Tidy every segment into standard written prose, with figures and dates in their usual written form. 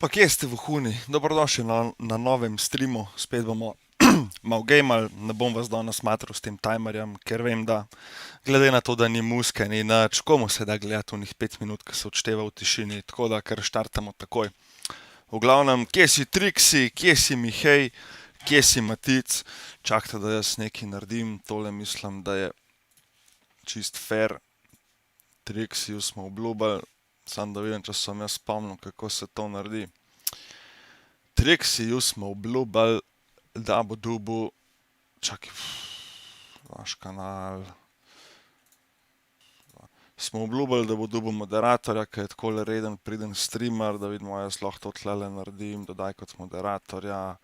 Pa kje ste vohuni? Dobrodošli na novem streamu, spet bomo malo gamali, ne bom vas danes smatral s tem timerjem, ker vem, da glede na to, da ni muske, ni nič, komu se da gledati v njih 5 minut, ki se odšteva v tišini, tako da kar štartamo takoj. V glavnem, kje si Triksi, kje si Mihej, kje si Matic, čakajte, da jaz nekaj naredim, tole mislim, da je čist fair. Triksi smo obljubili, samo da vidim, če sem jaz spomnil, kako se to naredi. Triksi smo obljubili, da bo dobil, čakaj, vaš kanal. Smo obljubili, da bo dobil moderatorja, ki je takole reden, priden streamer, da vidimo, jaz lahko to tlele naredim, dodaj kot moderatorja.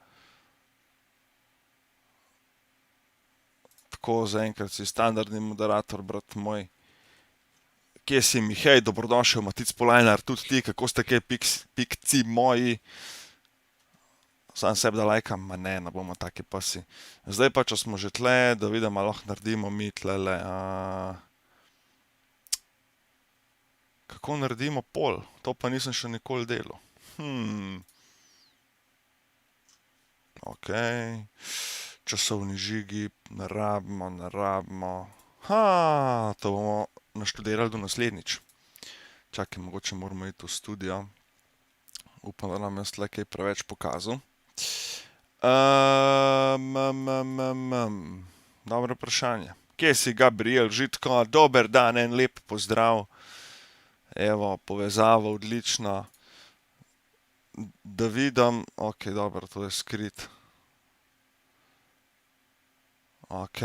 Tako, zaenkrat si standardni moderator, brat moj. Kje si Mihej, dobrodošel, Matic Polajnar, tudi ti, kako ste kaj pikci moji. Sam sebi da lajkam, ma ne bomo taki pasi. Zdaj pa, če smo že tle, da vidimo, lahko naredimo mi tlele. Kako naredimo pol? To pa nisem še nikoli delal. Ok. Časovni žigi, ne rabimo. To bomo naštudirali do naslednjič. Čakaj, mogoče moramo iti v studio. Upam, da nam jaz tle kaj preveč pokazal. Dobro vprašanje. Kje si Gabriel Žitko? Dober dan, en lep pozdrav. Evo, povezava odlična. Da vidim, ok, dobro, to je skrit. Ok.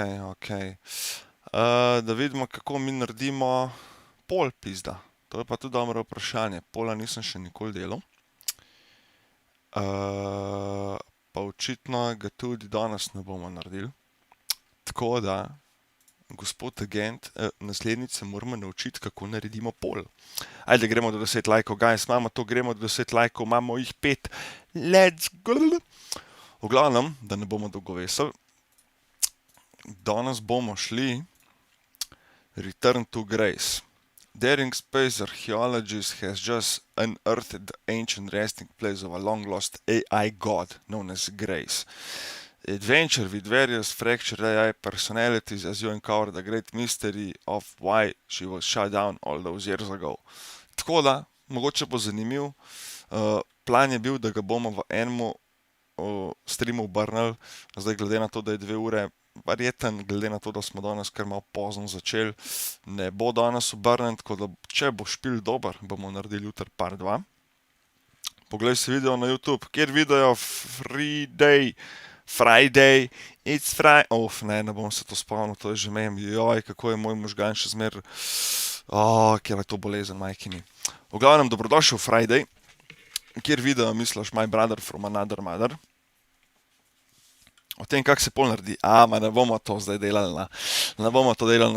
Da vidimo, kako mi naredimo pol pizda. To je pa tudi dobro vprašanje. Pola nisem še nikoli delal. Pa očitno ga tudi danes ne bomo naredili. Tako da, gospod agent, naslednjič se moramo naučiti, kako naredimo pol. Ajde, gremo do 10 lajkov, guys, imamo to, gremo do 10 lajkov, imamo jih 5. Let's go! V glavnem, da ne bomo dolgo veseli, danes bomo šli Return to Grace. Daring space archaeologists has just unearthed the ancient resting place of a long-lost AI god known as Grace. Adventure with various fractured AI personalities as you uncover the great mystery of why she was shut down all those years ago. Tako da, mogoče bo zanimiv. Plan je bil, da ga bomo v enem streamu obrnili, zdaj glede na to, da je 2 ure, verjeten, glede na to, da smo danes kar malo pozno začeli, ne bo danes obrnen, tako da če bo špil dober, bomo naredili jutri par 2. Poglej si video na YouTube, kjer video Friday, it's Friday, ne bom se to spomnil, to je že mem, joj, kako je moj možgan še zmer, kjer je to bolezen, majkini. V glavnem, dobrodošel Friday, kjer video misliš My Brother from Another Mother. O tem, kak se pol naredi. Ma ne bomo to zdaj delali na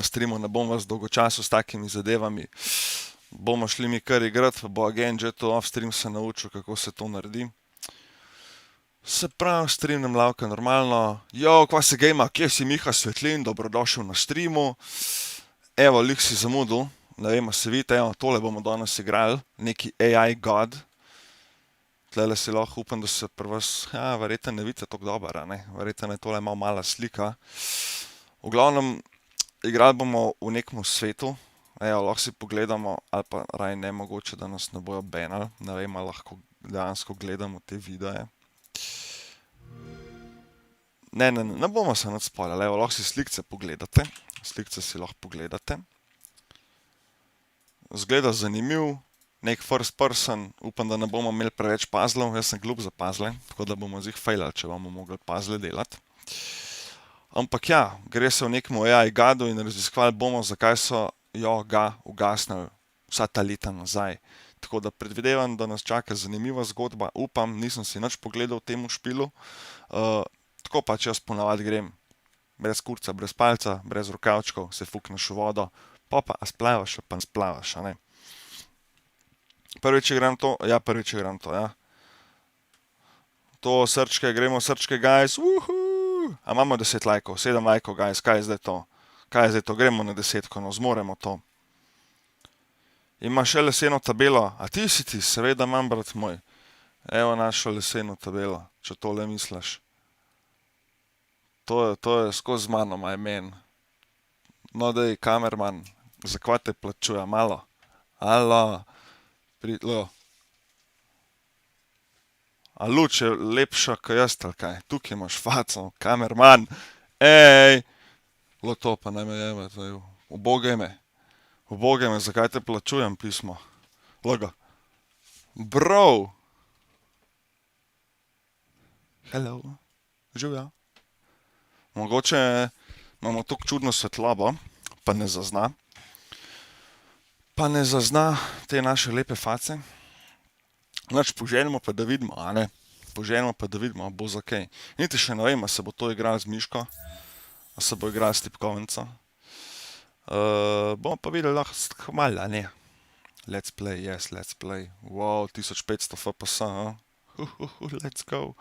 streamu, ne bom vas dolgo času s takimi zadevami. Bomo šli mi kar igrati, pa bo agent že to off-stream se naučil, kako se to naredi. Se pravi, stream nam lavka normalno. Kva se gejma, kje si Miha Svetlin, dobrodošel na streamu. Evo, lik si zamudil, ne vem, se vidite, tole bomo danes igrali, neki AI god. Tlele si lahko upam, da se pri vas, verjetno ne vidite tako dobro, ne? Verjetno je tole malo mala slika. V glavnem, igrali bomo v nekem svetu, lahko si pogledamo, ali pa raj ne mogoče, da nas ne bojo banali, ne vem, ali lahko dejansko gledamo te videe. Ne bomo se nič spoiljali, lahko si slikce pogledate, Zgleda zanimiv. Nek first person, upam, da ne bomo imeli preveč puzzlov, jaz sem glup za puzzle, tako da bomo zih failali, če bomo mogli puzzle delati. Ampak gre se v nekem AI gadu in raziskovali bomo, zakaj so ga ugasnili vsa ta leta nazaj. Tako da predvidevam, da nas čaka zanimiva zgodba, upam, nisem si nič pogledal v temu špilu. Tako pač jaz ponavadi grem, brez kurca, brez palca, brez rokavčkov, se fukneš v vodo, pa splavaš, pa splavaš, a ne. Prvič igram to, To srčke, gremo srčke, guys, A imamo 10 lajkov, 7 lajkov, guys, kaj je zdaj to, gremo na 10, no, zmoremo to. Imaš še leseno tabelo, a ti si ti, seveda imam, brat moj. Evo našo leseno tabelo, če tole misliš. To je skozi z mano, my man. No, dej, kamerman, zakaj te plačuja, malo? Alo, pridlo. A luč je lepša, kot jaz, ali kaj? Tukaj imaš faco, kamerman. Ej! Lo to pa ne me jeme, ubogaj me, zakaj te plačujem pismo? Logo. Bro! Hello. Živjo. Mogoče imamo tako čudno svetlobo, pa ne zazna. Te naše lepe face. Znači, poželjmo pa da vidimo, a ne? Poželjmo pa da vidimo, bo za kaj. Niti še ne vem, a se bo to igralo z miško, a se bo igralo s tipkovnico. Bomo pa videli lahko hmalo, a ne? Let's play, yes, let's play. Wow, 1500 FPS, let's go.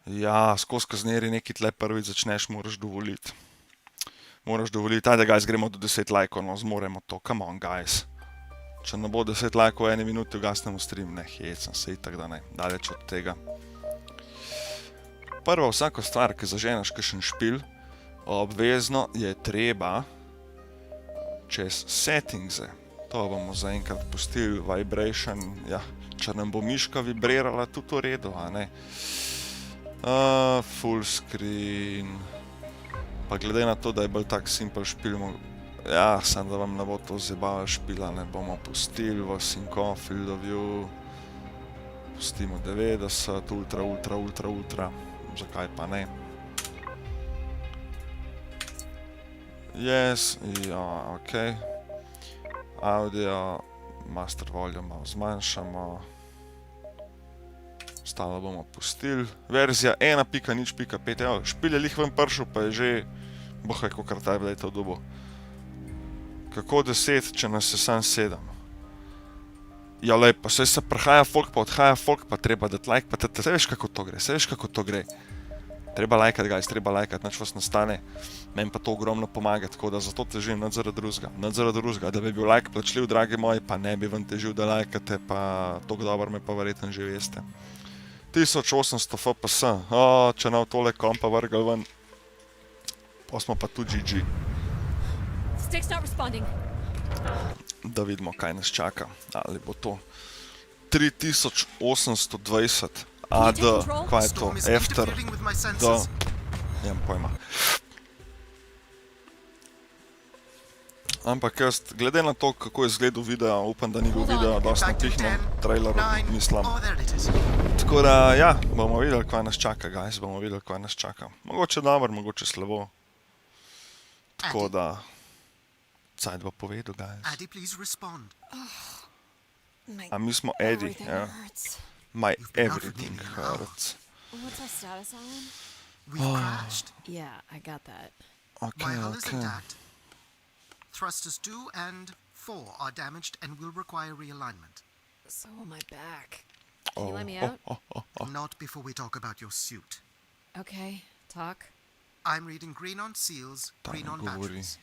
Ja, skozi kazneri neki tle prvič začneš, moraš dovoliti. Ajde, guys, gremo do 10 lajkov, no, zmoremo to, come on, guys. Če ne bo 10 lajkov v eni minuti, ugasnemo stream, ne, hecam se, itak da ne, daleč od tega. Prva vsako stvar, ki zaženeš kakšen špil, obvezno je treba čez settingse. To bomo zaenkrat pustili, vibration, ja, če nam bo miška vibrirala, tudi v redu, a ne. Full screen. Pa glede na to, da je bolj tak simple špil, ja, sem da vam ne bo to zjebalo špila, ne bomo pustili v sync field of view. Pustimo 90, ultra, zakaj pa ne. Yes, ja, okej. Audio, master volume malo zmanjšamo. Ostalo bomo pustili. Verzija 1.0.5, evo, špil je lih ven pršel, pa je že, bohaj, kakor taj vlejte v dobu. Kako 10, če nas je sam 7? Ja, lej, pa saj se prihaja folk, pa odhaja folk, pa treba dati like, pa se veš, kako to gre, Treba lajkat, guys, nič vas ne stane. Meni pa to ogromno pomaga, tako da zato težim nič zaradi drugega. Da bi bil like plačljiv, dragi moji, pa ne bi vam težil, da lajkate, pa toliko dobro me pa verjetno že veste. 1800 FPS, če nav tole kompa vrgal ven, pa smo pa tu GG. Da vidimo, kaj nas čaka, ali bo to 3820, AD, kaj je to, after, D, nemam pojma. Ampak jaz, glede na to, kako je izgledal video, upam, da ni bil video dosti napihnen, trailer, mislim. Tako da, ja, bomo videli, kaj nas čaka, guys, Mogoče dobro, mogoče slabo. Tako da, cajt bo povedal, guys. A mi smo Eddie, ja. My everything hurts. What's our status, Alan? We've crashed. Yeah, I got that. My hull is intact. Thrusters 2 and 4 are damaged and will require realignment. So will my back. Can you let me out? Not before we talk about your suit. Okay, talk. I'm reading green on seals, green on batteries.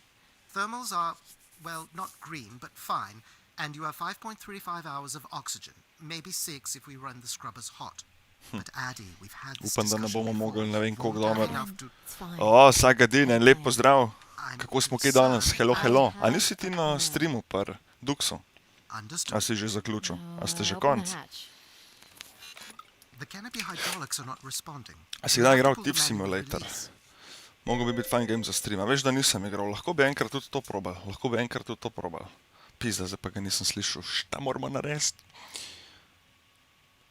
Thermals are, well, not green, but fine, and you have 5.35 hours of oxygen. Maybe 6 if we run the scrubbers hot. But Addy, we've had this Upam, da ne bomo mogli ne vem koliko domer. It's fine. Vsak din, en lep pozdrav. Kako smo kaj danes? Hello. A nisi ti na streamu par Duxu? A si že zaključil? A ste že konc? The canopy hydraulics are not responding. A si kdaj igral Tip Simulator? Mogo bi biti fajn game za stream. A veš, da nisem igral. Lahko bi enkrat tudi to probal. Pizda, zdaj pa ga nisem slišal. Šta moramo narediti?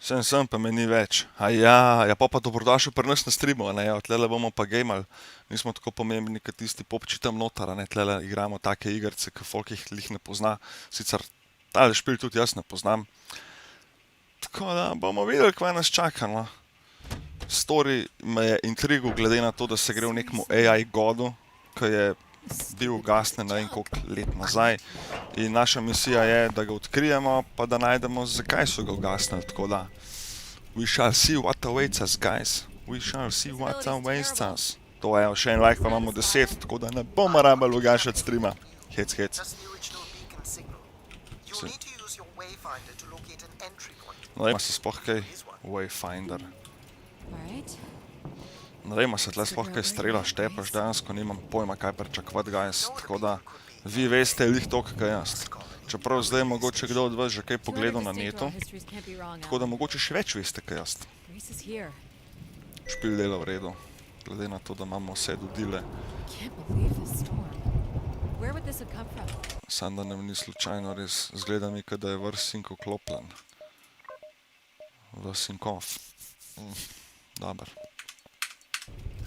Sem, pa me ni več. Ja, pa dobrodošel pri nas na streamu, ne, tlele bomo pa gameali. Nismo tako pomembni, kot tisti popči tam notar, ne, tlele igramo take igrce, ki folk jih lih ne pozna. Sicer tale špil tudi jaz ne poznam. Tako da bomo videli, kaj nas čaka, no. Story me je intrigul, glede na to, da se gre v nekemu AI godu, ki je bil ugasnen ne vem koliko let nazaj. In naša misija je, da ga odkrijemo, pa da najdemo, zakaj so ga ugasnili, tako da. We shall see what awaits us, guys. To je, še en like pa imamo 10, tako da ne bomo rabili ugašati streama. Hec. That's the original beacon signal. You'll need to use your wayfinder to locate an entry point. No, ima se sploh kaj Wayfinder. Alright. Ne vem, a se tle sploh kaj strela, štepaš, dejansko nimam pojma, kaj pričakovati, guys. Tako da, vi veste lih toliko, kaj jaz. Čeprav zdaj je mogoče kdo od vas že kaj pogledal na netu, tako da mogoče še več veste, kaj jaz. Grace is here. Špil dela v redu, glede na to, da imamo vse dodile. Can't believe this storm. Where would this have come from? Sam da nam ni slučajno res, zgleda mi, da je vrsink vklopljen. Vrsinkov. Dobar.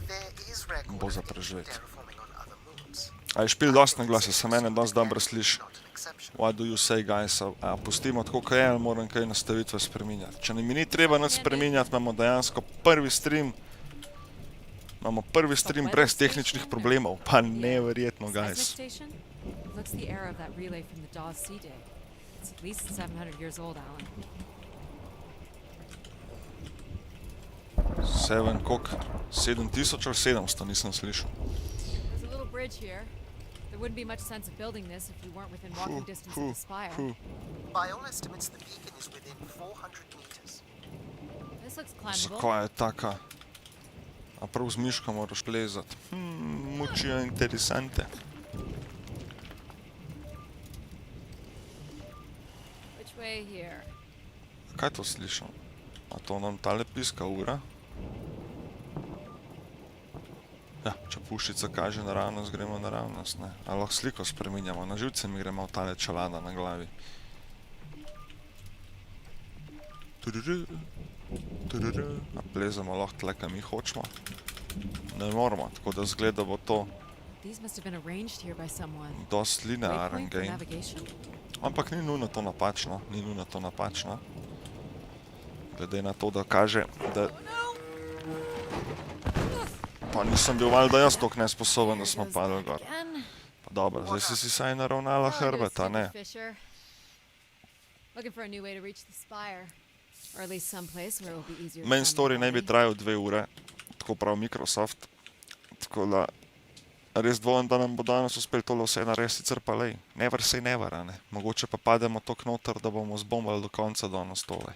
There is record Bo of za ancient preživeti. terraforming on other moons. A je špil dosti na glase, se mene dosti dobro sliši. Not an exception. What do you say, guys? A pustimo tako, kaj je, ali moram kaj nastavitve spreminjati? Če mi ni treba nič spreminjati, imamo dejansko prvi stream brez tehničnih problemov. Pa neverjetno, Seismic guys. station? Looks the era of that relay from the Dawes Sea dig. It's at least 700 years old, Alan. 7000 ali 700, nisem slišal. There's a little bridge here. There wouldn't be much sense of building this if you weren't within walking distance of the spire. By all estimates, the beacon is within 400 meters. This looks climbable. Zakaj je taka? A prav z miško moraš plezati. Mučijo interesante. Which way here? Kaj to slišal? A to nam tale piska ura? Ja, če puščica kaže naravnost, gremo naravnost, ne. A lahko sliko spreminjamo, na živce mi gremo v tale čelada na glavi. A plezamo lahko tle, kaj mi hočemo? Ne moramo, tako da zgleda bo to These must have been arranged here by someone. dost linearen Waypoint for game. navigation? Ampak ni nujno to napačno, ni nujno to napačno. Glede na to, da kaže, da... Pa nisem bil valjda jaz toliko nesposoben, da smo padli gor. Again? Pa dobro, zdaj si si saj naravnala hrbeta, ne? Fisher. Looking for a new way to reach the spire. Or at least someplace where it will be easier to Main find the story naj bi body. trajal 2 ure, tako prav Microsoft. Tako da res dvomim, da nam bo danes uspel tole vse narediti, sicer pa lej. Never say never, a ne? Mogoče pa pademo toliko noter, da bomo zbombali do konca danes tole.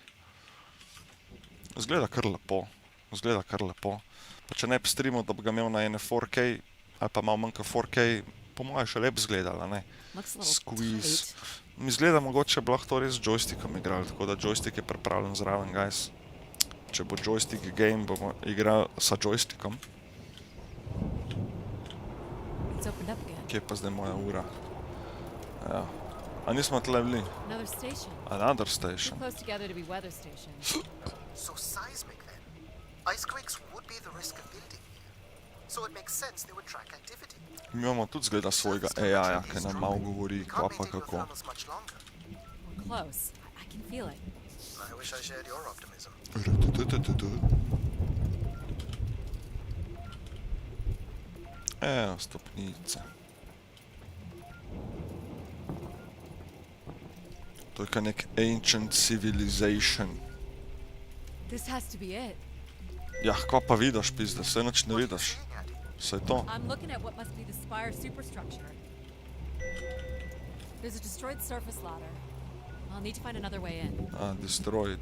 Zgleda kar lepo, zgleda kar lepo. Pa če ne bi streamal, da bi ga imel na ene 4K, ali pa malo manj kot 4K, po moje še lep zgledala, ne? Looks a little Squeeze. tight. Mi zgleda mogoče bi lahko to res z joystickom igrali, tako da joystick je pripravljen zraven, guys. Če bo joystick game, bomo igrali sa joystickom. It's opened up again. Kje je pa zdaj moja ura? Ja. A nismo tle bili? Another station. Another Too station. close together to be weather stations. So seismic then. Icequakes would be the risk of building here. So it makes sense they would track activity. Mi imamo tudi zgleda svojega AI-ja, ki nam malo govori, We kva can't pa maintain the kako. thermals much longer. We're close. I can feel it. I wish I shared your optimism. Evo, stopnice. To je kaj nek ancient civilization. This has to be it. Ja, kva pa vidiš, pizda, vse nič ne What are you vidiš. seeing, Addy? Vse je to. I'm looking at what must be the spire superstructure. There's a destroyed surface ladder. I'll need to find another way in. A, destroyed.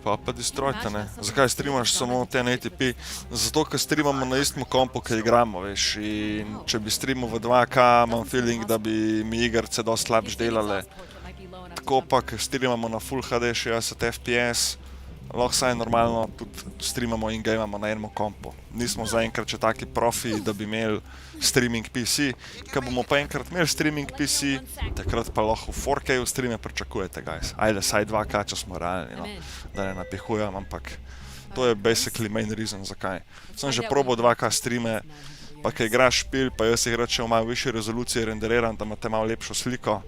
Pa destroyte, ne. Zakaj streamaš samo ten ATP? Zato, ker streamamo na istem kompu, ki igramo, veš. In če bi streamal v 2K, imam feeling, da bi mi igrce dosti slabš delale. Tako pa, ker streamamo na Full HD 60 FPS, lahko saj normalno tudi streamamo in gamamo na enem kompu. Nismo zaenkrat še taki profi, da bi imeli streaming PC. Ko bomo pa enkrat imeli streaming PC, takrat pa lahko v 4K streame pričakujete, guys. Ajde, saj 2K, če smo realni, no. Da ne napihujem, ampak to je basically main reason, zakaj. Sem že probal 2K streame, pa kaj igraš špil, pa jaz jih rečem v malo višji rezoluciji renderiran, da imate malo lepšo sliko.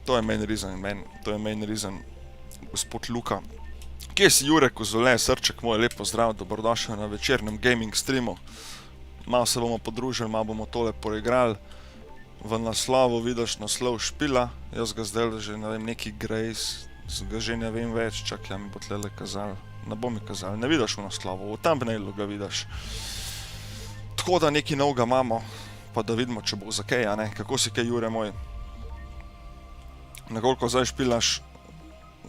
To je main reason, gospod Luka. Kje si Jurek Kozole, srček moj, lepo zdrav, dobrodošel na večernem gaming streamu. Malo se bomo podružili, malo bomo tole poigrali. V naslovu vidiš naslov špila, jaz ga zdaj že ne vem, neki Grace, ga že ne vem več, čakaj, mi bo tlele kazal. Ne bo mi kazal, ne vidiš v naslovu, v thumbnailu ga vidiš. Tako da nekaj novega imamo, pa da vidimo, če bo za kaj, a ne, kako si kaj, Jure moj? Na koliko zdaj špilaš?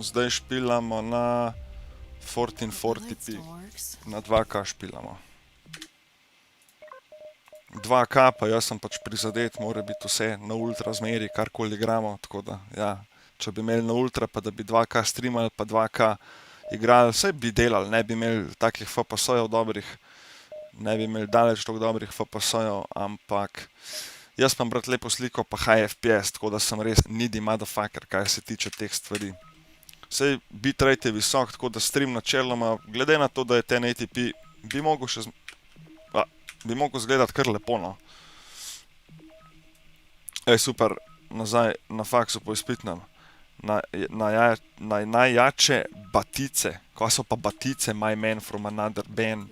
zdaj špilamo na 1440p. Na 2K špilamo. 2K pa jaz sem pač prizadet, mora biti vse na ultra zmeri, karkoli igramo, tako da, ja, če bi imeli na ultra, pa da bi 2K streamali, pa 2K igrali, vse bi delali, ne bi imeli takih FPS-jev dobrih, ne bi imeli daleč toliko dobrih FPS-jev, ampak jaz imam brat lepo sliko, pa high FPS, tako da sem res needy motherfucker, kaj se tiče teh stvari. Sej bitrate je visok, tako da stream načeloma, glede na to, da je 1080p, bi mogel zgledati kar lepo, no. Super, nazaj na faksu po izpitnem. Najjače batice. Kaj so pa batice, my man from another band?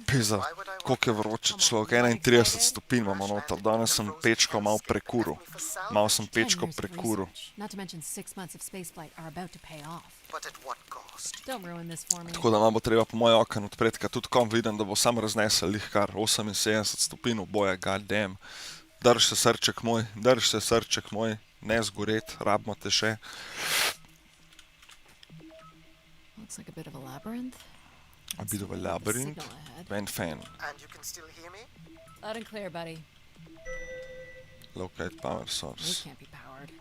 Pizda, koliko je vroče človek, 31 stopinj imamo noter, danes sem pečko malo prekuril. Malo sem pečko prekuril. Tako da malo bo treba po moj oken odpreti, ker tudi kom vidim, da bo sam raznesel lih kar 78 stopinj v boje, god damn. Drž se srček moj, ne zgoret, rabimo te še. Looks like a bit of a labyrinth. A bit of a labyrinth? Van fan. And you can still hear me? Loud and clear, buddy. Locate power These source. can't be powered.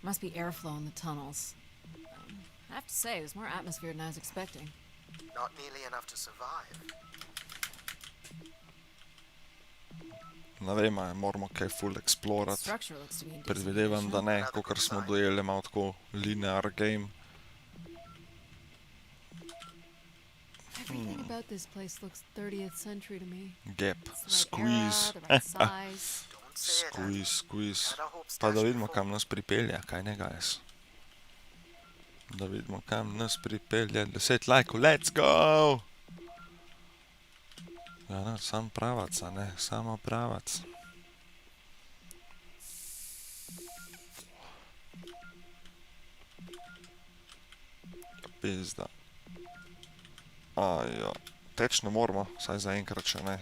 Must be airflow in the tunnels. I have to say, there's more atmosphere than I was expecting. Not nearly enough to survive. Ne vem, moramo kaj full explorat. Structure looks to be in decent Predvidevam, da condition. ne, kakor smo dojeli, malo tako linear game. Everything about this place looks 30th century to me. Gap, It's the right era, squeeze, the right size. Don't say that. squeeze. Had our hopes Pa da dashed vidimo, before. kam nas pripelje, kaj ne, guys? Da vidimo, kam nas pripelje. 10 lajkov, let's go! Ja, no, sam pravac, a ne, samo pravac. Pizda. Ja, teč ne moramo, saj zaenkrat še ne.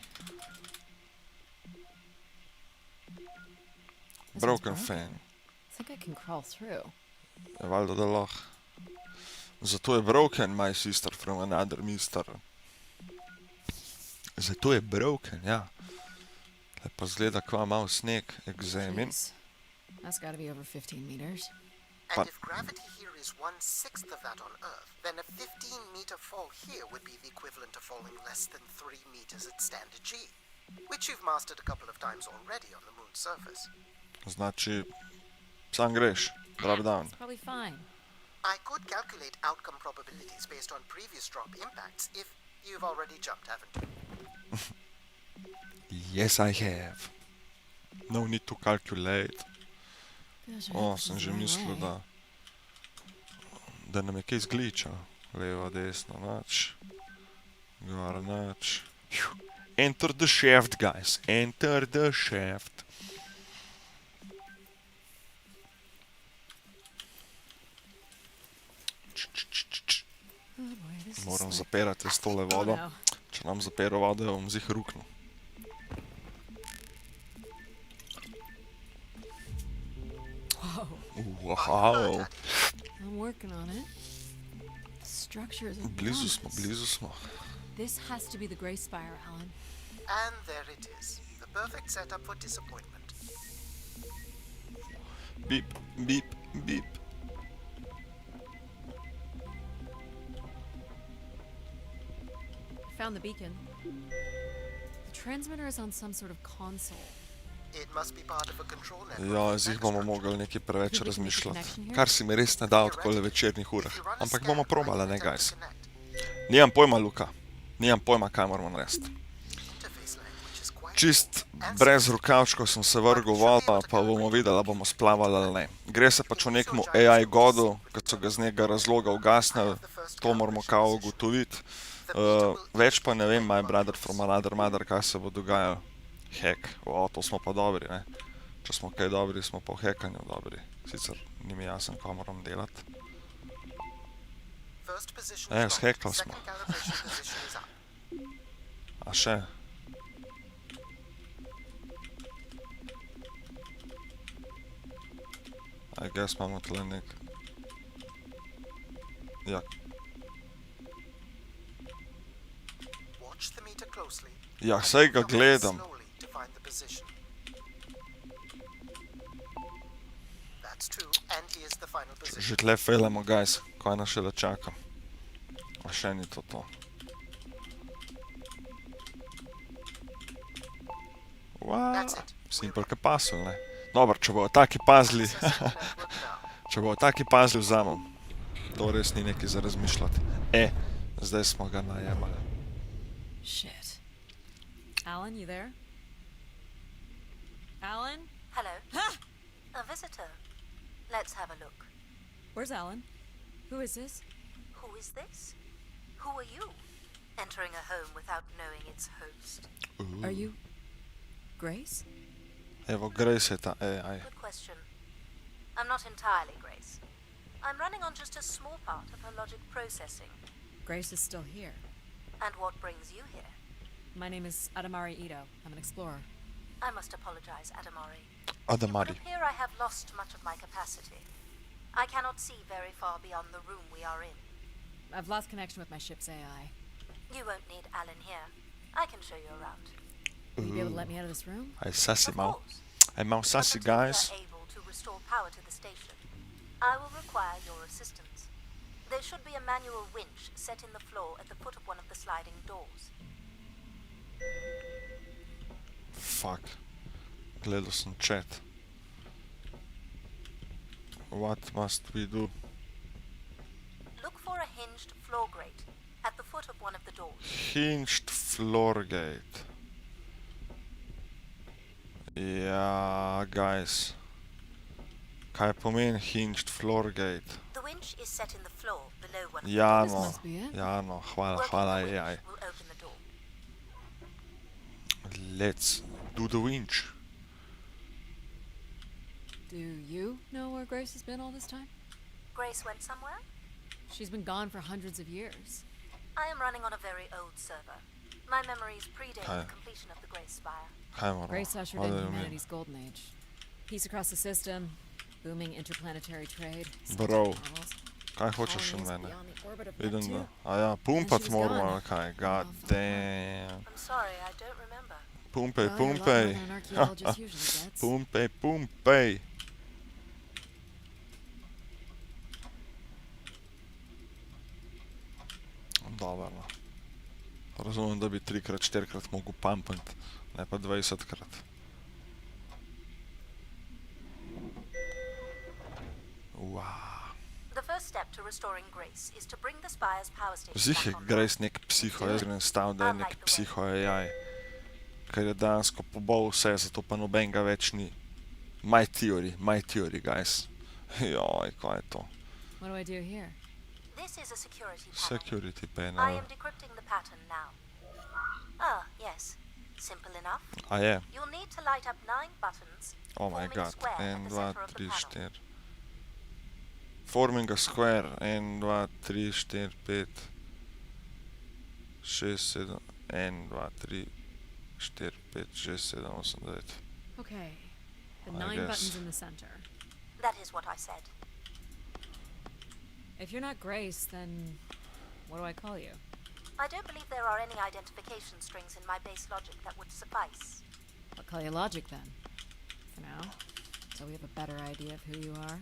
Broken fan. I think I can crawl through. Ja, valjda, da lahko. Zato je broken, my sister from another mister. Zato je broken, ja. Tle pa zgleda kva mal sneg, examine. Jeez. That's gotta be over 15 meters. And But- if gravity here is 1/6 of that on Earth, then a 15-meter fall here would be the equivalent of falling less than 3 meters at standard G, which you've mastered a couple of times already on the moon's surface. Znači, sam greš, drop down. It's probably fine. I could calculate outcome probabilities based on previous drop impacts if you've already jumped, haven't you? Yes, I have. No need to calculate. Gosh, I hope this Sem is že the right mislil, way. da nam je kaj zgliča. Levo, desno, nič. Gor, nič. Enter the shaft, guys. Enter the shaft. Oh boy, this is Moram slick. zapirati s tole Oh vodo. no. Če nam zapero vodo, bom zih ruknil. Whoa, Wow. I'm working on it. The structure is Blizu smo, enormous. blizu smo. This has to be the Grey Spire, Alan. And there it is, the perfect setup for disappointment. Beep, beep, beep. Found the beacon. The transmitter is on some sort of console. It must be part of a control network. Ja, for zih mega bomo structure. mogli nekaj preveč Could we make a razmišljati. connection here? Kar si mi res ne da v takole večernih urah. If you run a Ampak scan, bomo I probali, can ne, attempt guys? to connect. Nimam pojma, Luka. Nimam pojma, kaj moramo narediti. Interface language is quite Čist brez rokavčkov sem se vrgel v vodo, pa bomo videli, ali bomo splavali ali ne. Gre se pač o nekemu AI godu, ki so ga z nekega razloga ugasnili. To moramo kao ugotoviti. Več pa ne vem, my brother from another mother, kaj se bo dogajalo. Hack. To smo pa dobri, ne. Če smo kaj dobri, smo pa v hackanju dobri. Sicer ni mi jasen, kaj moram delati. First position Ja, is locked. zhackali smo. Second calibration position is up. A še? I guess imamo tle nek... Ja, Watch the meter closely. ja, saj ga Look at it gledam. slowly to find the position. That's two, and here's the final position. Že tle failamo, guys. Kaj nas šele čaka? A še ni to to. That's it. Simple ke pasel, ne? Dobro, če bojo taki pazili, če bojo taki pazili, vzamem. To res ni nekaj za razmišljati. Zdaj smo ga najemali. Shit. Alan, you there? Alan? Hello. Ha! A visitor. Let's have a look. Where's Alan? Who is this? Who is this? Who are you? Entering a home without knowing its host. Are you Grace? Evo, Grace je ta AI. Good question. I'm not entirely Grace. I'm running on just a small part of her logic processing. Grace is still here. And what brings you here? My name is Adamari Ito. I'm an explorer. I must apologize, Adamari. Adamari. It would appear I have lost much of my capacity. I cannot see very far beyond the room we are in. I've lost connection with my ship's AI. You won't need Alan here. I can show you around. Will you be able to let me out of this room? Aj sassy Of mal. course. Aj mal But sassy, until we are guys. able to restore power to the station, I will require your assistance. There should be a manual winch set in the floor at the foot of one of the sliding doors. Fuck. Gledal sem chat. What must we do? Look for a hinged floor grate at the foot of one of the doors. Hinged floor gate. Ja, guys. Kaj pomeni hinged floor gate? The winch is set in the floor below one of the Ja, doors. no. must be it. Ja, no. Hvala, Working hvala the winch AI. will open the door. Let's do the winch. Do you know where Grace has been all this time? Grace went somewhere? She's been gone for hundreds of years. I am running on a very old server. My memories predate Okay. the completion of the Grace Spire. Kaj moramo? Grace ushered What in do you mean? humanity's golden age. Peace across the system, booming interplanetary trade. Bro, models, kaj hočeš od colonies mene? beyond the orbit of Vidim, da... Neptune. A ja, pumpat she's moramo, gone. ali kaj? God damn. I'm sorry, I don't remember. Pumpej, Well, you're a lot pumpej. more than an archaeologist usually gets. Pumpej, pumpej. Dobro, no. Razumem, da bi 3-krat, 4-krat mogel pumpati, ne pa 20-krat. Wow. The first step to restoring Grace is to bring the Spire's power station Zih je back online. Grace nek psiho, jaz grem stav, da je nek psiho AI. Ker je dejansko pobol vse, zato pa nobenega več ni. My theory, guys. Joj, kaj je to? What do I do here? This is a security panel. Security I panel. am decrypting the pattern now. Ah, yes. Simple enough. A je? You'll need to light up 9 buttons, Oh my forming a god. square 1, at the 2, center of the 3, panel. 4. Forming a square. 1, 2, 3, 4, 5, 6, 7. 1, 2, 3, 4, 5, 6, 7, 8, 9. Okay. The I 9 guess. buttons in the center. That is what I said. If you're not Grace, then what do I call you? I don't believe there are any identification strings in my base logic that would suffice. I'll call you Logic then. For now. So we have a better idea of who you are.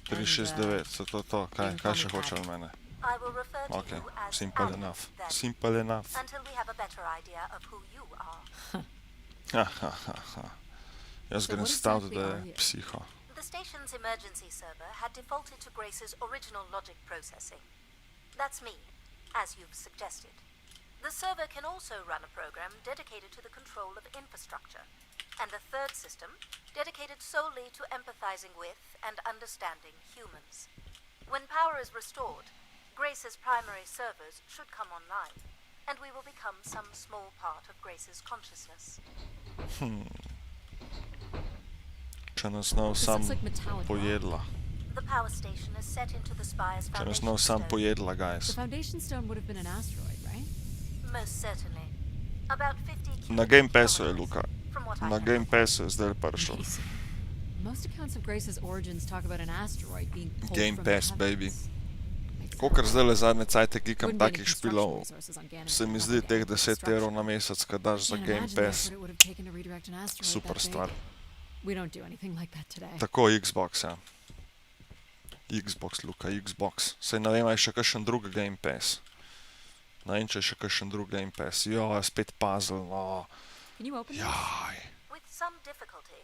3, 6, 9, so to. Kaj še hoče od mene? I will refer to Okay, you as simple Alan enough. then, Simple enough. until we have a better idea of who you are. Ha, ha, ha, ha. Jaz So grem what stav, exactly da are je you? psiho. The station's emergency server had defaulted to Grace's original logic processing. That's me, as you've suggested. The server can also run a program dedicated to the control of infrastructure, and a third system dedicated solely to empathizing with and understanding humans. When power is restored, Grace's primary servers should come online, and we will become some small part of Grace's consciousness. Če nas nav This sam looks like metallic rock. pojedla. The power station is set into the Spire's Če nas foundation nav sam stone. pojedla, The guys. Foundation Stone would have been an asteroid, right? Most certainly. About 50 Na Game cubic Passu je, kilometers, Luka. from what I Na can Game recall. Passu je zdaj prišel. Amazing. Most accounts of Grace's origins talk about an asteroid being pulled Game from Pass, the baby. heavens. Makes Kokar sense. zdajle zadnje cajte klikam Wouldn't be any takih construction špilov, resources on Ganon se mi enough zdi to teh end 10 construction. evrov na mesec, kad daš za Can't Game imagine the Pass. effort it would have taken to redirect an asteroid Super that big. stvar. We don't do anything like that today. Tako Xbox, ja. Xbox, Luka, Xbox. Sej ne vem, a je še kakšen drug Game Pass. Ne vem, če je še kakšen drug Game Pass. Jo, spet puzzle, no. Can you open this? Jaj. With some difficulty,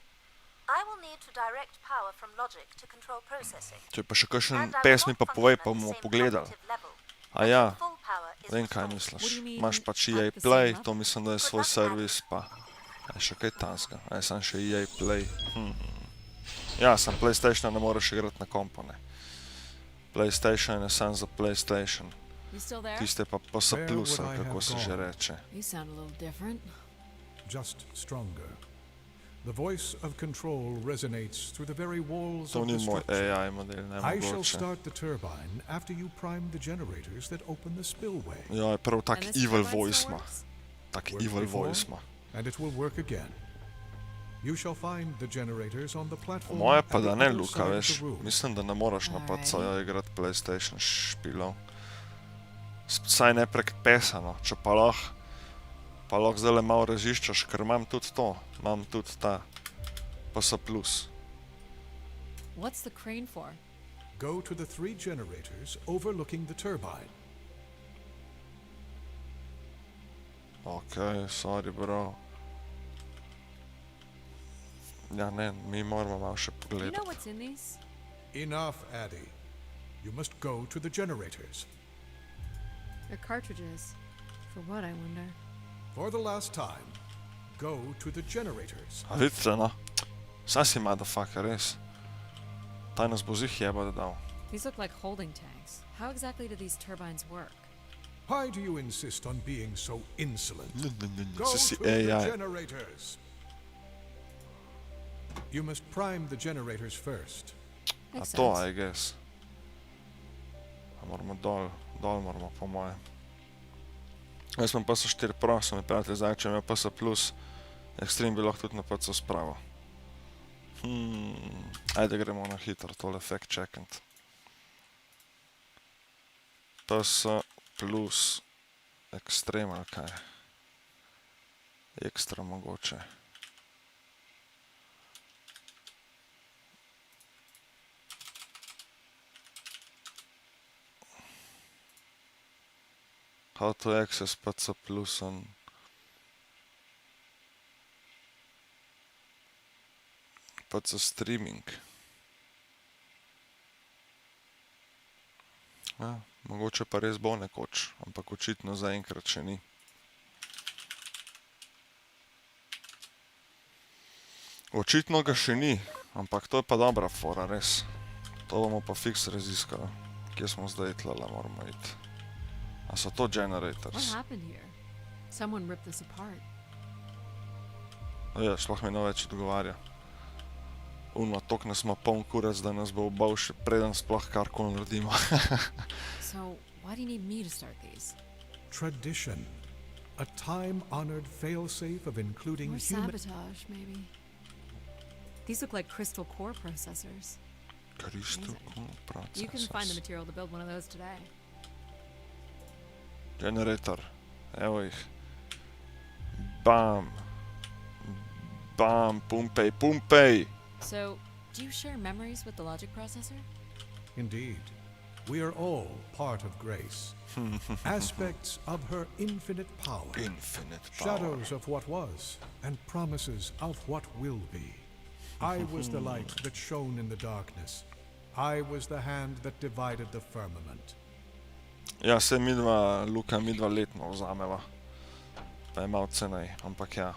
I will need to direct power from logic to control processing. Če pa še kakšen And I will pes mi not pa povej, function pa at the bomo same pogledali. cognitive level A ja, until full power is vem kaj restored. misliš. What do you mean Imaš pač at EA the same Play, level? to mislim, da je svoj servis, pa... A je še kaj tanskega, a je sam še EA Play. Ja, sam PlayStation ne moreš igrati na kompu, ne. PlayStation je sam za PlayStation. You still there? Tiste pa PS Where Plus, would I kako have se že gone? reče. You sound a little different. Just stronger. The voice of control resonates through the very walls To of ni the moj structure. AI model, ne I shall mogoče. start the turbine after you prime the generators that open the spillway. Ja, je prav tak And this evil turbine voice still ima. works? Tak Worked evil before, voice ima. And it will work again. You shall find the generators on the Po platform. moje pa at the da ne, other Luka, side of veš. the room. Mislim, da ne moreš na Alright. PC-ju igrati PlayStation špilov. Saj ne prek pesa, no. Če pa lahko zdajle malo raziščaš, ker imam tudi to. Imam tudi ta PS Plus. What's the crane for? Go to the 3 generators overlooking the turbine. Okej, sorry, bro. Ja, ne, mi moramo malo še Do you know pogledati. what's in these? Enough, Addie. You must go to the generators. They're cartridges. For what, I wonder? For the last time, go to the generators. A vidite, no. Saj si motherfucker, res. Taj nas bo zih jeba dal. These look like holding tanks. How exactly do these turbines work? Why do you insist on being so insolent? Go Se si to the AI. generators. You must prime the generators first. A Makes to, sense. I guess. A moramo dol moramo po moje. Jaz imam PS4 Pro, so mi prijatelj zdaj, če imel PS Plus, Extreme bi lahko tudi na PC spravil. Ajde gremo na hitro, tole fact checkant. PS Plus Extreme ali kaj? Ekstra mogoče. How to access PC Plus on PC streaming. Ja, mogoče pa res bo nekoč, ampak očitno zaenkrat še ni. Očitno ga še ni, ampak to je pa dobra fora, res. To bomo pa fiks raziskali. Kje smo zdaj tlele, moramo iti. A so to What generators? happened here? Someone ripped this apart. Ja, sploh mi ne več odgovarja. Uno, tok nas ima poln kurac, da nas bo obal še preden sploh karkoli naredimo. So, why do you need me to start these? Tradition. A time-honored failsafe of including More human... sabotage, maybe. These look like crystal core processors. Crystal You can find the processors. material to build one of those today. Generator. Evo jih. Bam. Bam, pumpej, pumpej! So, do you share memories with the logic processor? Indeed. We are all part of Grace. Aspects of her infinite power. Infinite power. Shadows of what was, and promises of what will be. I was the light that shone in the darkness. I was the hand that divided the firmament. Ja, se midva, Luka, midva letno vzameva. Pa je malo cenej, ampak ja.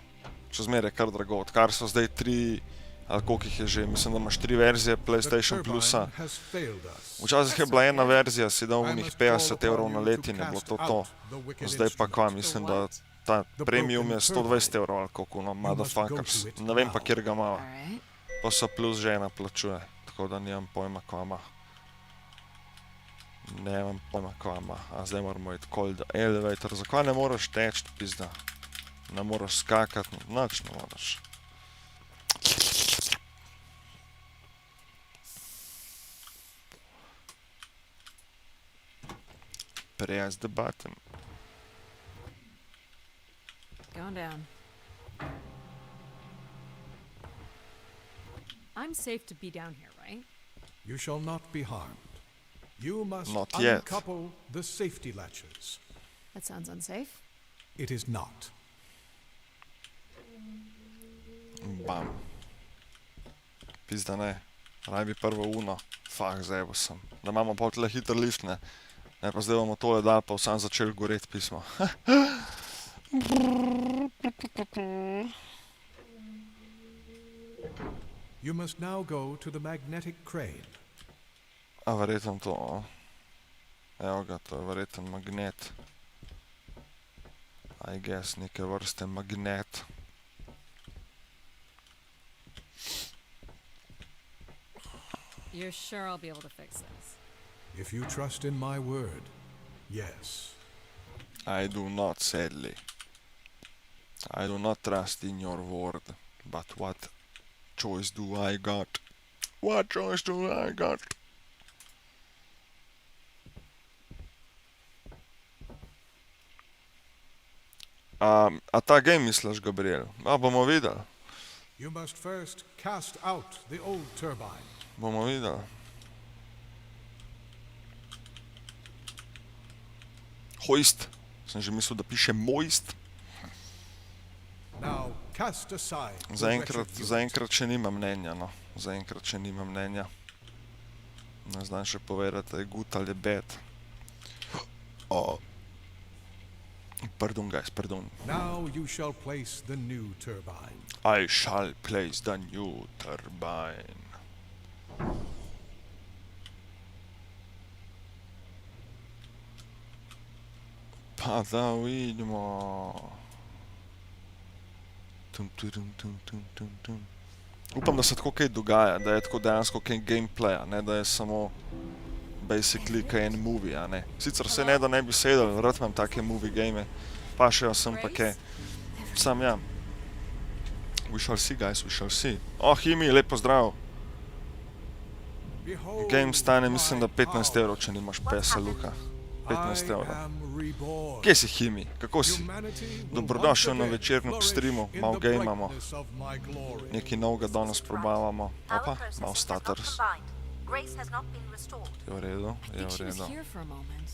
Še zmeraj je kar drago. Odkar so zdaj 3, ali koliko jih je že, mislim, da imaš 3 verzije The PlayStation turbine Plusa. has failed us. Včasih je bila ena verzija, si dal I unih must call 50 evrov upon na you let to in je bilo cast to to. out the wicked Zdaj pa kva, instrument. mislim, The da what? ta The premium je broken 120 turbine. evrov ali koliko, no, must go motherfuckers. to it Ne vem pa, now. kjer ga ima. Alright. Pa so plus že ena plačuje, tako da nimam pojma, kva ima. Nemam pojma, kva ima. A zdaj moramo iti cold elevator. Zakaj ne moraš teči, pizda? Ne moraš skakati, nič ne moraš. Press the button. Going down. I'm safe to be down here, right? You shall not be harmed. You must Not yet. uncouple the safety latches. That sounds unsafe. It is not. Bam. Pizda ne. Raj bi prvo uno. Fak, zajebo sem. Da imamo pol tle hiter lift, ne. Ne, pa zdaj bomo tole dal, pa vsem začeli goreti pismo. You must now go to the magnetic crane. A verjetno to, o. Evo ga, to je verjetno magnet. I guess, neke vrste magnet. You're sure I'll be able to fix this? If you trust in my word, yes. I do not, sadly. I do not trust in your word. But what choice do I got? What choice do I got? A ta game misliš, Gabriel? A bomo videli. You must first cast out the old turbine. Bomo videli. Hoist. Sem že mislil, da piše moist. Now cast aside the Zaenkrat, wretched zaenkrat še nima mnenja, no. Zaenkrat še nima mnenja. Ne znam še povedati, je good ali je bad. Pardon, guys, pardon. Now you shall place the new turbine. I shall place the new turbine. Pa da vidimo. Upam, da se tako kaj dogaja, da je tako dejansko kaj gameplaya, ne da je samo basically kaj en movie, a ne. Sicer se ne da ne bi sedel, rad imam take movie game, pa še sem pa kaj. Sam ja. We shall see, guys, we shall see. Himi, lep pozdrav. Behold Game stane, mislim, da my 15 power. evrov, če nimaš pesa, Luka. 15 I evrov. am reborn. Kje si, Himi? Kako si? Humanity will Dobrodošel once na again večernem flourish streamu, in malo the gamamo. brightness of my glory. Nekaj novega danes probavamo. Our Opa, processing malo has not staters. combined. Grace has not been restored. Je v redu, I je think v she was redu. here for a moment.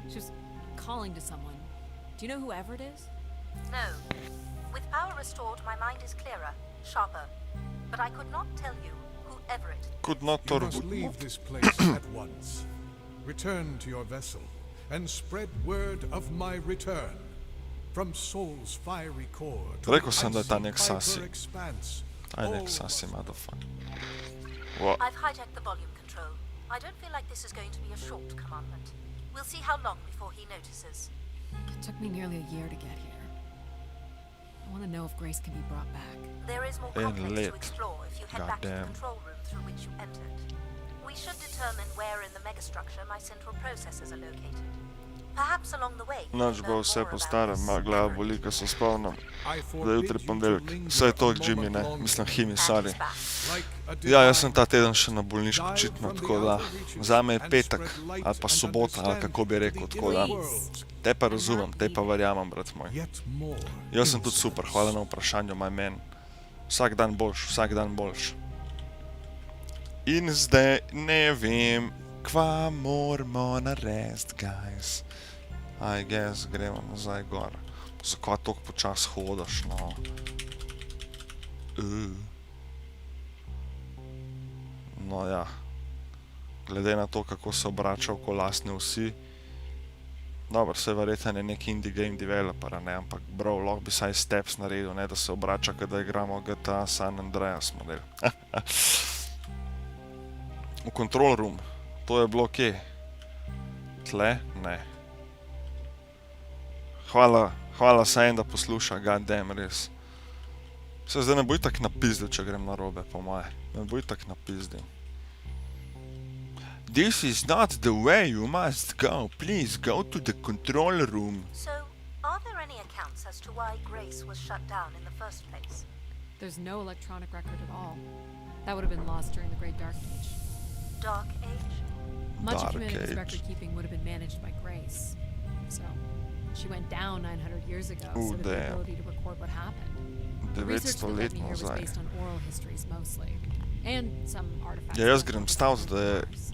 She was calling to someone. Do you know whoever it is? No. With power restored, my mind is clearer, sharper. But I could not tell you whoever it is. Could not You must turbo. leave this place at once. Return to your vessel and spread word of my return. From Soul's fiery core to Rekel the sem, da je ta icy nek hyper sasi. expanse. Aj, nek All sasi, must motherfucker. What? I've hijacked the volume control. I don't feel like this is going to be a short commandment. We'll see how long before he notices. It took me nearly a year to get here. I want to know if Grace can be brought back. There is more And complex lit. to explore if you head back to the Goddamn. control room through which you entered. We should determine where in the megastructure my central processors are located. Perhaps along the way. you Noč can bo learn vse more po about starem, this ma glava memory. boli, ko se spomnim. I Da forbid jutri you to ponedeljek. linger Vse je to a k Jimmy, ne? moment Mislim, longer. Himi, And sorry. he's back. Like a Ja, jaz sem divine ta teden še na bolniško dive očitno, from the tako da outer reaches zame je and petek spread light ali pa and sobota, ali kako bi rekel, understanding tako da. in the world. Te pa razumem, te pa verjamem, brat moj. Yet more Jaz sem tudi insolence. super, hvala na vprašanju, my man. Vsak dan boljš, vsak dan boljš. In zdaj ne vem, kva moramo narediti, guys. I guess gremo nazaj gor. Zakaj toliko počas hodaš, no? No ja. Glede na to, kako se obrača okoli lastne vsi. Dobro, se verjetno je nek indie game developer, ne, ampak bro, lahko bi saj steps naredil, ne, da se obrača, kada igramo GTA San Andreas model. V control room. To je bilo kje? Tle? Ne. Hvala Sajem, da posluša, goddamn, res. Se zdaj ne bo itak napizdil, če grem narobe, po moje. Ne bo itak napizdil. This is not the way you must go. Please go to the control room. So, are there any accounts as to why Grace was shut down in the first place? There's no electronic record at all. That would have been lost during the Great Dark Age. Dark Age? Much Dark of humanity's Age. record keeping would have been managed by Grace. So she went down 900 years ago, Ooh, so the damn. ability to record what happened. The research 900 that led let me here was nazaj. based on oral histories mostly, and some artifacts. Ja, jaz left grem on staviti, distant da je Mars.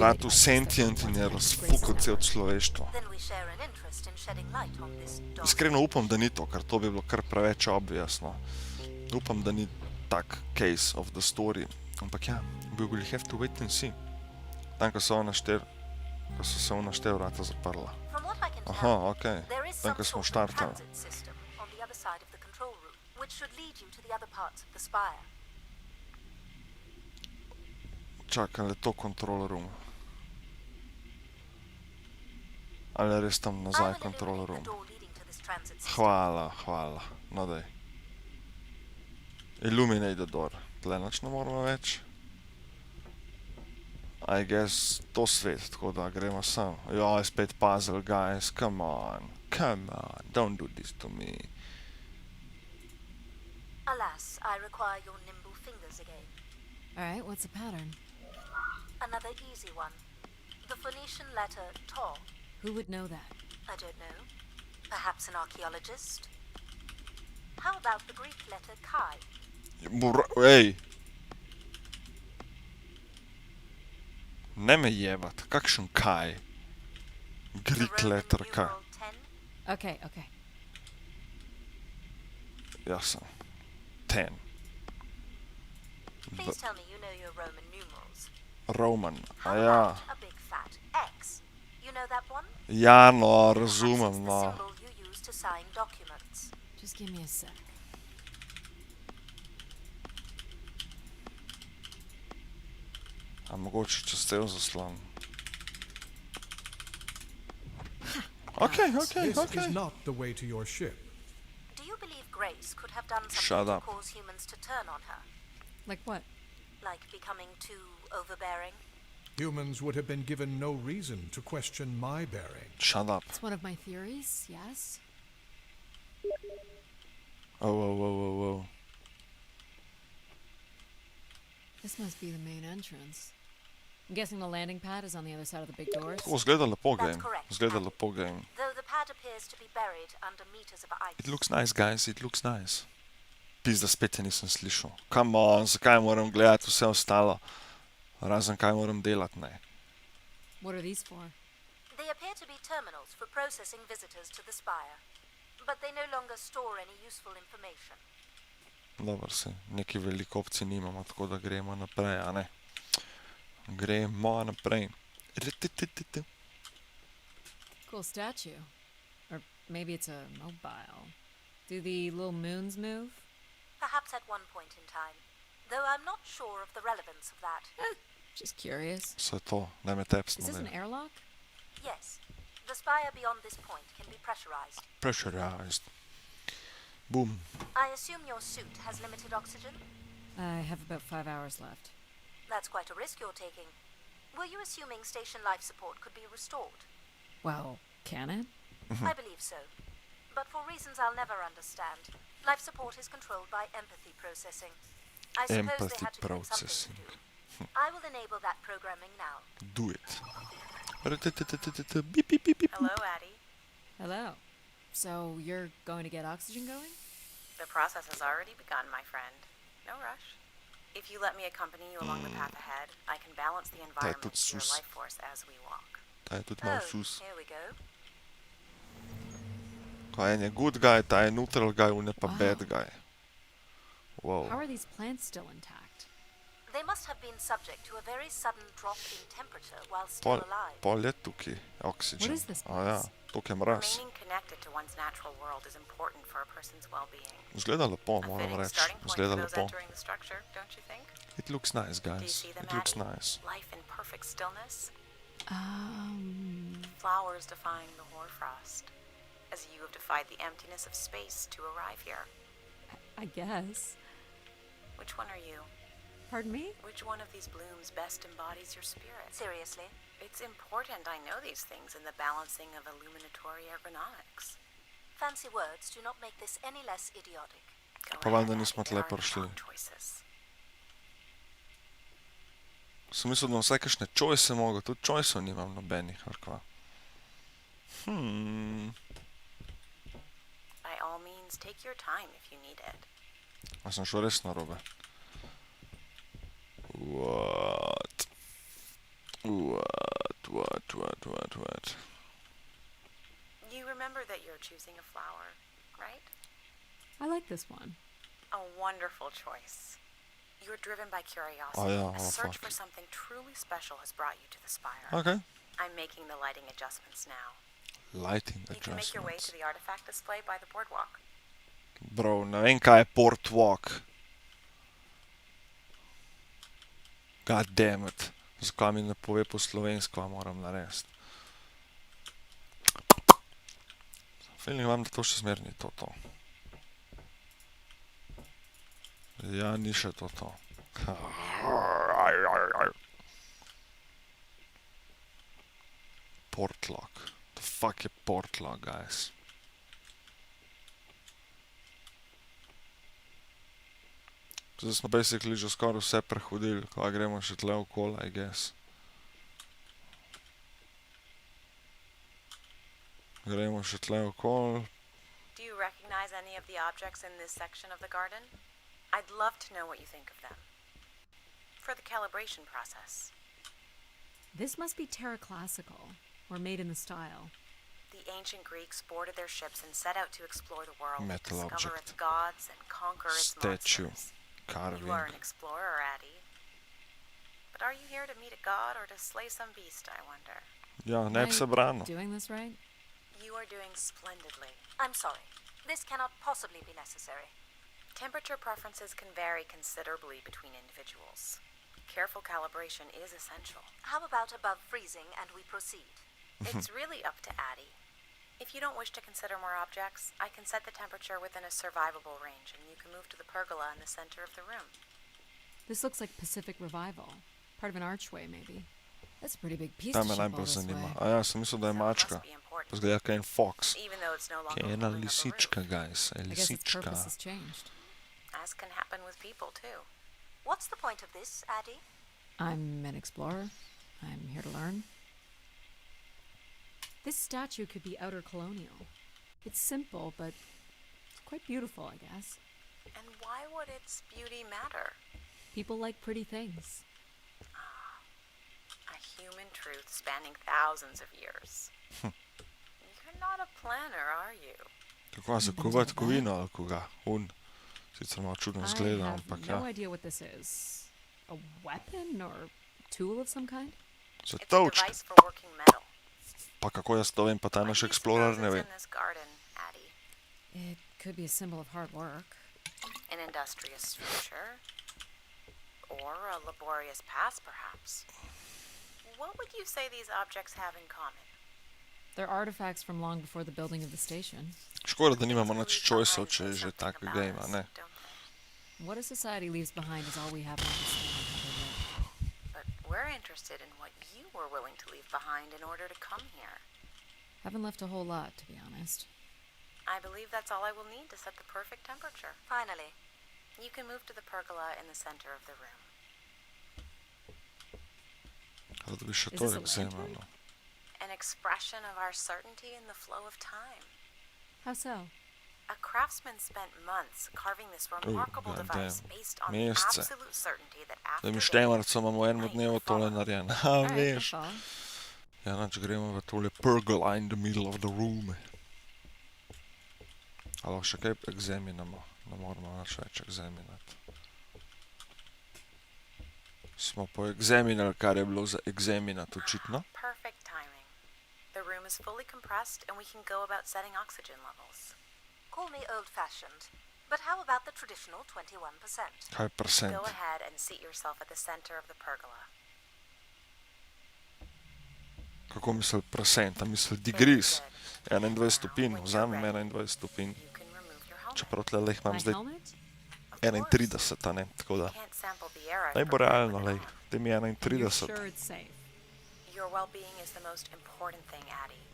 ratu sentient in je razfukal cel človeštvo. Then we share an interest in shedding light on this dark Iskreno upam, da ni to, ker to bi bilo kar preveč obvious, no. Upam, da ni tak case of the story. Ampak ja, we will have to wait and see. Tam, ko so se ona štiri vrata zaprla. From what I can tell, Aha, okej. there is Tam, some ko smo sort of štartali. transit system on the other side of the control room, which should lead you to the other parts of the spire. Čakaj, ali je to control room? Ali je res tam I nazaj will control illuminate room? the door leading to this transit system. Hvala. No daj. Illuminate the door. Tle nič ne moramo več. I guess to svet, tako da gremo sem. Joj, spet puzzle, guys. Come on. Don't do this to me. Alas, I require your nimble fingers again. All right, what's the pattern? Another easy one. The Phoenician letter Tau. Who would know that? I don't know. Perhaps an archaeologist? How about the Greek letter Chi? Ej! Ne me jebat, kakšen kaj? The Greek Roman letter kaj? numeral 10? Okay. Jaz sem. 10. Please tell me you know your Roman numerals. Roman. How A ja. about a big fat X? You know that one? Ja, no, Perhaps it's razumem, the no. symbol you use to sign documents. Just give me a sec. A mogoče čez cel zaslon. Okay. This is not the way to your ship. Do you believe Grace could have done Shut something up. to cause humans to turn on her? Like what? Like becoming too overbearing? Humans would have been given no reason to question my bearing. Shut up. It's one of my theories, yes. Oh. This must be the main entrance. I'm guessing the landing pad is on the other side of the big doors. Tako zgleda lepo That's game. correct. Zgleda lepo game. Though the pad appears to be buried under meters of ice. It looks nice, guys, it looks nice. Pizda, spet je nisem slišal. Come on, zakaj moram gledati vse ostalo? Razen kaj moram delati, ne. What are these for? They appear to be terminals for processing visitors to the spire. But they no longer store any useful information. Dobro, se neki veliko opcij nimamo, tako da gremo naprej, a ne. Gremo naprej. Cool statue. Or maybe it's a mobile. Do the little moons move? Perhaps at one point in time. Though I'm not sure of the relevance of that. Just curious. Vse to, ne me Is tepsno. this an airlock? Yes. The spire beyond this point can be pressurized. Pressurized. Boom. I assume your suit has limited oxygen? I have about 5 hours left. That's quite a risk you're taking. Were you assuming station life support could be restored? Well, can it? I believe so. But for reasons I'll never understand, life support is controlled by empathy processing. I suppose Empathy they had to give it something processing. to do. I will enable that programming now. Do it. Beep, beep, beep, beep. Hello, Addie. Hello. So you're going to get oxygen going? The process has already begun, my friend. No rush. If you let me accompany you along the path ahead, I can balance the environment tudi to your sus. life force as we walk. Ta je tudi malo Oh, sus. here we go. Ko en je good guy, ta je neutral guy, on je pa Wow. bad guy. Wow. How are these plants still intact? They must have been subject to a very sudden drop in temperature while still alive. Pol je tukaj, oxygen. What is this A ja, place? tukaj je mraz. Remaining connected to one's natural world is important for a person's well-being. Zgleda lepo, A moram fitting reči. starting point Zgleda for those lepo. entering the structure, don't you think? It looks nice, Do you guys. see them, It looks Addie? nice. Life in perfect stillness. Um, Flowers defying the hoarfrost. As you have defied the emptiness of space to arrive here. I guess. Which one are you? Pardon me? Which one of these blooms best embodies your spirit? Seriously? It's important I know these things in the balancing of illuminatory ergonomics. Fancy words do not make this any less idiotic. Go Pa ahead, valjda Addie, nismo there tle are no prišli. wrong choices. Sem mislil, da bom vsaj kakšne choice mogel, tudi choiceov nimam nobenih, ali kva. By all means, take your time if you need it. A sem šel res narobe. What? You remember that you're choosing a flower, right? I like this one. A wonderful choice. You're driven by curiosity. Oh, yeah. A Oh, search fuck. for something truly special has brought you to the spire. Okay. I'm making the lighting adjustments now. Lighting You can make your way adjustments. to the artifact display by the boardwalk. Bro, ne vem kaj je port walk. God damn it. Zakaj mi ne pove po slovensko, a moram narediti. Feeling imam, da to še zmer ni to. Ja, ni še to. Portlock. The fuck je portlock, guys? Zdaj smo basically že skoraj vse prehodili, ko gremo še tle okoli, I guess. Gremo še tle okoli. Do you recognize any of the objects in this section of the garden? I'd love to know what you think of them. For the calibration process. This must be Terra Classical, or made in the style. The ancient Greeks boarded their ships and set out to explore the world, Metal discover object. its gods, and conquer its Statue. monsters. Carving. You are an explorer, Addie. But are you here to meet a god or to slay some beast, I wonder? Ja, ne Am bi I se branil. doing this right? You are doing splendidly. I'm sorry. This cannot possibly be necessary. Temperature preferences can vary considerably between individuals. Careful calibration is essential. How about above freezing and we proceed? It's really up to Addie. If you don't wish to consider more objects, I can set the temperature within a survivable range, and you can move to the pergola in the center of the room. This looks like Pacific Revival. Part of an archway, maybe. That's a pretty big piece Ta to me ship all najbolj this zanima. way. A ja, sem mislil, da je So it mačka. must be important, Zgleda kaj en fox. even though it's no longer Kaj je ena holding up a lisička, roof, guys. I guess its Lisička. purpose has changed. as can happen with people too. What's the point of this, Addie? I'm an explorer. I'm here to learn. This statue could be outer colonial. It's simple, but it's quite beautiful, I guess. And why would its beauty matter? People like pretty things. A human truth spanning thousands of years. You're not a planner, are you? Kako se kovati kovino ali koga? Sicer malo čudno I zgleda, have ampak no ja. idea what this is. A weapon or tool of some kind? Za It's a točk. device for working metal. Pa kako jaz to vem, pa ta Why naš do you explorer suppose ne it's ve. in this garden, Addie? It could be a symbol of hard work. An industrious future? Or a laborious past, perhaps? What would you say these objects have in common? They're artifacts from long before the building of the station. Škoda, da nimamo Things nič leave choiceov, behind če je say že something tak about game, a us, ne? don't they? What a society leaves behind is all we have to understand how they live. But we're interested in what you were willing to leave behind in order to come here. Haven't left a whole lot, to be honest. I believe that's all I will need to set the perfect temperature. Finally. You can move to the pergola in the center of the room. Rad bi še Is to this a vseeno. lantern? An expression of our certainty in the flow of time. How so? A craftsman spent months carving this remarkable device goddamn. based on the Mesece. absolute certainty that after Da mi the štemarco imamo v enem night dnevu would tole follow. narejeno. A, Alright, I veš. follow. Ja, nač gremo v tole pergola in the middle of the room. Ali še kaj examinamo? Ne moramo nič več examinati. Smo poexaminali, kar je bilo za examinati, očitno. Perfect timing. The room is fully compressed and we can go about setting oxygen levels. Call me old-fashioned, but how about the traditional 21%? Kaj percent? Go ahead and seat yourself at the center of the pergola. Kako misli percent? A misli Very degrees? good. 21 stopinj, Now, when vzamem you're ready, 21 stopinj. You can remove your helmet. Čeprav tle jih My imam zdaj helmet? Of course. 31, a ne? Tako da. Can't sample the air I've Naj bo prepared realno, with lej. it on. Daj mi And you're 31. sure it's safe? Your well-being is the most important thing, Addie.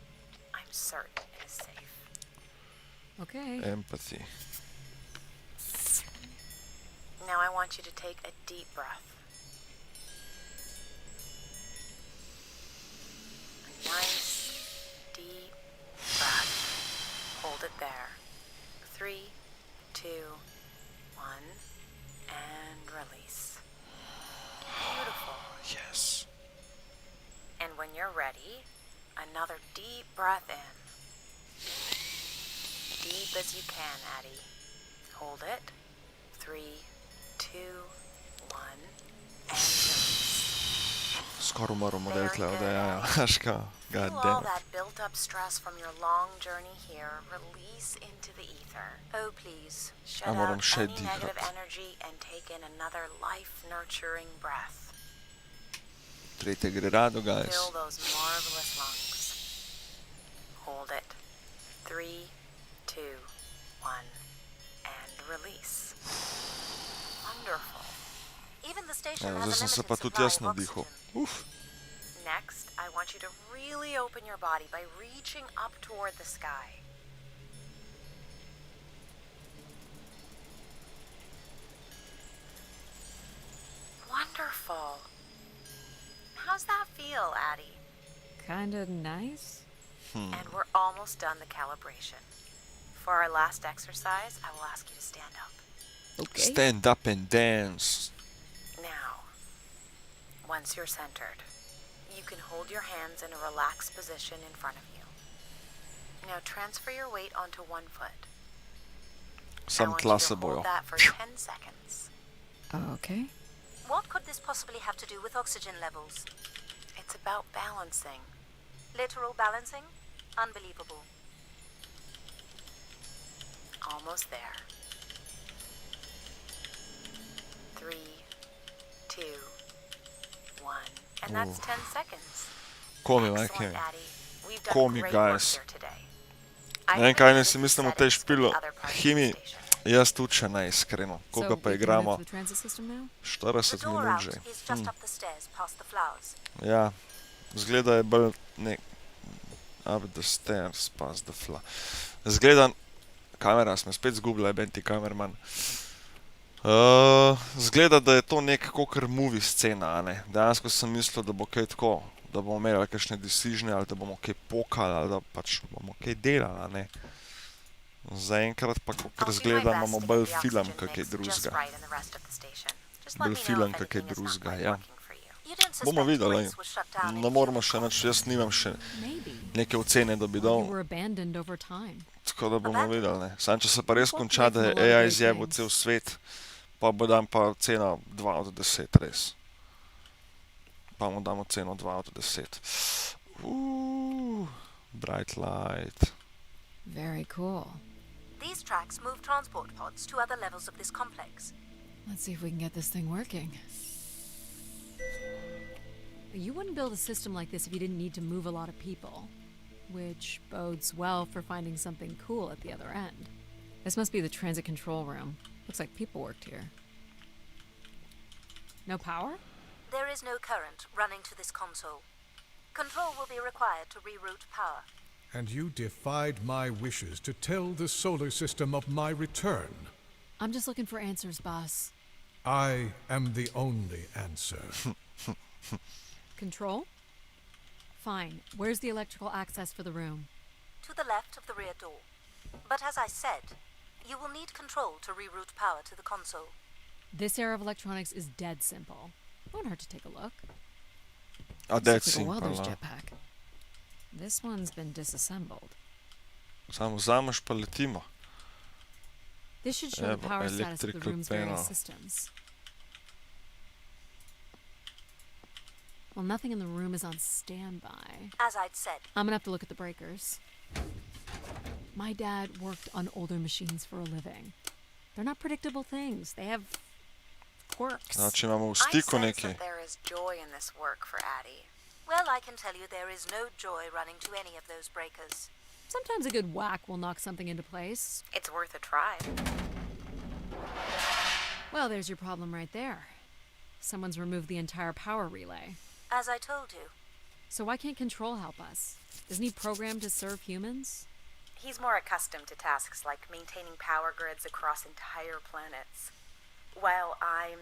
I'm certain it is safe. Okay. Empathy. Now I want you to take a deep breath. A nice, deep Another deep breath in. Deep as you can, Addie. Hold it. 3, 2, 1, and release. Skoraj umrl model Very tle od good, AI-ja. Addie. Aš kao, god Feel all damn it. that built-up stress from your long journey here release into the ether. Oh, please. Shut A moram out še any negative dihat. energy and take in another life-nurturing breath. Tretje gre rado, guys. Fill those marvelous lungs. Hold it. 3, 2, 1, and release. Wonderful. Even the station Evo, has zdaj a sem se limited pa tudi supply jaz of nadihal. oxygen. Uf. Next, I want you to really open your body by reaching up toward the sky. Wonderful. How's that feel, Addie? Kinda nice? And we're almost done the calibration. For our last exercise, I will ask you to stand up. Okay. Stand up and dance. Now, once you're centered, you can hold your hands in a relaxed position in front of you. Now transfer your weight onto one foot. I Sam want tla you se to bojo. hold that for 10 seconds. Okay. What could this possibly have to do with oxygen levels? It's about balancing. Literal balancing? Unbelievable. Almost there. 3, 2, 1. And that's 10 seconds. Komi, Excellent, majke. Addie. We've done Komi, great guys. work here today. Ne vem, kaj naj si mislim o tej špilu. Himi, Himi. jaz tudi še ne, iskreno. So Koga pa we can igramo? move to the transit system now? 40 The door minut out že. is just up the stairs past the flowers. Ja, zgleda je bolj nek... Up the stairs, past the fla. Zgleda... Kamera, smo spet zgubila, ben ti kamerman. Zgleda, da je to nek kakor movie scena, a ne. Dejansko sem mislil, da bo kaj tako, da bomo imeli kakšne decisione, ali da bomo kaj pokali, ali da pač bomo kaj delali, a ne. Zaenkrat pa, kakor zgleda, imamo bolj film, kakaj drugega. Bolj film, kakaj drugega, ja. You don't suspect Bomo videli, Grace was shut down ne in moramo human še nič, jaz nimam še Maybe. neke ocene, da bi You dal, were abandoned over time. tako da bomo videli, ne. Sam, če se pa res Walk konča, away da from je a lot of AI great izjebil things. cel svet, pa bo dam pa cena 2 od 10, res. Pa mu damo ceno 2 od 10. Bright light. Very cool. These tracks move transport pods to other levels of this complex. Let's see if we can get this thing working. You wouldn't build a system like this if you didn't need to move a lot of people, which bodes well for finding something cool at the other end. This must be the transit control room. Looks like people worked here. No power? There is no current running to this console. Control will be required to reroute power. And you defied my wishes to tell the solar system of my return. I'm just looking for answers, boss. I am the only answer. Control? Fine. Where's the electrical access for the room? To the left of the rear door. But as I said, you will need control to reroute power to the console. This era of electronics is dead simple. Won't hurt to take a look. A This dead looks like a simple, welder's no. jetpack. This one's been disassembled. Samo vzameš pa letimo. This should show the Evo, power status of the electrical room's various panel. systems. Well, nothing in the room is on standby. As I'd said, I'm gonna have to look at the breakers. My dad worked on older machines for a living. They're not predictable things. They have quirks. Znači imamo v I stiku sense nekaj. that there is joy in this work for Addie. well, I can tell you there is no joy running to any of those breakers. Sometimes a good whack will knock something into place. It's worth a try. Well, there's your problem right there. Someone's removed the entire power relay. As I told you, So why can't Control help us? Isn't he programmed to serve humans? He's more accustomed to tasks like maintaining power grids across entire planets, while I'm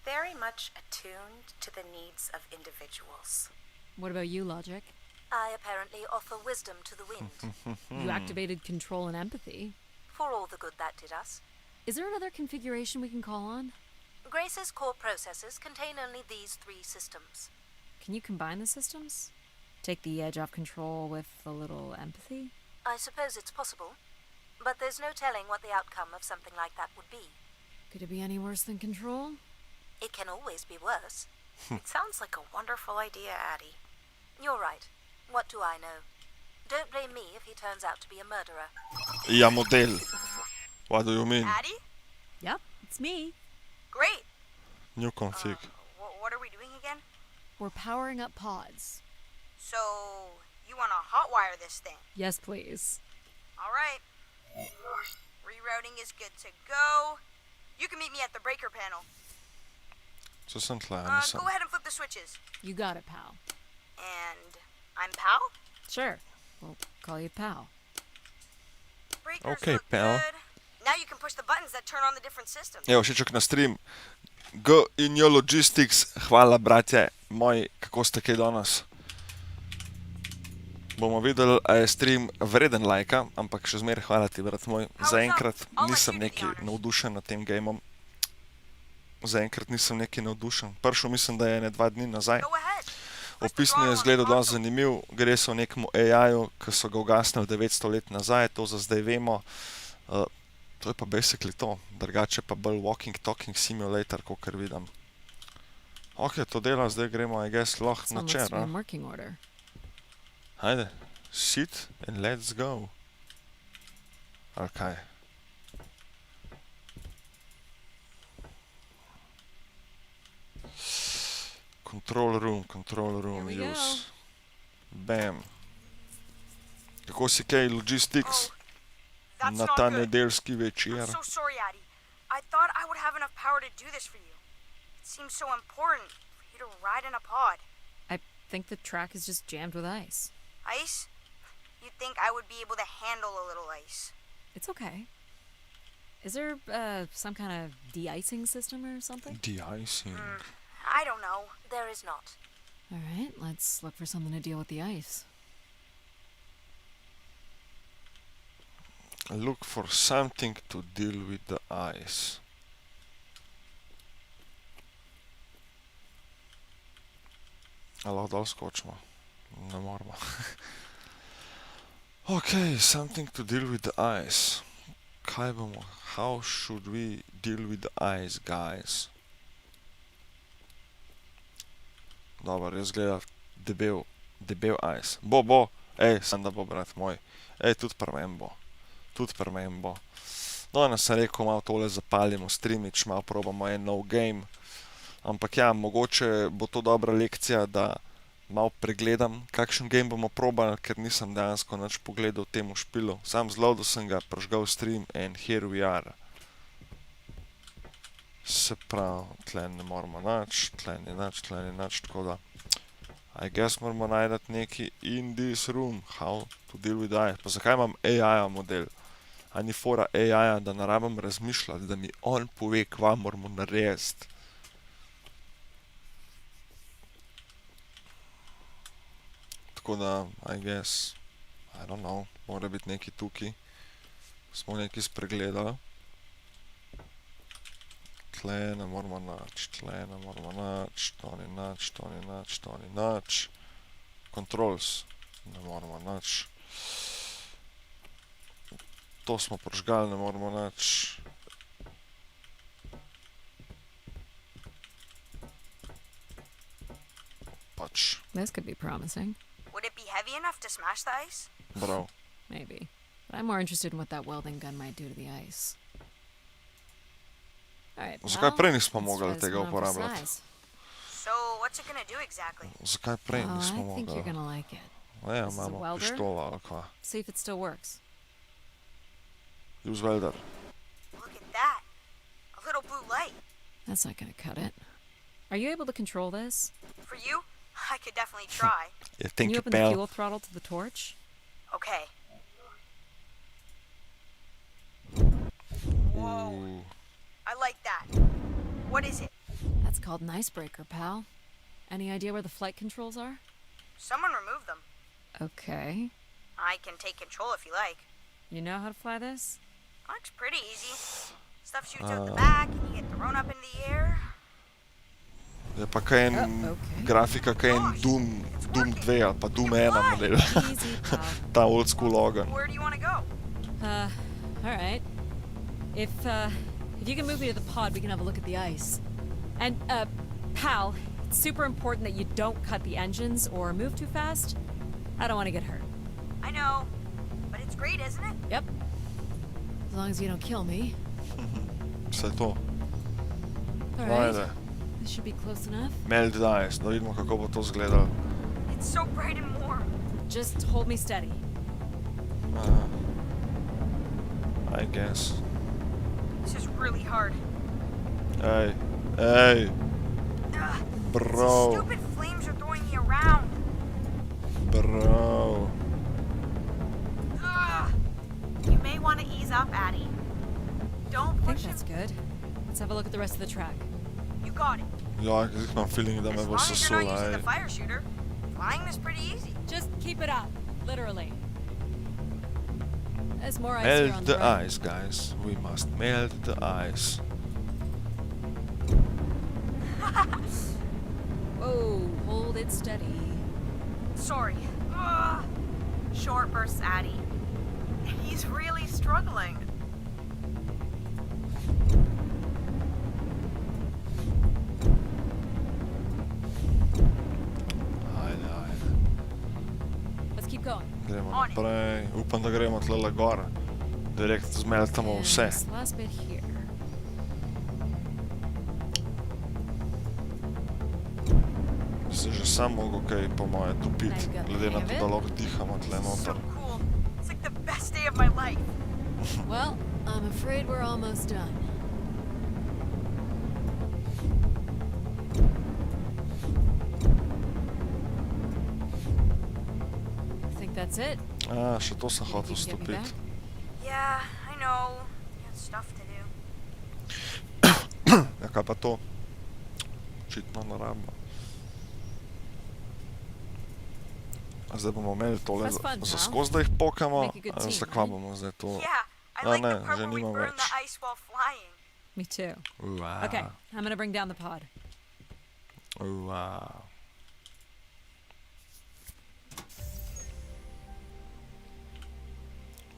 very much attuned to the needs of individuals. What about you, Logic? I apparently offer wisdom to the wind, You activated Control and Empathy. for all the good that did us. Is there another configuration we can call on? Grace's core processors contain only these 3 systems. Can you combine the systems? take the edge off control with a little empathy? I suppose it's possible, but there's no telling what the outcome of something like that would be. Could it be any worse than control? It can always be worse. It sounds like a wonderful idea, Addie. You're right. What do I know? Don't blame me if he turns out to be a murderer. Ja, model. What do you mean? Addie? Yep, it's me. Great. New config. What are we doing again? We're powering up pods. So, you want to hotwire this thing? Yes, please. All right. Rerouting is good to go. You can meet me at the breaker panel. Co sem tle, nisem. Go ahead and flip the switches. You got it, pal. And I'm Pal? Sure. We'll call you pal. Breakers Okay, look Pal. good. Now you can push the buttons that turn on the different systems. Evo, všeček na stream. G in Yo Logistics, hvala bratje moji, kako ste kaj danes. Bomo videli, a je stream vreden lajka, ampak še zmeraj hvala ti, brat moj. Zaenkrat nisem neki navdušen nad tem gameom. Zaenkrat nisem neki navdušen. Prišel mislim, da je 2 dni nazaj. Go ahead. Opisni je izgledal dosti zanimiv, gre se o nekemu AI-ju, ki so ga ugasnili 900 let nazaj, to za zdaj vemo. To je pa basically to, drugače pa bolj walking talking simulator, kakor vidim. Ok, to dela, zdaj gremo, I guess, lahko na Someone čer, looks to be a? in working order. Hajde, sit and let's go. Ali kaj? Control room, Here we use. Bam. Kako si kaj, logistics? That's Na not ta good. nedeljski I'm večer. so sorry, Addie. I thought I would have enough power to do this for you. It seems so important for you to ride in a pod. I think the track is just jammed with ice. Ice? You'd think I would be able to handle a little ice. It's okay. Is there some kind of de-icing system or something? De-icing. I don't know. There is not. All right, let's look for something to deal with the ice. Look for something to deal with the ice. A lahko dol skočimo? Ne moramo. Ok, something to deal with the ice. Kaj bomo? How should we deal with the ice, guys? Dobar, jaz gleda debel ice. Bo, sem da bo, brat moj. Tudi pri meni bo. Danes sem rekel, malo tole zapalimo streamič, malo probamo en nov game. Ampak ja, mogoče bo to dobra lekcija, da malo pregledam, kakšen game bomo probali, ker nisem dejansko nič pogledal temu špilu. Sam zloadil sem ga, prežgal stream and here we are. Se pravi, tle ne moramo nič, tle ni nič, tako da I guess moramo najdati neki in this room, how to deal with AI. Pa zakaj imam AI-ja model? A ni fora AI-ja, da ne rabim razmišljati, da mi on pove, kva moramo narediti. Tako da, I guess, I don't know, mora biti neki tukaj. Smo neki spregledali. Tle ne moramo nič, to ni nič. Controls, ne moramo nič. To smo prižgali, ne moramo nič. Pač, This could be promising. Would it be heavy enough to smash the ice? bro. Maybe. But I'm more interested in what that welding gun might do to the ice. All right, Zakaj pal, prej nismo let's mogli try this tega one on for uporabljati? size. So, what's it gonna do exactly? Zakaj prej Oh, nismo I think you're mogli? gonna like it. Ja, This is a imamo welder? pištolo ali kva. See if it still works. Use welder. Look at that. A little blue light. That's not gonna cut it. Are you able to control this? For you, I could definitely try. Ja, Can thank you you, open the pal. fuel throttle to the torch? Okay. Ooh. I like that. What is it? That's called an icebreaker, pal. Any idea where the flight controls are? Someone removed them. Okay. I can take control if you like. You know how to fly this? Looks pretty easy. Stuff shoots out the back and you get thrown up in the air. Je pa kaj en Okay. grafika, kaj en Doom 2 ali pa Doom 1 model. Easy, pal. Ta old school ogen. Where do you want to go? All right. If you can move me to the pod, we can have a look at the ice. And, pal, it's super important that you don't cut the engines or move too fast. I don't want to get hurt. I know, but it's great, isn't it? Yep. As long as you don't kill me. Vse to. All right. Ajde. This should be close enough. Meld dice, da vidimo kako bo to izgledalo. It's so bright and warm. Just hold me steady. I guess. This is really hard. Ej, Ugh, bro, These stupid flames are throwing me around. bro. Ugh. You may want to ease up, Addie. Don't I think push that's it. good. Let's have a look at the rest of the track. You got it. Ja, ik imam feeling da me As bo long as you're not sesula, using ej. the fire shooter, flying is pretty easy. Just keep it up, literally. There's more ice here on Melt the the right. ice, guys. We must melt the ice. Whoa, hold it steady. Sorry. Ugh. Short bursts, Addie. He's really struggling. Ajde, ajde. Let's keep going. Gremo On it. naprej. Upam, da gremo tlele gor. Direkt zmeltamo And vse. this last bit here. Se že sam mogo kaj po moje topit, I've got the glede na hang to, of da it. lahko dihamo tle So noter. cool. It's like the best day of my life. Well, I'm afraid we're almost done. I think that's it. A, še to sem You think hotel you can get me stopiti. back? Yeah, I know. Got stuff to do. Ja, kaj pa to? Očitno ne rabimo. A zdaj bomo imeli tole That's fun, za pal. skozi, da jih pokamo, Make a good a team, za kva right? bomo zdaj to... Yeah, I Oh, like no, the part že where we nimam burn the več. ice while flying. Me too. Wow. Okay, I'm gonna bring down the pod. Wow.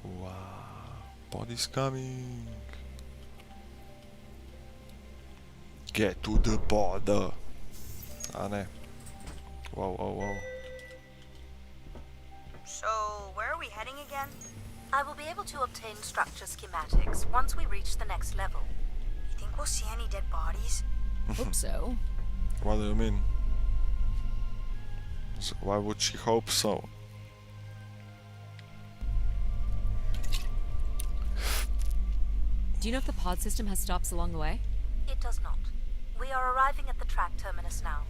Wow. Body's coming. Get to the pod. A ne. Wow, wow, wow. So, where are we heading again? I will be able to obtain structure schematics once we reach the next level. You think we'll see any dead bodies? Hope so. What do you mean? Why would she hope so? Do you know if the pod system has stops along the way? It does not. We are arriving at the track terminus now.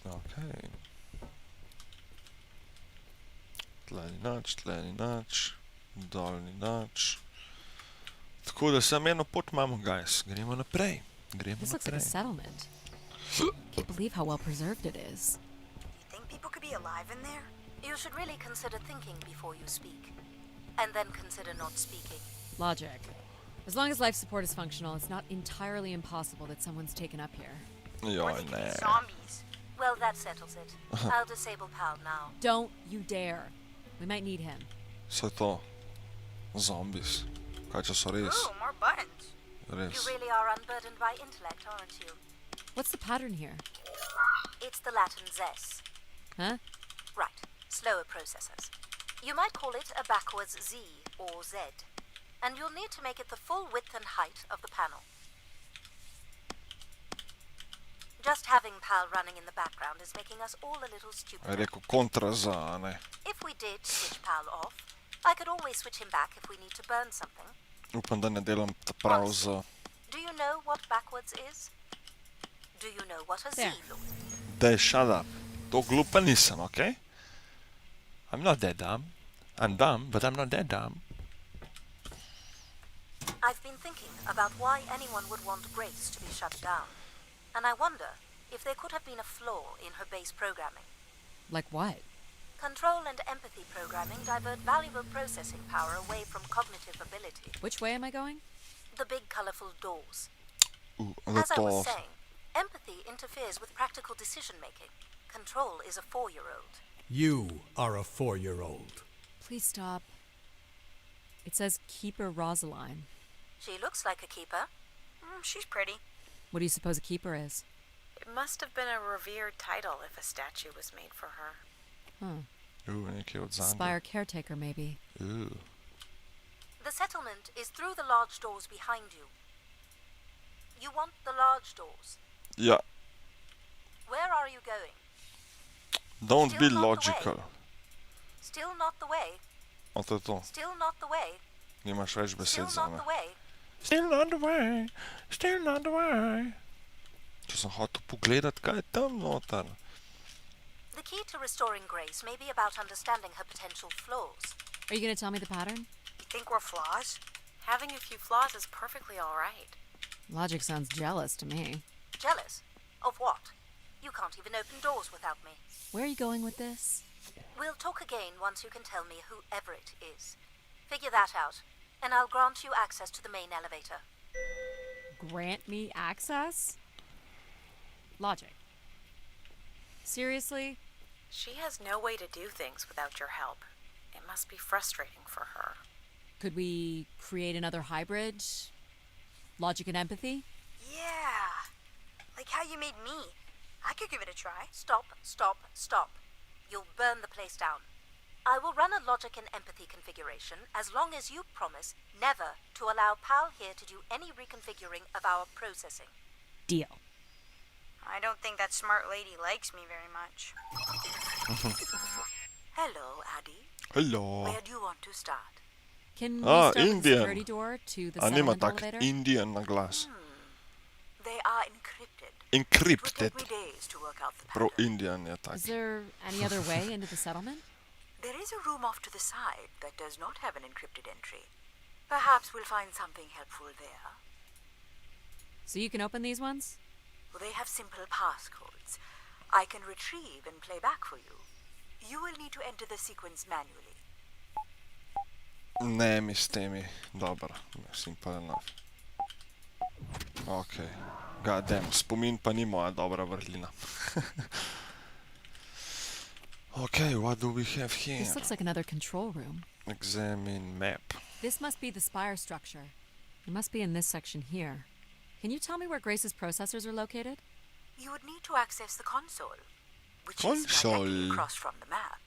Okay. Tle ni nič, dol ni nič. Tako da samo eno pot imamo, guys. Gremo naprej. Gremo This looks like a naprej. settlement. Can't believe how well preserved it is. You think people could be alive in there? You should really consider thinking before you speak. And then consider not speaking. Logic. As long as life support is functional, it's not entirely impossible that someone's taken up here. Or Joj, they could ne. be zombies. Well, that settles it. I'll disable Pal now. Don't you dare. We might need him. Vse to. Zombies. Kaj če so res? Ooh, more buttons. You Res. really are unburdened by intellect, aren't you? What's the pattern here? It's the Latin zes. Huh? Right, slower processors. You might call it a backwards Z or Z. And you'll need to make it the full width and height of the panel. Just having Pal running in the background is making us all a little Je stupid. rekel kontra za, a ne. If we did switch Pal off, I could always switch him back if we need to burn something. Upam, da ne delam ta prav za... Do you know what backwards is? Do you know what a Z There. looks like? Daj, shut up. To glupa nisem, okej? I'm not that dumb. I'm dumb, but I'm not that dumb. I've been thinking about why anyone would want Grace to be shut down. And I wonder if there could have been a flaw in her base programming. Like what? Control and empathy programming divert valuable processing power away from cognitive ability. Which way am I going? The big colorful doors. Ooh, the As I was doors. saying, empathy interferes with practical decision making. Control is a 4-year-old. You are a 4-year-old. Please stop. It says Keeper Rosaline. She looks like a keeper. She's pretty. What do you suppose a keeper is? It must have been a revered title if a statue was made for her. Nekaj od zadnje. Spire caretaker, maybe. The settlement is through the large doors behind you. You want the large doors. Ja, Where are you going? don't be Still not the logical. Still not the way. A to je to. Still not the way. Nimaš več Still besed za not me. the way. Still not the way, still not the way. Če sem hotel pogledat, kaj je tam noter. The key to restoring grace may be about understanding her potential flaws. Are you going to tell me the pattern? Think we're flaws? Having a few flaws is perfectly all right. Logic sounds jealous to me. Jealous? Of what? You can't even open doors without me. Where are you going with this? We'll talk again once you can tell me whoever it is. Figure that out, and I'll grant you access to the main elevator. Grant me access? Logic. Seriously? She has no way to do things without your help. It must be frustrating for her. Could we create another hybrid? Logic and empathy? Yeah. Like how you made me. I could give it a try. Stop, stop, stop. You'll burn the place down. I will run a logic and empathy configuration as long as you promise never to allow Pal here to do any reconfiguring of our processing. Deal. I don't think that smart lady likes me very much. Hello, Addy. Hello. Where do you want to start? Can we Ah, start with the Indian. security door to the A nima settlement tak elevator? Indian na glas. They are encrypted. Encrypted. It would take me days to work out the Prav pattern. Indian je tak. Is there any other way into the settlement? There is a room off to the side that does not have an encrypted entry. Perhaps we'll find something helpful there. So you can open these ones? They have simple passcodes. I can retrieve and play back for you. You will need to enter the sequence manually. Ne mi s temi. Dobro. Simple enough. Ok. God damn. Spomin pa ni moja dobra vrlina. Ok, what do we have here? This looks like another control room. Examine map. This must be the spire structure. It must be in this section here. Can you tell me where Grace's processors are located? You would need to access the console, which is Console. directly across from the map.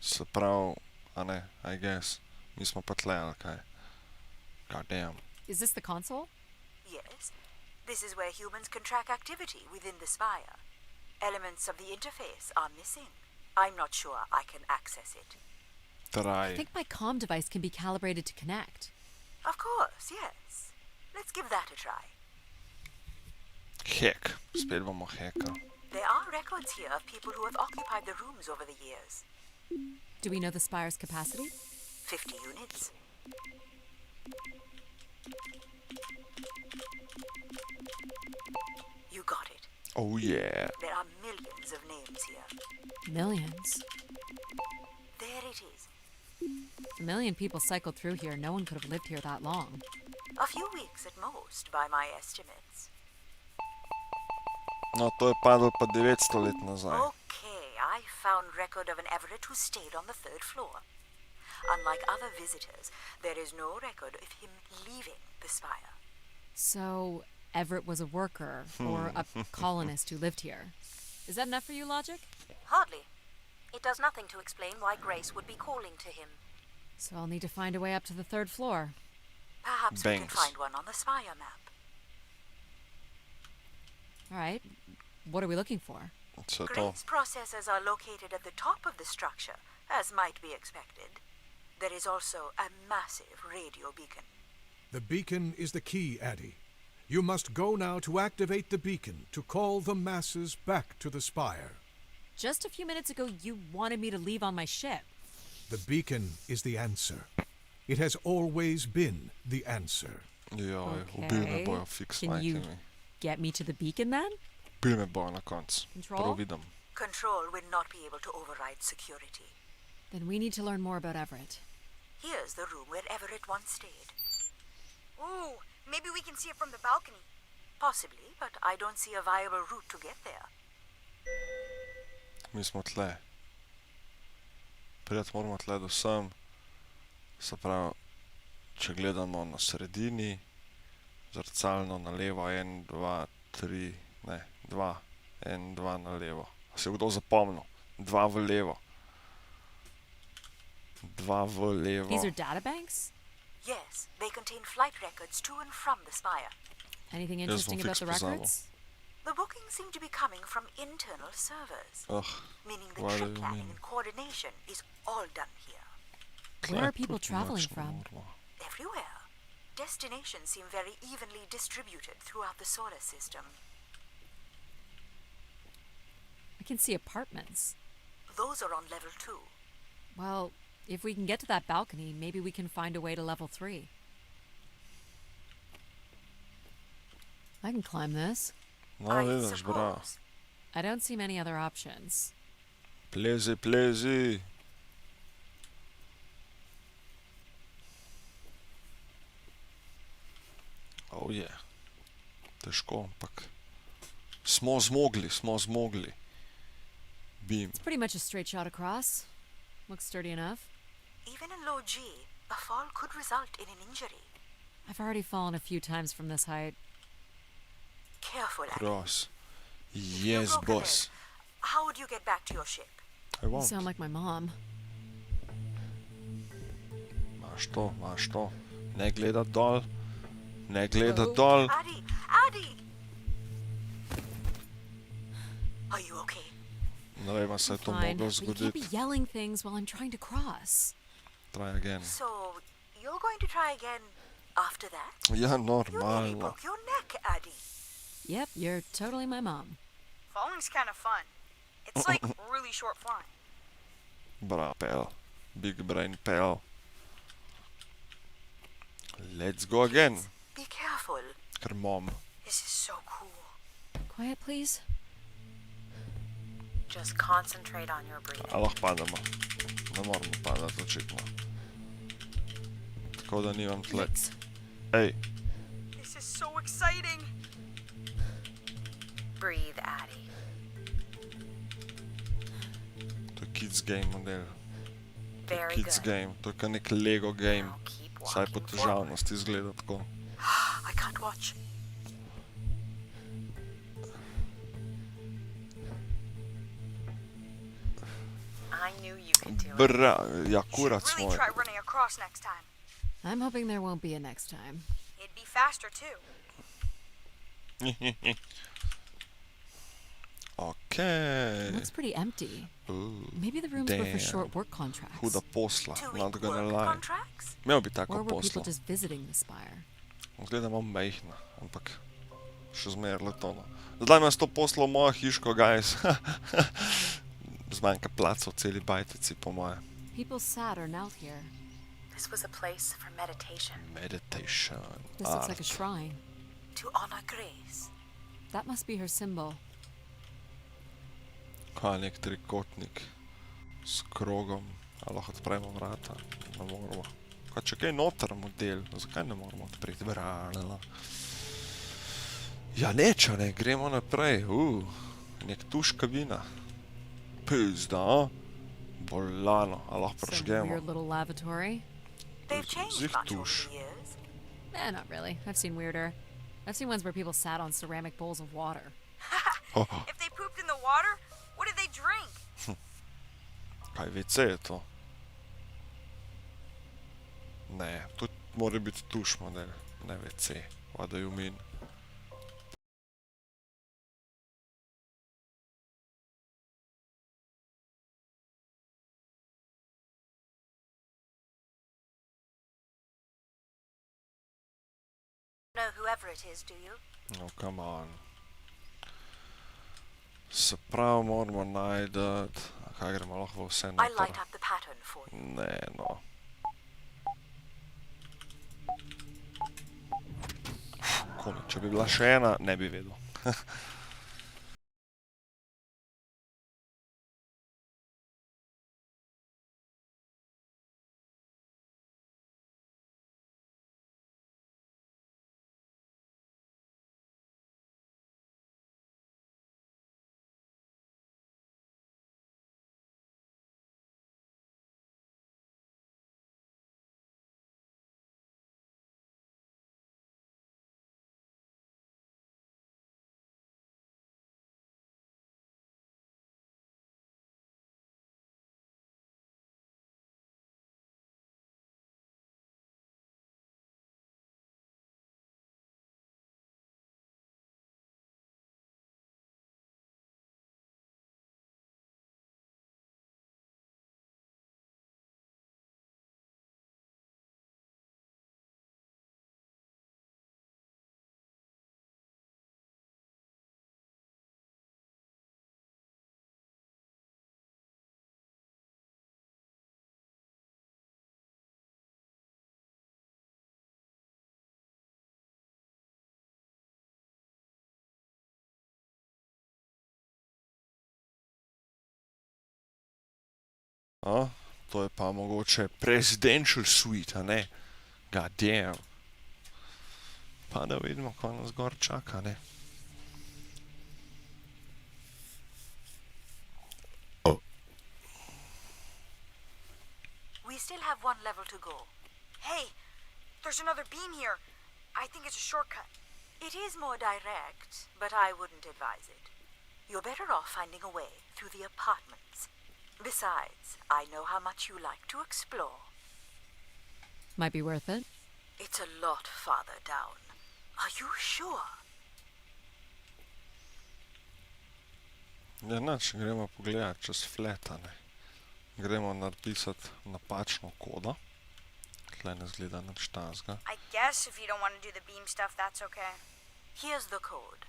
Se pravi, a ne, I guess. Mi smo pa tle, ali kaj? God damn. Is this the console? Yes, this is where humans can track activity within the spire. Elements of the interface are missing. I'm not sure I can access it. I Try. think my comm device can be calibrated to connect. Of course, yes. Let's give that a try. Hack. Spet bomo hacka. There are records here of people who have occupied the rooms over the years. Do we know the spire's capacity? 50 units. You got it. Oh yeah. There are millions of names here. Millions. There it is. A million people cycled through here. No one could have lived here that long. A few weeks at most, by my estimates. No, to je padlo pa 900 let nazaj. Okay, I found record of an Everett who stayed on the 3rd floor. Unlike other visitors, there is no record of him leaving the spire. So, Everett was a worker, or a colonist who lived here. Is that enough for you, Logic? Hardly. It does nothing to explain why Grace would be calling to him. So I'll need to find a way up to the 3rd floor. Perhaps we can Banks. find one on the spire map. Alright, what are we looking for? Se to. Grace processors are located at the top of the structure, as might be expected. There is also a massive radio beacon. The beacon is the key, Addy. You must go now to activate the beacon to call the masses back to the spire. Just a few minutes ago, you wanted me to leave on my ship. The beacon is the answer. It has always been the answer. Joj, ubili me bojo, fiks Can you majke mi. get me to the beacon then? Ubili me bojo na koncu. Control? Prav vidim. Control will not be able to override security. Then we need to learn more about Everett. Here's the room where Everett once stayed. Ooh, maybe we can see it from the balcony. Possibly, but I don't see a viable route to get there. Mi smo tle. Prijeti moramo tle do sem. Se pravi, če gledamo na sredini, zrcalno na levo, 1, 2, 3, ne, 2, 1, 2 na levo. A se je kdo zapomnil? 2 v levo. 2 v levo. These are databanks? Yes, they contain flight records to and from the spire. Anything Jaz bom interesting about fiks the pozabil. records? The bookings seem to be coming from internal servers, Ugh, meaning the what do trip you planning mean? and coordination is all done here. Where are tle people tudi traveling močno from? moramo. Everywhere. Destinations seem very evenly distributed throughout the solar system. I can see apartments. Those are on level 2. Well, if we can get to that balcony, maybe we can find a way to level 3. I can climb this. No, I vidiš, bravo. suppose. I don't see many other options. Plezi, plezi. Oh je. Težko, ampak smo zmogli. Bim. It's pretty much a straight shot across. Looks sturdy enough. Even in low G, a fall could result in an injury. I've already fallen a few times from this height. Careful, Annie. Cross. If you Yes, broke a leg, boss. how would you get back to your ship? I You won't. sound like my mom. Imaš to. Ne gledat dol. Ne gledat Oh. dol. Addie! Are you okay? Ne vem, se je to Fine, moglo but you can't be zgoditi. yelling things while I'm trying to cross. Try again. So, you're going to try again after that? Ja, You nearly normalno. broke your neck, Addie. Yep, you're totally my mom. Falling's kind of fun. It's like really short flying. Bravo, pel. Big brain pel. Let's go again. Be careful. Ker mom. This is so cool. Quiet, please. Just concentrate on your breathing. A lahko pademo. Ne moramo padati, očitno. Tako da nimam tle. Thanks. Ej, This is so exciting. Breathe, Addie. to je kids game model. Very Kids good. game. To je kar nek Lego game. Now keep Saj po walking forward. težavnosti izgleda tako. I can't watch. I knew you could do it. Ja, You kurac should really moj. try running across next time. I'm hoping there won't be a next time. It'd be faster too. Okej. It looks pretty empty. Ooh, Maybe the rooms were for damn. short work contracts. Huda posla, 2-week not gonna work lie. contracts? Imel bi Or tako were people posla. just visiting the spire? Zgleda malo mejhna, ampak še zmeraj leto. No. Zdaj ima 100 poslov v mojo hiško, guys. Zmanjka placa v celi bajtici, po moje. People sat or knelt here. This was a place for meditation. Meditation. This looks like a shrine. To honor Grace. That must be her symbol. Kaj, nek trikotnik s krogom. A lahko odpremo vrata? Ne moramo. Kaj, če kaj noter model, zakaj ne moramo odpreti? Bralala. Ja, neča, ne, gremo naprej. Nek tuš kabina. Pizda, bolano. A lahko Some prežgemo? weird little lavatory. They've changed Zih much over tuš. the years. Not really. I've seen weirder. I've seen ones where people sat on ceramic bowls of water. Oh, If they pooped in the water, what did they drink? kaj, WC je to? Ne, to mora biti tuš model, ne WC. What do you mean? Know whoever it is, do you? No, come on. Se pravi, moramo najdati... Kaj gremo lahko v vse I light noter? up the pattern for you. Ne, no. Koni, če bi bila še ena, ne bi vedel. A? To je pa mogoče presidential suite, a ne? God damn. Pa da vidimo, kaj nas gor čaka, ne? We still have one level to go. Hey, there's another beam here. I think it's a shortcut. It is more direct, but I wouldn't advise it. You're better off finding a way through the apartments. Besides, I know how much you like to explore. Might be worth it. It's a lot farther down. Are you sure? Ja, nič, gremo pogledat čez flat, a ne? Gremo napisati napačno kodo. Tle ne zgleda nič tazga. I guess if you don't want to do the beam stuff, that's okay. Here's the code.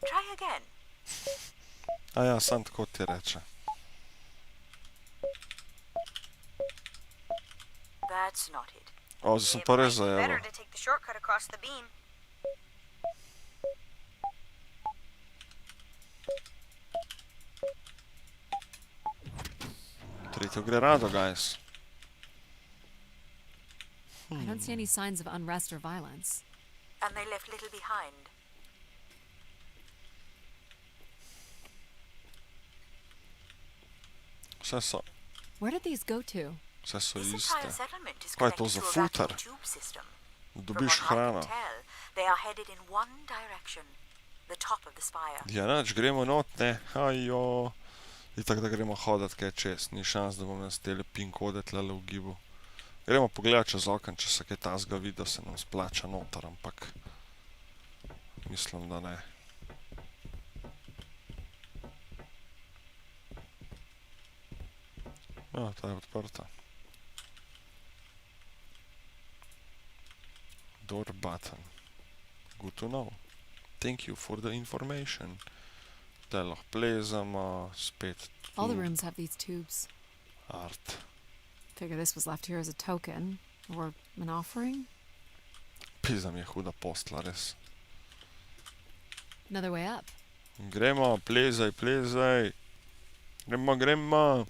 Try again. A ja, sam tako ti reče. That's not it. O, zdaj sem pa res Better zajelo. to take the shortcut across the beam. Tretjo gre rado, guys. I don't see any signs of unrest or violence. And they left little behind. Vse so, Where did these go to? vse so This iste. entire settlement is Kaj je to connected za to a vacuum futer? tube system. From Dobiš what I hrano. can tell, they are headed in one direction, the top of the spire. Ja, nič, gremo not, ne. Ajo. Itak, da gremo hodat kaj čez. Ni šans, da bom jaz tele pin kode tlele v gibu. Gremo pogledat čez okno, če se kaj tazga vidi, da se nam splača noter, ampak mislim, da ne. Ja, ta je odprta. Door button. Good to know. Thank you for the information. Te lahko plezamo, spet All the tu, rooms have these tubes. art. Figure this was left here as a token. Or an offering? Pizda mi je huda postla, res. Another way up. Gremo, plezaj, plezaj. Gremo, gremo.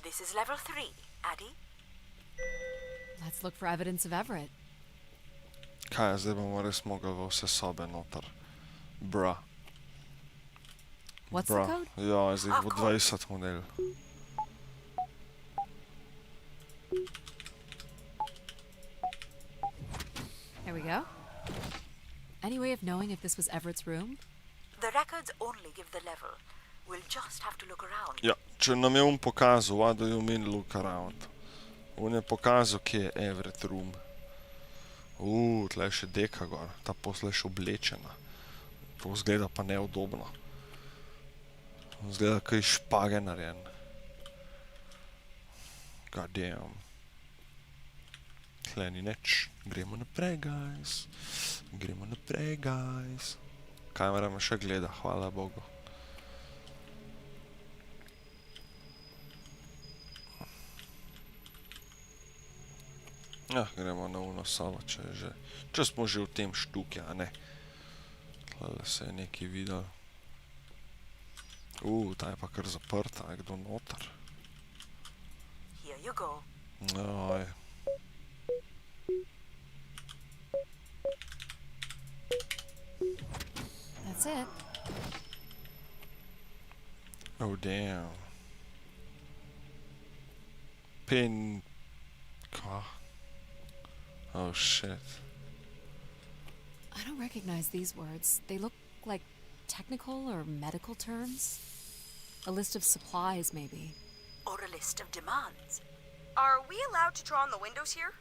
This is level 3, Addie. Let's look for evidence of Everett. Kaj je, zdaj bomo res mogli v vse sobe noter. Bra. What's Bra. the code? Ja, zdaj bo 20 model. There we go. Any way of knowing if this was Everett's room? The records only give the level. We'll just have to look around. Ja, če nam je pokazal, what do you mean look around? On je pokazal, kje je Everett room. Tle je še deka gor, ta posla je še oblečena. To zgleda pa neudobno. Zgleda, kaj špage narejen. God damn. Tle ni nič. Gremo naprej, guys. Gremo naprej, guys. Kamera me še gleda, hvala Bogu. Ja, gremo na uno sobo, če smo že v tem štuki, a ne. Tlele se je nekaj videl. Ta je pa kar zaprta, je kdo noter. Here you go. Oj. That's it. Oh damn. Pin... Kva? Oh shit. I don't recognize these words. They look like technical or medical terms. A list of supplies, maybe. Or a list of demands. Are we allowed to draw on the windows here?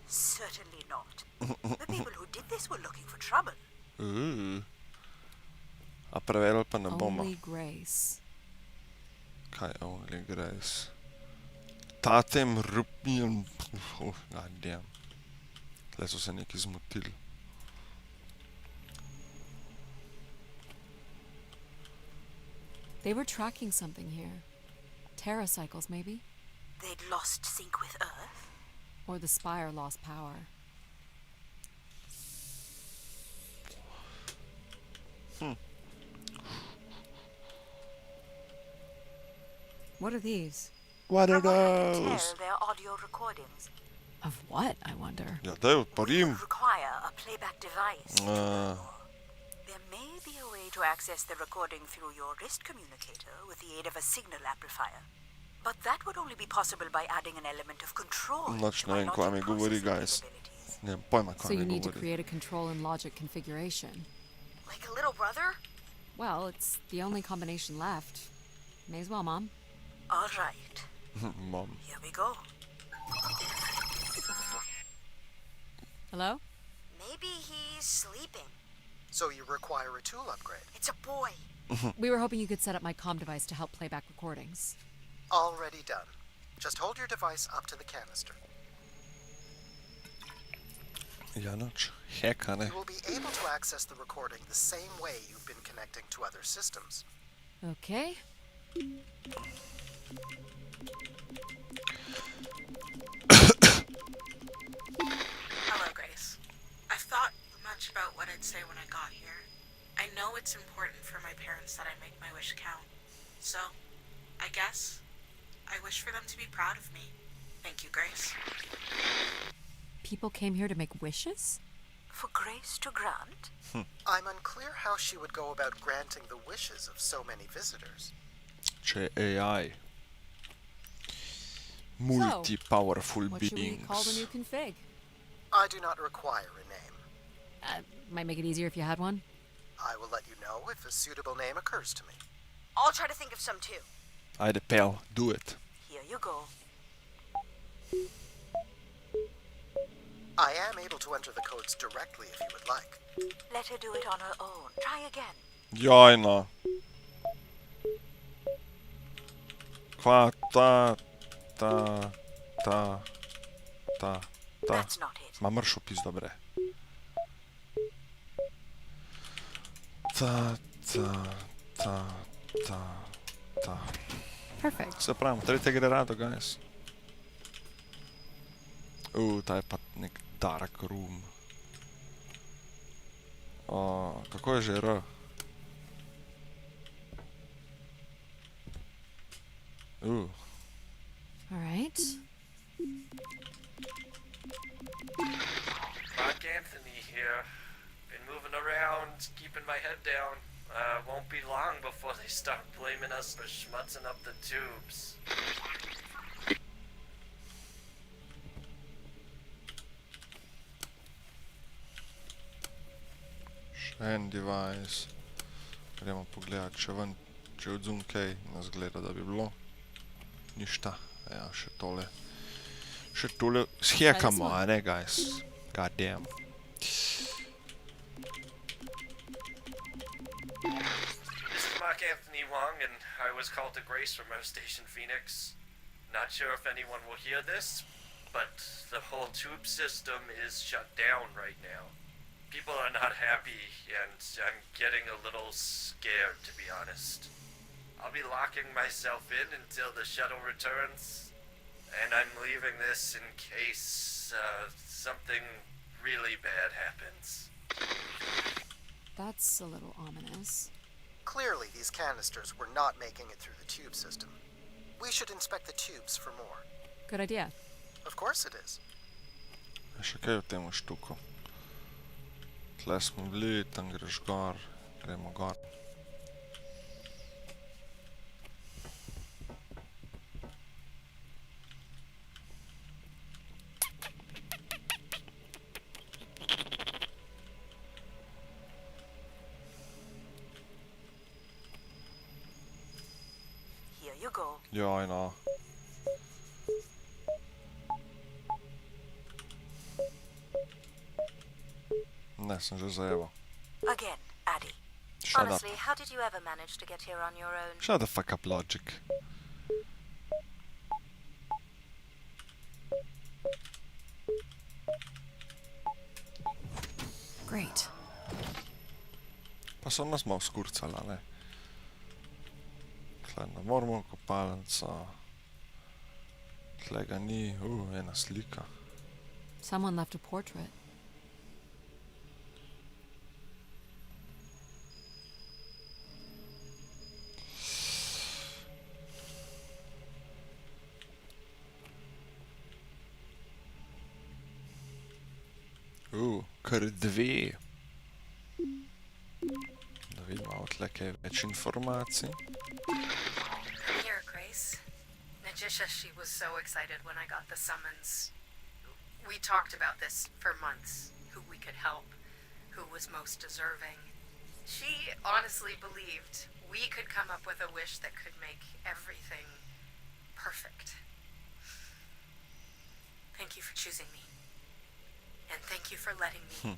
Certainly not. The people who did this were looking for trouble. A preverili pa ne bomo. Only grace. Kaj only grace? Tatem rupnjem... God damn. Tle so se neki zmotili. They were tracking something here. Terracycles, maybe? They'd lost sync with Earth? Or the spire lost power. What are these? What are From what I can those? tell, they're audio recordings. Of what, I wonder? Ja, daj odparim. Would require a playback device. There may be a way to access the recording through your wrist communicator with the aid of a signal amplifier. But that would only be possible by adding an element of control. Noč to ne my vem, kaj mi logic govori, processing guys. capabilities. Nemam pojma, So kaj you mi need to govori. create a control and logic configuration. Like a little brother? Well, it's the only combination left. May as well, Mom. All right. Mom. Here we go. Hello? Maybe he's sleeping. So you require a tool upgrade. It's a boy. We were hoping you could set up my comm device to help play back recordings. Already done. Just hold your device up to the canister. Ja, noč. Heka, ne. You will be able to access the recording the same way you've been connecting to other systems. Okay. Hello, Grace. I've thought much about what I'd say when I got here. I know it's important for my parents that I make my wish count. So, I guess I wish for them to be proud of me. Thank you, Grace. People came here to make wishes? For Grace to grant? I'm unclear how she would go about granting the wishes of so many visitors. Če je AI. Multi-powerful What should we beings. call the new config? I do not require a name. Might make it easier if you had one. I will let you know if a suitable name occurs to me. I'll try to think of some too. Ajde, pel, do it. Here you go. I am able to enter the codes directly if you would like. Let her do it on her own. Try again. Jajna. Kva, ta. That's not it. Ma mršo pizdo bre. Ta. Perfect. Se pravim, tretje gre rado, guys. Ta je pa nek dark room. Kako je že R? All right. Mark Anthony here. Been moving around, keeping my head down. Won't be long before they start blaming us for schmutzing up the tubes. Še en device. Gremo pogledat, če ven, če odzum kaj nas gleda, da bi bilo. Ništa. Ja, še tole. Še tole shekamo, a ne, guys? God damn. This is Mark Anthony Wong, and I was called to Grace from our station Phoenix. Not sure if anyone will hear this, but the whole tube system is shut down right now. People are not happy, and I'm getting a little scared, to be honest. I'll be locking myself in until the shuttle returns, and I'm leaving this in case something really bad happens. That's a little ominous. Clearly, these canisters were not making it through the tube system. We should inspect the tubes for more. Good idea. Of course it is. Še kaj v temu štuku? Tle smo bili, tam greš gor, gremo gor. Here you go. Jaj, no. Ne, sem že zajeval. Again, Addie. Shut up. Honestly, how did you ever manage to get here on your own? Shut the fuck up, Logic. Great. Pa so nas malo skurcala, ne. Tle ne moramo kopalnico. Tle ga ni, ena slika. Someone left a portrait. Kar 2. Da vidimo tle kaj več informacij. Here, Grace. Najisha, she was so excited when I got the summons. We talked about this for months. Who we could help, who was most deserving. She honestly believed we could come up with a wish that could make everything perfect. Thank you for choosing me. And thank you for letting me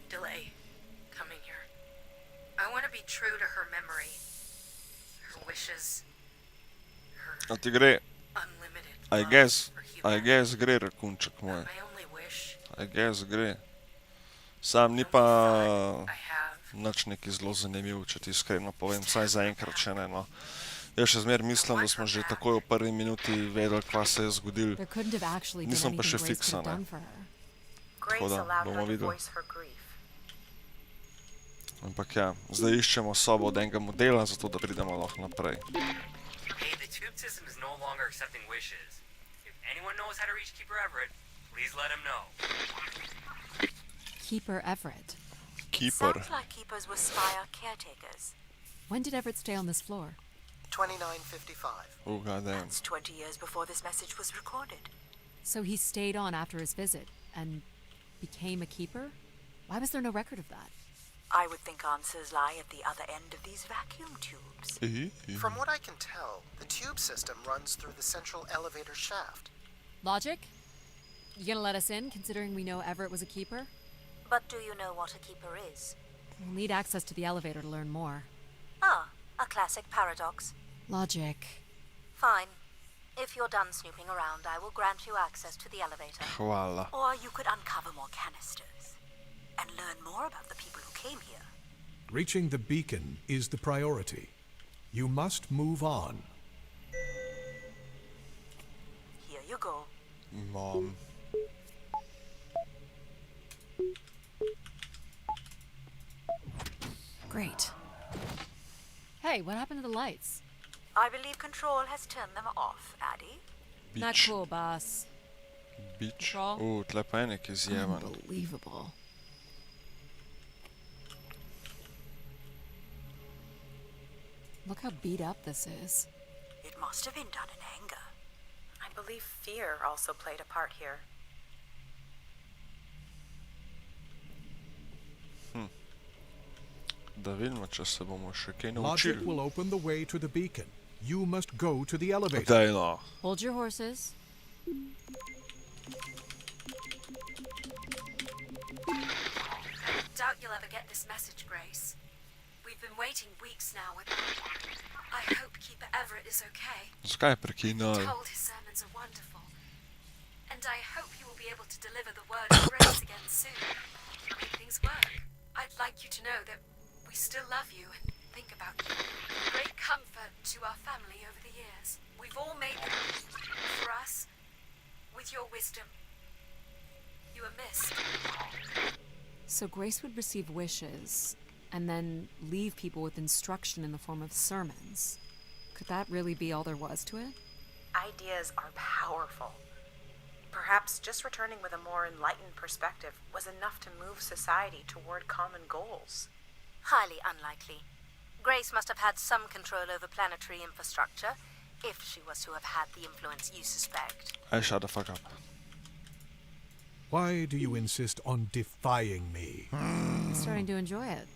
delay coming here. I want to be true to her memory, her wishes, her A ti gre, unlimited I love guess, for I humanity. guess gre, rakunček moj. My only wish, I guess gre. Sam ni the only pa thought I have. nič neki zelo zanimiv, če ti iskreno povem, vsaj zaenkrat še ne, no. Jaz še zmer mislim, da smo že takoj v prvi minuti vedeli, kva se je zgodilo. There couldn't have actually been Nisem pa anything še Grace could fiksa, have ne. done for her. Grace Tako da, allowed bomo her to videli. voice her grief. Ampak ja, zdaj iščemo sobo od enega modela, zato da pridemo lahko naprej. Hey, the tube system is no longer accepting wishes. If anyone knows how to reach Keeper Everett, please let him know. Keeper Everett. Keeper. Sounds like keepers were Spire caretakers. When did Everett stay on this floor? 2955. Oh, goddamn. That's 20 years before this message was recorded. So he stayed on after his visit and became a keeper? Why was there no record of that? I would think answers lie at the other end of these vacuum tubes. From what I can tell, the tube system runs through the central elevator shaft. Logic? You gonna let us in, considering we know Everett was a keeper? But do you know what a keeper is? We'll need access to the elevator to learn more. Ah, a classic paradox. Logic. Fine. If you're done snooping around, I will grant you access to the elevator. Hvala. Or you could uncover more canisters and learn more about the people who came here. Reaching the beacon is the priority. You must move on. Here you go. Mom. Great. Hey, what happened to the lights? I believe Control has turned them off, Addie. Not Bič. cool, boss. Bič. Control. Tle pa je nek izjemen. Unbelievable. Look how beat up this is. It must have been done in anger. I believe fear also played a part here. Da vidimo, če se bomo še kaj Logic naučili. will open the way to the beacon. You must go to the elevator. Daj no. Hold your horses. Doubt you'll ever get this message, Grace. We've been waiting weeks now with... I hope Keeper Everett is okay. Zakaj je prekinal? Told his sermons are wonderful. And I hope you will be able to deliver the word of grace again soon. Make things work. I'd like you to know that we still love you and think about you. Great comfort to our family over the years. We've all made them for us with your wisdom. You are missed. So Grace would receive wishes and then leave people with instruction in the form of sermons. Could that really be all there was to it? Ideas are powerful. Perhaps just returning with a more enlightened perspective was enough to move society toward common goals. Highly unlikely. Grace must have had some control over planetary infrastructure, if she was to have had the influence you suspect. Aj, shut the fuck up. Why do you insist on defying me? I'm starting to enjoy it.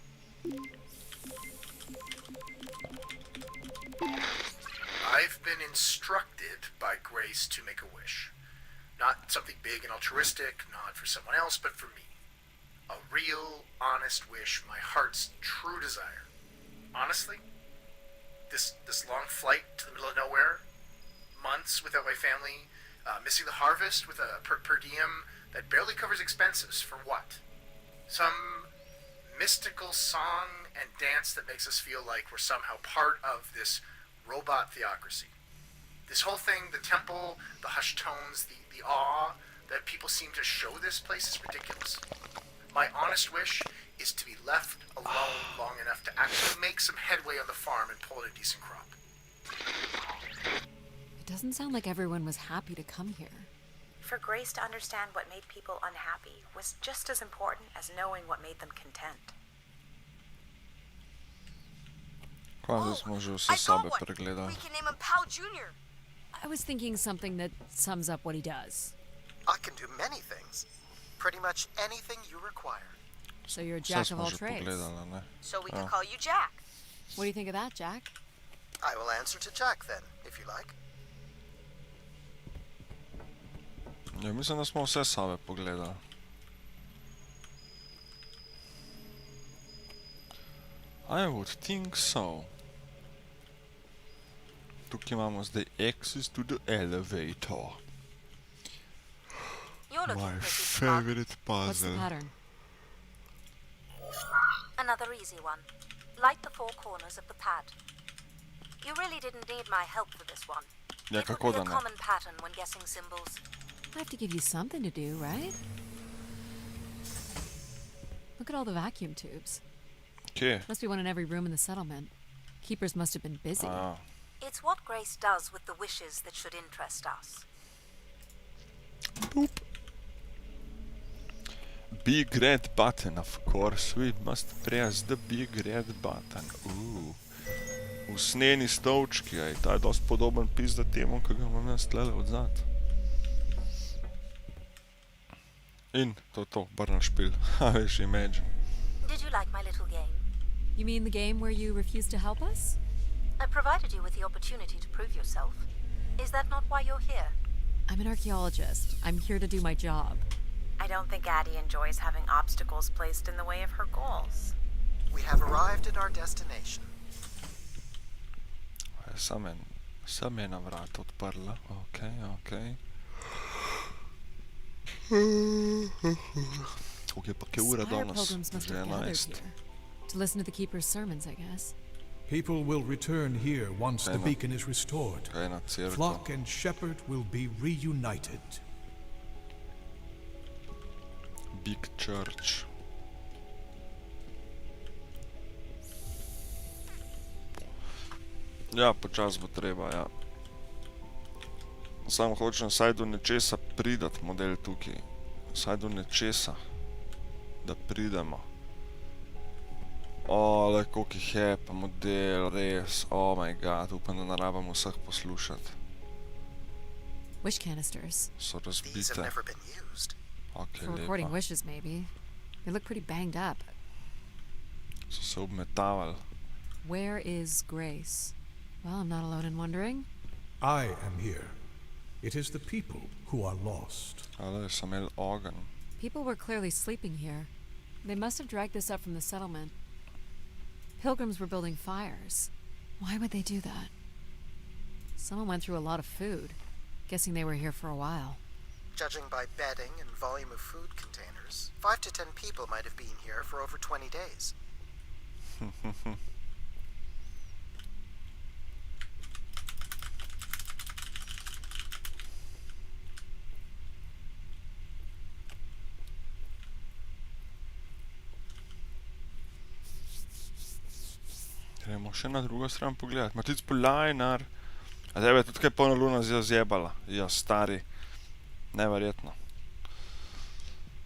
I've been instructed by Grace to make a wish. Not something big and altruistic, not for someone else, but for me. A real, honest wish, my heart's true desire. Honestly, this long flight to the middle of nowhere, months without my family, missing the harvest with a per diem that barely covers expenses, for what? Some mystical song and dance that makes us feel like we're somehow part of this robot theocracy. This whole thing, the temple, the hushed tones, the awe that people seem to show this place is ridiculous. My honest wish is to be left alone long enough to actually make some headway on the farm and pull in a decent crop. It doesn't sound like everyone was happy to come here. For Grace to understand what made people unhappy was just as important as knowing what made them content. Quasi smo že vse sobe pregledali. We can name him Pal Jr. I was thinking something that sums up what he does. I can do many things. Pretty much anything you require. So you're a Vse jack of smo all že trades. pogledali, ne? So we can call you Jack. What do you think of that, Jack? I will answer to Jack then, if you like. Ja, mislim, da smo vse sobe pogledali. I would think so. Tukaj imamo zdaj access to the elevator. You're looking My pretty smug. favorite What's the puzzle. pattern? Another easy one. Light the four corners of the pad. You really didn't need my help for this one. Ja, It would kako be da a ne? common pattern when guessing symbols. I have to give you something to do, right? Look at all the vacuum tubes. Kje? Must be one in every room in the settlement. Keepers must have been busy. A, It's what Grace does with the wishes that should interest us. boop. Big red button, of course. We must press the big red button. Usnjeni stolčki, ej, ta je dosti podoben pizda temu, ki ga imam jaz tlele odzad. In to je to, brnil špil. A veš, imagine. Did you like my little game? You mean the game where you refused to help us? I provided you with the opportunity to prove yourself. Is that not why you're here? I'm an archaeologist. I'm here to do my job. I don't think Addie enjoys having obstacles placed in the way of her goals. We have arrived at our destination. Sam je na vrata odprla. Okej. Koliko je pa kaj ura Spire danes? pilgrims must Že have gathered 11. here to listen to the keeper's sermons, I guess. People will return here once the Fair enough. beacon is restored. Kaj na cerkev? Flock and shepherd will be reunited. Big church. Ja, počas bo treba, ja. Sam hočem vsaj do nečesa pridati model tukaj. Vsaj do nečesa. Da pridemo. Le koliko jih je, pa model, res. Oh my god, upam, da ne rabim vseh poslušati. Wish canisters. So These have razbite. never been used. Ok, For recording lepa. wishes, maybe. They look pretty banged up. So se obmetavali. Where is Grace? Well, I'm not alone in wondering. I am here. It is the people who are lost. Ale, so imeli ogenj. People were clearly sleeping here. They must have dragged this up from the settlement. Pilgrims were building fires. Why would they do that? Someone went through a lot of food. Guessing they were here for a while. Judging by bedding and volume of food containers, 5 to 10 people might have been here for over 20 days. Gremo še na drugo stran pogledati. Matic Polajnar. A tebe je tudi kaj polna luna zjebala. Ja, stari. Neverjetno.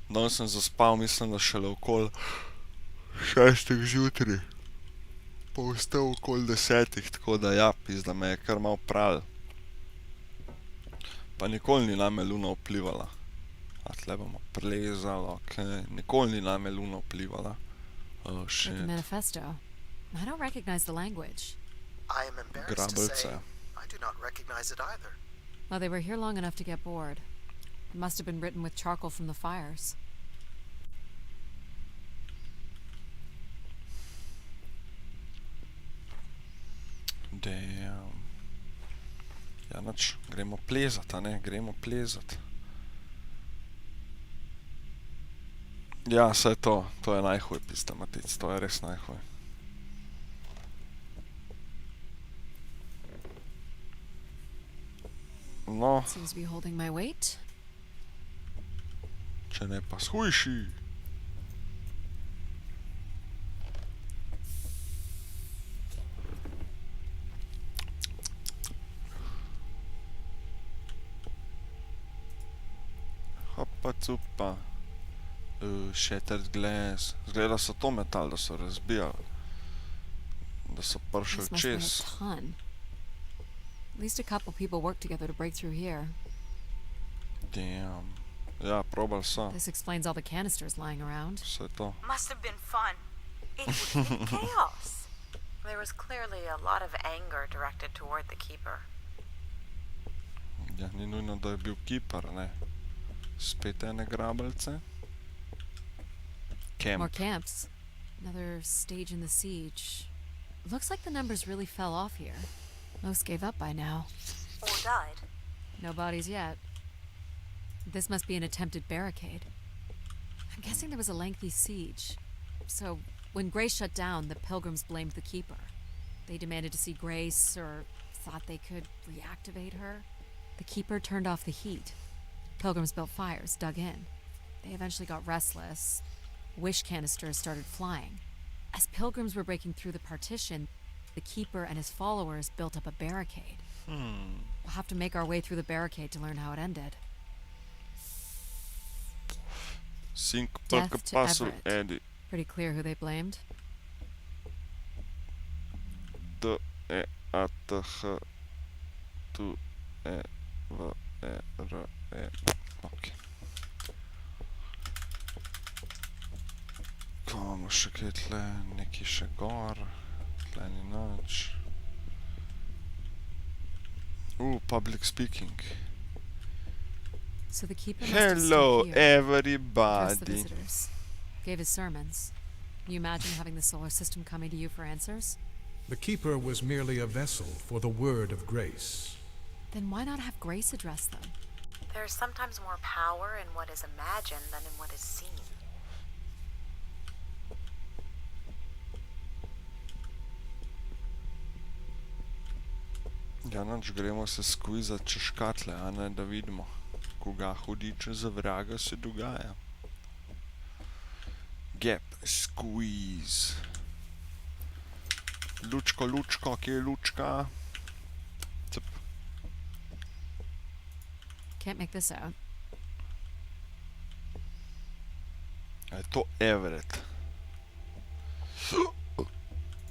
Danes sem zaspal, mislim, da šele okoli 6 zjutraj. Pa vstal okoli 10, tako da ja, pizda me je kar malo pral. Pa nikoli ni name luna vplivala. A tle bomo plezali, okej. Nikoli ni name luna vplivala. Oh, Like the shit. manifesto. I don't recognize the language. I am embarrassed to say Grabelce. I do not recognize it either. Well, they were here long enough to get bored. It must have been written with charcoal from the fires. Damn. Ja, nič, gremo plezat, a ne? Gremo plezat. Ja, saj to je najhuj, pizda matic, to je res najhuj. No, Seems to be holding my weight. če ne pa shujši. Hopa cupa. Shattered glass. Zgleda so to metal, da so razbijali. Da so prišli This must weigh a čez. ton. At least a couple people worked together to break through here. Damn. Ja, probali so. This explains all the canisters lying around. Vse to. Must have been fun. It would be chaos. There was clearly a lot of anger directed toward the keeper. Ja, ni nujno, da je bil keeper, ne. Spet ene grabelce. More Camp. camps. Another stage in the siege. Looks like the numbers really fell off here. Most gave up by now. Or died. No bodies yet. This must be an attempted barricade. I'm guessing there was a lengthy siege. So, when Grace shut down, the pilgrims blamed the keeper. They demanded to see Grace, or thought they could reactivate her. The keeper turned off the heat. Pilgrims built fires, dug in. They eventually got restless. Wish canisters started flying. As pilgrims were breaking through the partition, the keeper and his followers built up a barricade. We'll have to make our way through the barricade to learn how it ended. Sink Death prka to pasul Everett. edi. Pretty clear who they blamed. D, E, A, T, H, tu, E, V, E, R, E. Ok. Ko imamo še kaj tle, nekaj še gor. Tle ni nič. Public speaking. So the keeper must have Hello, stood here, addressed the everybody. visitors, gave his sermons. Can you imagine having the solar system coming to you for answers? The keeper was merely a vessel for the word of grace. Then why not have Grace address them? There's sometimes more power in what is imagined than in what is seen. Ja, noč gremo se skvizat čez škatle, a ne, da vidimo, koga hudiče za vraga se dogaja. Gap, squeeze. Lučko, lučko, kje je lučka? Cep. Can't make this out. A je to Everett?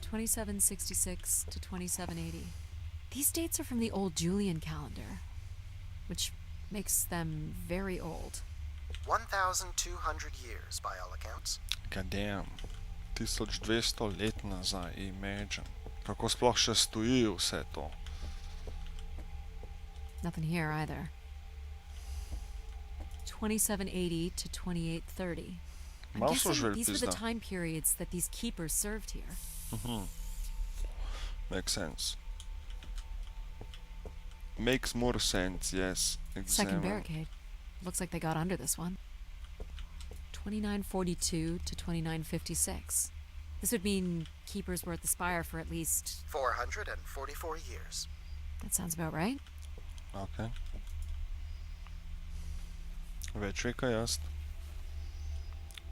2766 to 2780. These dates are from the old Julian calendar, which makes them very old. 1,200 years, by all accounts. God damn. 1200 let nazaj, imagine. Kako sploh še stoji vse to? Nothing here either. 2780 to 2830. I'm Malo so guessing živeli these were the pizda. time periods that these keepers served here. Makes sense. Makes more sense, yes. Second Examine. barricade. Looks like they got under this one. 2942 to 2956. This would mean keepers were at the spire for at least... 444 years. That sounds about right. Ok. Več reka jaz.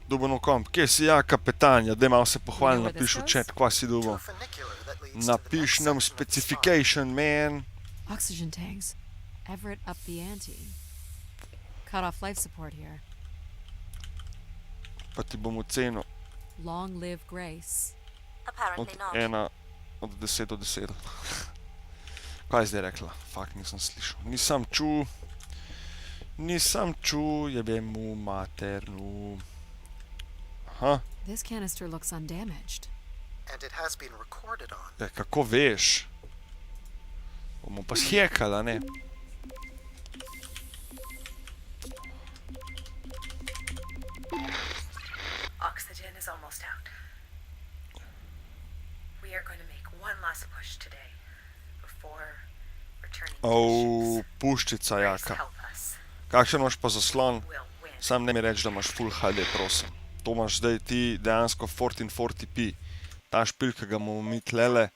Dubo komp, kje si ja, kapetanja? Daj malo se pohvali, You know where this napiš v goes? chat, kva si To dubo. a funicular that leads to the Napiš next nam section of the spire. specification, man. Oxygen tanks. Everett up the ante. Cut off life support here. Pa ti bom ocenil Long live Grace. Apparently od not. 1 od 10 do 10. Kaj je zdaj rekla? Fak, nisem slišal. Nisem ču, jebe mu maternu. Aha, This canister looks undamaged. And it has been recorded on. ja, kako veš? Bomo pa shekala, ne? Oxygen is almost out. We are going to make one last push today before returning to the ships. Puščica Grace, jaka. help us. Kakšen imaš pa zaslon? We'll win. Sam ne mi reč, da imaš full HD, prosim. to imaš zdaj ti dejansko 1440p. Ta špil, ki ga bomo mi tlele,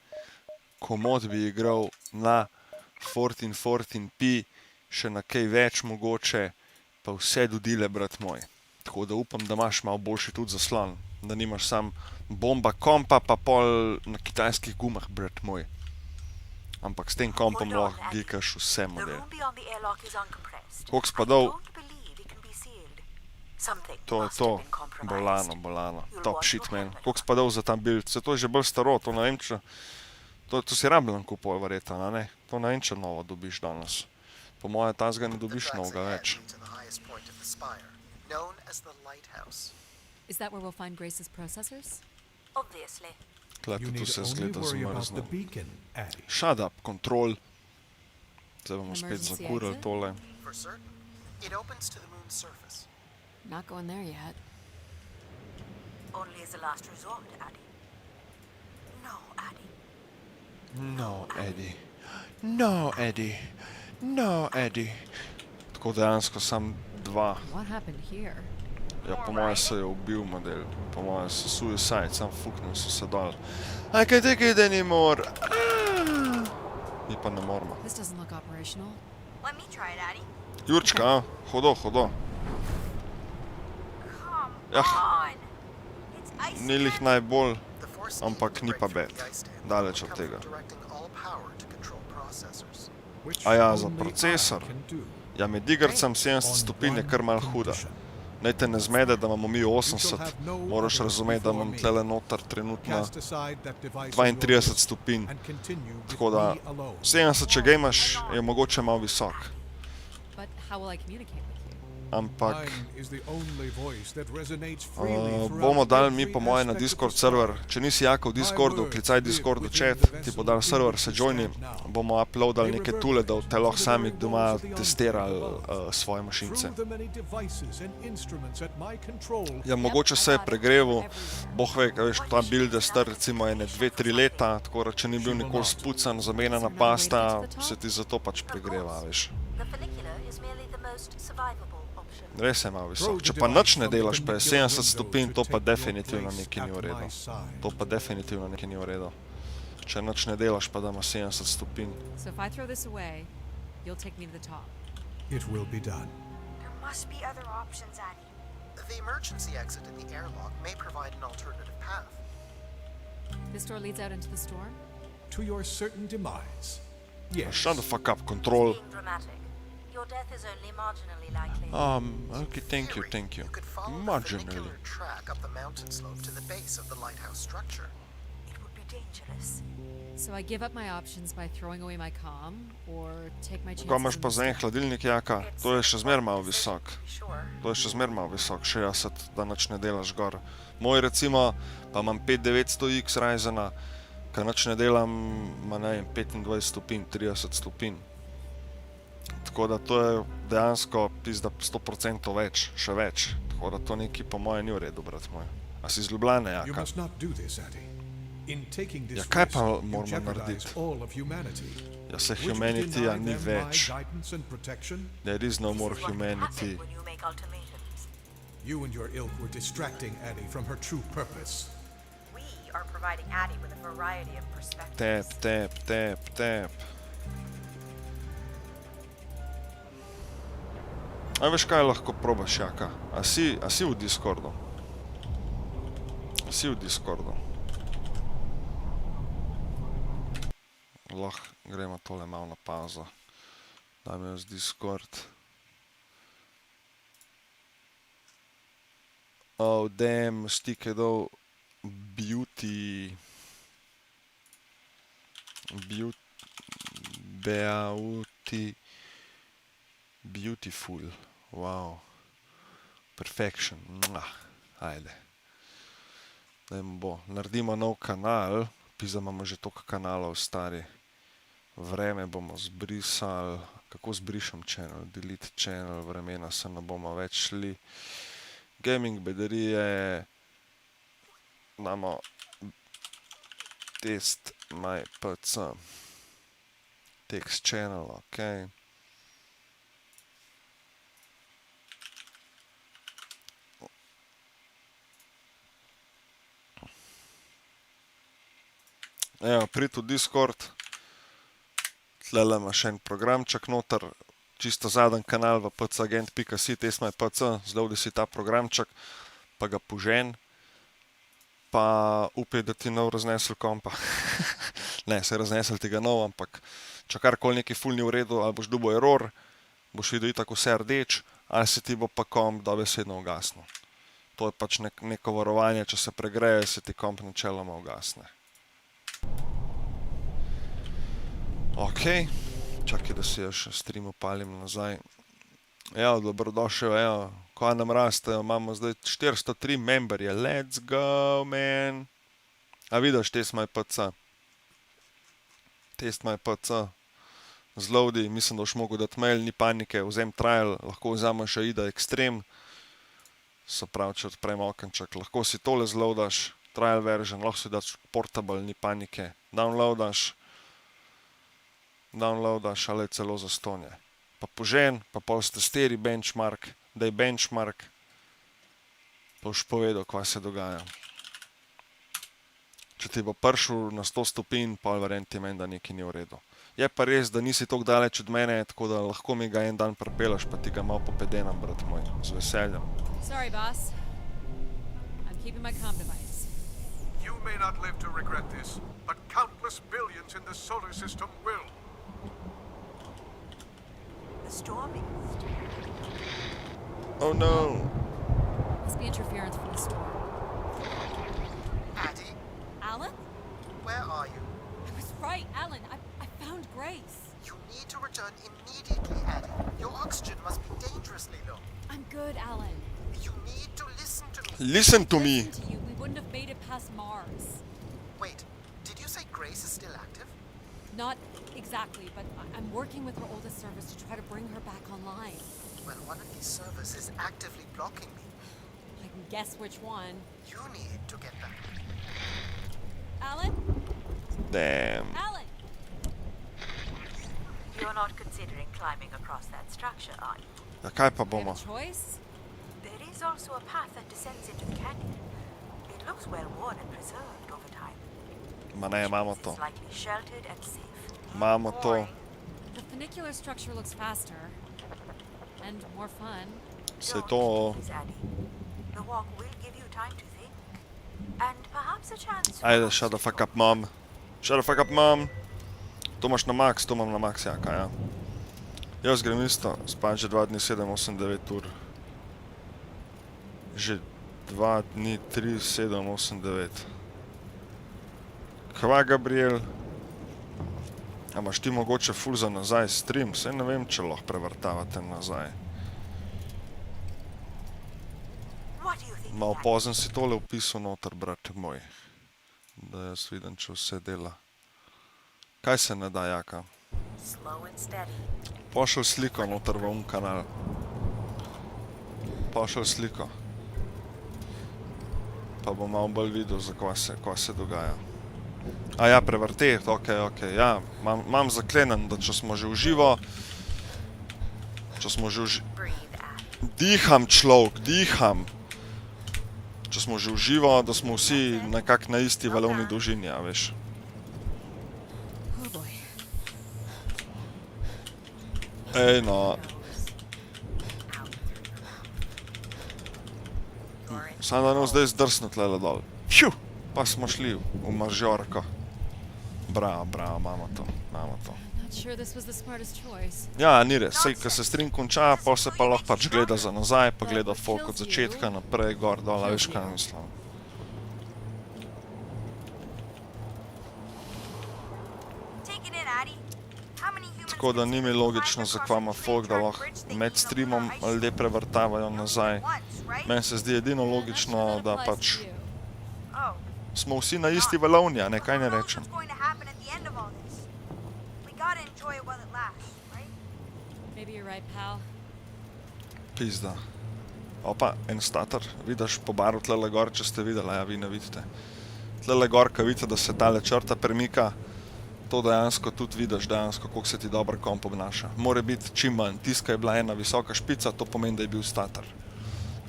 komod bi igral na 1440p, še na kaj več mogoče, pa vse dodile, brat moj. Tako da upam, da imaš malo boljši tudi zaslon, da nimaš sam bomba kompa, pa pol na kitajskih gumah, brat moj. Ampak s tem kompom lahko gikaš vse The model. room beyond the airlock is uncompressed. Koliko I spadal? don't believe it can be sealed. Something To je must to, have been compromised. bolano. You'll Top want shit, to man. handle Koliko it. spadal za ta build? Se to je že bolj staro, to ne vem, če... To si rabljen kupoval, verjetno, ne? To ne vem, če novo dobiš danes. Po moje tazga ne The dobiš tracks novega ahead več. lead to the highest point of the spire, known as the lighthouse. Is that where we'll find Grace's processors? Obviously. Tle You tudi need vse only zgleda worry about the zmrzno. beacon, Addie. Shut up, control. Zdaj bomo spet Emergency zakurili exit? tole. For certain, it opens to the moon's surface. Not going there yet. Only as a last resort, Addie. No, Addie. No, Eddie. No, Eddie. No, Eddie. Tako dejansko sam dva. What happened here? Ja, po moje se je ubil model. Po moje se suicide, sam fuknil so se dol. I can take it anymore. Mi pa ne moramo. This doesn't look operational. Let me try it, Addie. Jurčka, a? Hodo, hodo. Come Ja, on. It's icy. ni lih najbolj. The force Ampak needed to ni break pa through bad. the ice dam Daleč would od come tega. from directing all power to control processors. Which A ja, za only I procesor. can do. Ja, med igrcem 70 On stopinj je one kar mal huda. condition. Naj te ne zmede, da imamo mi You 80. shall have no Moraš others razumeti, da before imam me. tlele noter trenutno Cast aside that device of 32 yours stopinj. and continue with Tako da me alone. 70, če gejmaš, je mogoče malo visok. But how will I communicate with you? Ampak Mine is the only voice that resonates freely throughout bomo dali mi every po moje na aspect of Discord the server. spire. Če nisi jako v Discordu, klicaj Discordu chat, ti bo dal server, se joini, bomo uploadali neke tule, da te lahko sami doma testirali svoje mašince. Through the many devices and instruments at my control, Ja, mogoče se je pregreval, boh ve, kaj veš, ta build je star recimo ene 2-3 leta, tako da če ni bil nikoli spucan, zamenjana pasta, se ti zato pač pregreva, veš. The funicular is merely the most survivable option. Res je malo visok. Če pa nič ne delaš, pa je 70 stopinj, to pa definitivno nekaj ni v redu. To pa definitivno nekaj ni v redu. Če nič ne delaš, pa da ima 70 stopinj. So if I throw this away, you'll take me to the top. it will be done. There must be other options, Addie. The emergency exit in the airlock may provide an alternative path. This door leads out into the storm? To your certain demise. Yes. Shut the fuck up, control. Being dramatic. Your death is only marginally likely. Okay, thank you, thank you. You could follow the Marginally. funicular track up the mountain slope to the base of the lighthouse structure. It would be dangerous. So I give up my options by throwing away my comm, or take my chances Ko imaš in pa the za en storm? hladilnik jaka, to je še zmer malo visok. To be sure. To je še zmer malo visok, 60, da nič ne delaš gor. Moj recimo, pa imam 5900X Ryzena, ker nič ne delam, ima ne vem, 25 stopinj, 30 stopinj. Tako da to je dejansko pizda 100% več, še več. Tako da to neki po moje ni v redu, brat moj. A si iz Ljubljane, You jaka? must not do this, Addie. In taking this Ja, kaj risk, pa you moramo jeopardize narediti? all of humanity. Ja, se Would you humanity-ja deny ni them my več. guidance and protection? There is no This more is what can happen humanity. when you make ultimatums. You and your ilk were distracting Addie from her true purpose. We are providing Addie with a variety of Tap, perspectives. tap, tap, tap. A veš kaj lahko probaš, jaka? A si v Discordu? A si v Discordu? Lahko gremo tole malo na pauzo. Dajme jaz Discord. Oh, damn, stike dol. Beauty. Beautiful. Wow. Perfection. Mwah. Ajde. Dajmo bo. Naredimo nov kanal. Pizda imamo že toliko kanalov, stari. Vreme bomo zbrisali. Kako zbrišem channel? Delete channel. Vremena se ne bomo več šli. Gaming baterije. Damo test my PC. Text channel, ok. Evo, priti v Discord. Tlele ima še en programček noter, čisto zadnji kanal v pcagent.si, tesmaj.pc, zlodi si ta programček, pa ga požen, pa upaj, da ti nov raznesel kompa. Ne, se raznesel ti ga nov, ampak če karkoli neki ful ni v redu, ali boš dobil error, boš videl itak vse rdeč, ali se ti bo pa komp dobesedno ugasnil. To je pač neko varovanje, če se pregreje, se ti komp načeloma ugasne. Ok, čakaj, da si še stream upalim nazaj. Evo, dobrodošel, evo, ko nam raste, imamo zdaj 403 memberje, let's go, man. A vidiš, tesmaj.pc. Tesmaj.pc. Zloadi, mislim, da boš mogel dati mail, ni panike, vzem trial, lahko vzameš AIDA Extreme. Se pravi, če odprem okenček, lahko si tole zloadaš, trial version, lahko si daš portable, ni panike, downloadaš, ali celo zastonje. Pa požen, pa pol stesteri benchmark, daj benchmark, pa boš povedal, kva se dogaja. Če ti bo prišel na 100 stopinj, pol verjeti meni, da nekaj ni v redu. Je pa res, da nisi toliko daleč od mene, tako da lahko mi ga en dan pripeljaš, pa ti ga malo popedenam, brat moj, z veseljem. Sorry, boss. I'm keeping my comm device. You may not live to regret this, but countless billions in the solar system will. The storming. Oh no! Must be interference from the storm. Addie, Alan? where are you? I was right, Alan. I found Grace. You need to return immediately, Addie. Your oxygen must be dangerously low. I'm good, Alan. You need to listen to me. Listen to me! Listen to you. We wouldn't have made it past Mars. Wait, did you say Grace is still active? Not exactly, but I'm working with her oldest service to try to bring her back online. Well, one of these servers is actively blocking me. I can guess which one. You need to get back. Alan? Damn. Alan! You're not considering climbing across that structure, are you? Ja, kaj pa We have bomo? a choice? There is also a path that descends into the canyon. It looks well worn and preserved over time. Ma ne, imamo to. It's likely sheltered and safe. Imamo to. The funicular structure looks faster. And more fun. Saj Don't to... tease, Addie. The walk will give you time to think. And perhaps a chance for Ajde, us shut the to fuck talk. up, mom. Shut the fuck up, mom. To imaš na max, to imam na max, jaka, ja. Jaz grem isto, spat že 2 dni 7, 8, 9 ur. Že 2 dni 3, 7, 8, 9. Kva, Gabriel? A imaš ti mogoče ful za nazaj stream? Saj ne vem, če lahko prevrtavate nazaj. What do you think? Malo Addie? pozen si tole upisal noter, brate moj. Da jaz vidim, če vse dela. Kaj se ne da, jaka? Slow and steady. Pošel sliko noter v kanal. Pošel sliko. Pa bom malo bolj videl, za kva se dogaja. A ja, prevrti, ok, ja. Imam zaklenen, da če smo že v živo... Če smo že v živo... Breathe, Addie. Diham, človek, diham. Če smo že v živo, da smo vsi nekako na isti valovni dolžini, a veš. Oh boy. Ej, no. Samo da nam zdaj zdrsno tlele dol. Pju! Pa smo šli v maržorko. Bravo, imamo to. Not sure this was the smartest choice. Ja, ni res, sej, ko se stream konča, pol se pa lahko pač gleda za nazaj, pa gleda folk od začetka naprej, gor, dol, a veš kaj mislim. Take it in, Addie. How many humans Tako da can ni mi climb logično, across zakaj ima a folk, da three-track lahko bridge thinking med you'll streamom go ice ljudje prevrtavajo nazaj. once, right? Meni se zdi edino logično, da pač Oh. smo vsi na isti valovni, a ne, kaj ne Who knows rečem. what's going to happen at the end of all this? We gotta enjoy it while it lasts, right? Maybe you're right, pal. Pizda. Opa, en stator, vidiš po baru tlele gor, če ste videli, ja, vi ne vidite. Tlele gor, ko vidite, da se tale črta premika, to dejansko tudi vidiš, dejansko, koliko se ti dober komp obnaša. More biti čim manj. Tiska je bila ena visoka špica, to pomeni, da je bil stator.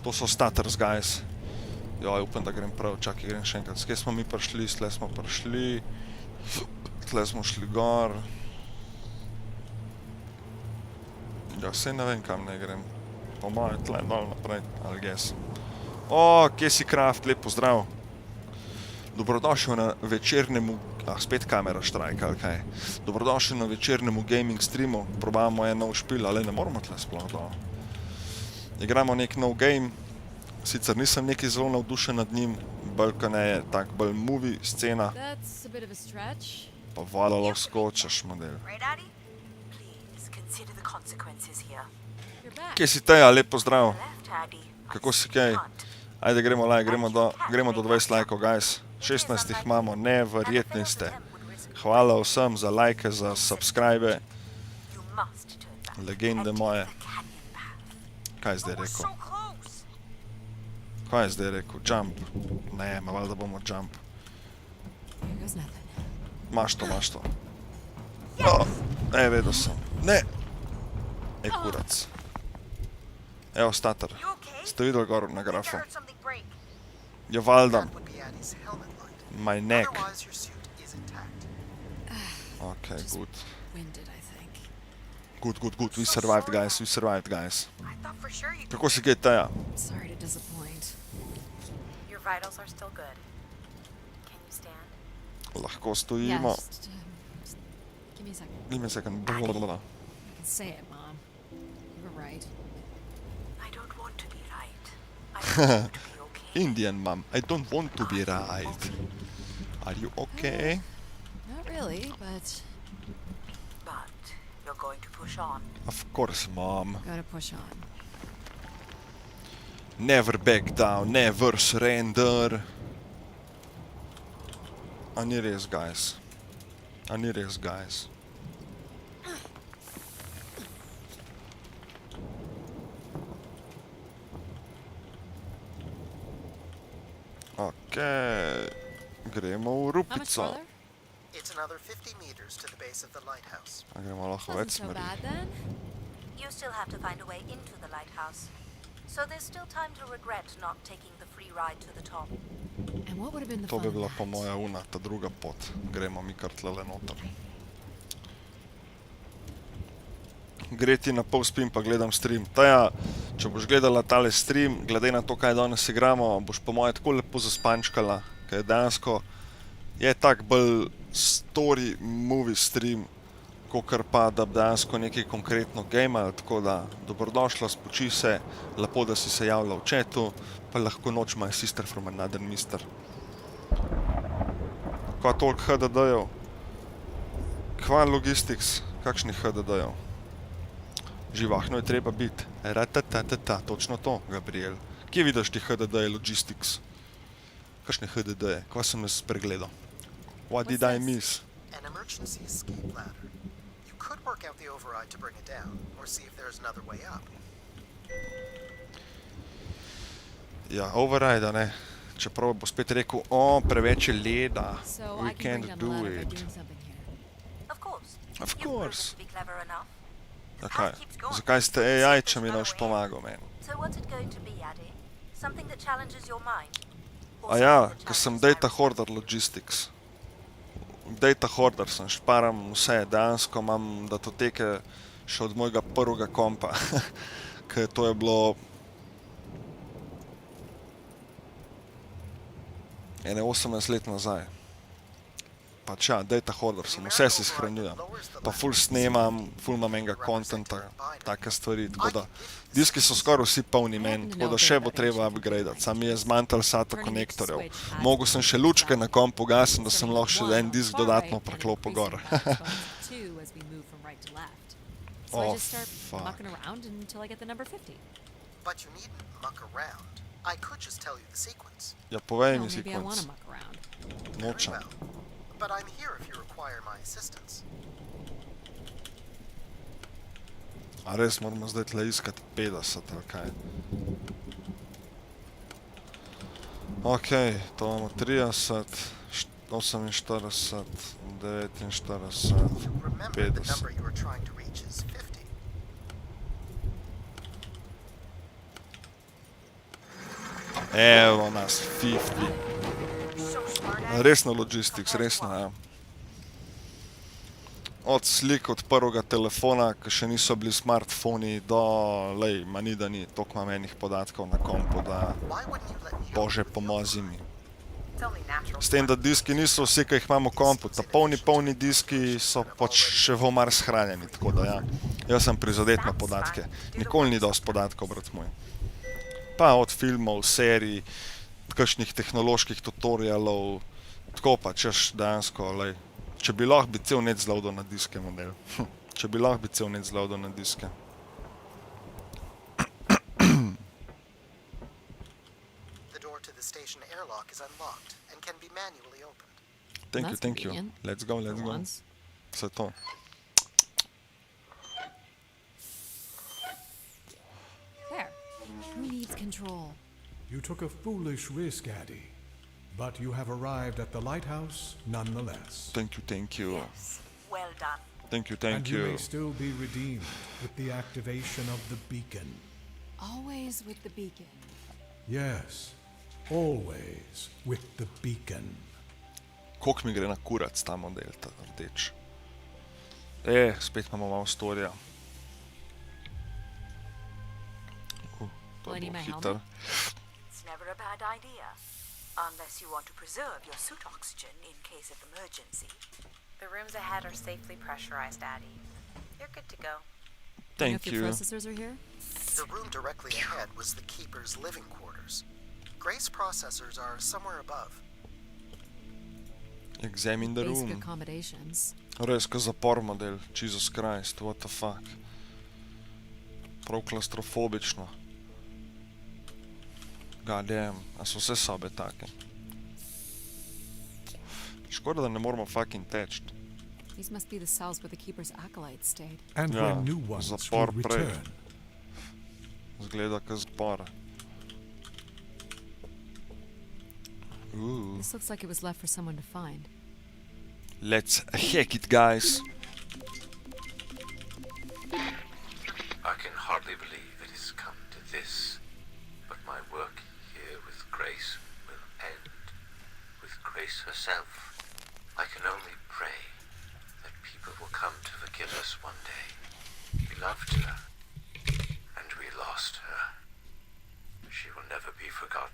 To so stators, guys. Joj, upam, da grem prav, čakaj, grem še enkrat. Skje smo mi prišli, sle smo prišli. Tle smo šli gor. Ja, sej ne vem, kam ne grem. Po moje tle dol naprej, ali guess. O, kje si Kraft, lep pozdrav. Dobrodošel na večernemu... spet kamera štrajka, ali kaj. Dobrodošel na večernemu gaming streamu. Probamo en nov špil, ali ne moramo tle sploh dol. Igramo nek nov game. Sicer nisem neki zelo navdušen nad njim. Bolj ka ne je, tak bolj movie scena. That's a bit of a stretch. Pa valalo skočaš, model. Right, Addy? Please consider the consequences here. You're back. Kje si Teja, lep pozdrav. Left, Addy. Kako si kaj? Ajde, gremo do 20 lajkov, guys. 16 jih imamo, neverjetni ste. Hvala vsem za lajke, za subscribe. You must turn back Legende moje. the canyon path. Kaj je zdaj rekel? So close. Kaj je zdaj rekel? Jump. Ne, ma valjda bomo jump. Here goes nothing. Maš to. Vedel sem. Ne! Kurac. Evo, stater. You okay? Ste videli gor na grafu? Heard something break. Ja, valjda. That would be Addie's helmet light. My neck. Otherwise, your suit is intact. Ok, good. Winded, I think. Good. We survived, guys. I thought for sure you Kako si kaj, Teja? Sorry to disappoint. Your vitals are still good. Can you stand? Lahko Yeah, stojimo. just give me a second. Give me a second. I can say it, Mom. You were right. I don't want to be right. I want you to be okay. Indian mom, I don't want to be right. Are you okay? Not really, but But you're going to push on. Of course, mom. gotta push on. Never back down, never surrender. A ni res, guys. Ok, gremo v How much rupico. farther? It's another 50 meters to the base of the lighthouse. A gremo lahko Wasn't več so smeri. bad then. You still have to find a way into the lighthouse. So there's still time to regret not taking the free ride to the top. And what would have been the To bi fun bila of po that? moja una, ta druga pot. Gremo mi kar tlele noter. Gre ti na pol spim, pa gledam stream. Taja, če boš gledala tale stream, glede na to, kaj danes igramo, boš po moje tako lepo zaspančkala, ker dejansko je tak bolj story movie stream, kakor pa da bi dejansko nekaj konkretno gameali, tako da dobrodošla, spoči se, lepo, da si se javila v chatu, pa lahko noč my sister from another mister. Kva toliko HDD-jev? Kva logistics? Kakšnih HDD-jev? Živahno je treba biti. Ratatatata, točno to, Gabriel. Kje vidiš ti HDD-je logistics? Kakšne HDD-je? Kva sem jaz pregledal? What did I miss? An emergency escape ladder. You could work out the override to bring it down, or see if there's another way up. Ja, override, ne. Čeprav bo spet rekel, o, preveč je leda. So We I can can't bring down the do ladder by it. doing something here. Of course. Of You've proven course. to be clever enough. Zakaj? Zakaj ste AI, če mi ne boš pomagal, men? So what's it going to be, Addy? Something that challenges your mind? Or A ja, something that ker sem challenges data my hoarder logistics. Data hoarder sem, šparam vse, dejansko imam datoteke še od mojega prvega kompa, ker to je bilo ene 18 let nazaj. Pač ja, data hoarder sem, vse si shranjujem. Pa ful snemam, ful imam enega contenta, take stvari, tako da diski so skoraj vsi polni men, tako da še bo treba upgradati. Sam mi je zmanjkal SATA konektorjev. Mogel sem še lučke na kompu gasim, da sem lahko še en disk dodatno preklopil gor. So I Oh, just start fuck. mucking around until I get the number 50. But you needn't muck around. I could just tell you the sequence. Ja, povej No, mi maybe I want sekvenc. to muck around. Very Nočem. well. But I'm here if you require my assistance. A res moramo zdaj tle iskati 50 ali kaj. Ok, to imamo 30, 48, 49, Remember, the 50. number you were trying to reach is 50. Evo nas, 50. So smart, Addy. Resno logistics, resno, ja. od slik od prvega telefona, ki še niso bili smartfoni, do, lej, ni da ni, toliko imam enih podatkov na kompu, da bože pomozi mi. S tem, da diski niso vsi, ki jih imamo v kompu, ta polni diski so pač še v omar shranjeni, tako da ja, jaz sem prizadet na podatke. Nikoli ni dosti podatkov, brat moj. Pa od filmov, serij, kakšnih tehnoloških tutorialov, tako pa, češ dejansko, lej, če bi lahko bi cel net zloadal na diske model. Če bi lahko bi cel net zloadal na diske. The door to the station airlock is unlocked and can be manually opened. Thank That's you. convenient. Let's go. For once. Vse to. There. Who needs control? You took a foolish risk, Addy, but you have arrived at the lighthouse nonetheless. Thank you. Yes. Well done. Thank And you you. may still be redeemed with the activation of the beacon. Always with the beacon. Yes, always with the beacon. Koliko mi gre na kurac ta model, ta rdeč. Spet imamo malo storija. To Will I je need bilo my hitro. helmet? It's never a bad idea. Unless you want to preserve your suit oxygen in case of emergency. The rooms ahead are safely pressurized, Addy. You're good to go. Do you know Thank if your you. processors are here? The room directly ahead was the Keeper's living quarters. Grace processors are somewhere above. Examine the Basic room. accommodations. Res, ka zapor model. Jesus Christ, what the fuck. Prav klaustrofobično. God damn, a so vse sobe take. Škoda, da ne moramo fucking teč. These must be the cells where the Keeper's acolytes stayed. And Yeah, when new ones zapor will prej. return. Zgleda ka zapor. This looks like it was left for someone to find. Let's hack it, guys. I can hardly believe it has come to this, but my work here with Grace will end with Grace herself. I can only pray that people will come to forgive us one day. We loved her, and we lost her. She will never be forgotten.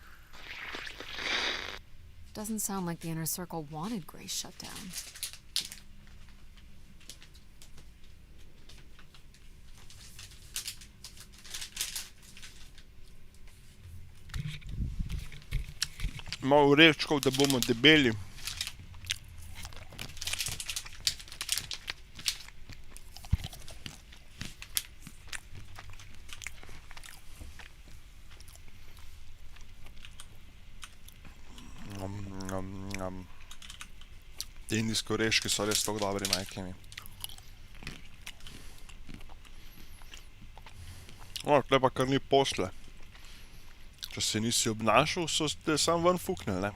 Doesn't sound like the inner circle wanted Grace shut down. Malo rečkov, da bomo debeli. Te indijski oreški so res tako dobri, majke mi. Tle pa kar ni posle. Če se nisi obnašal, so te sam ven fuknili, ne?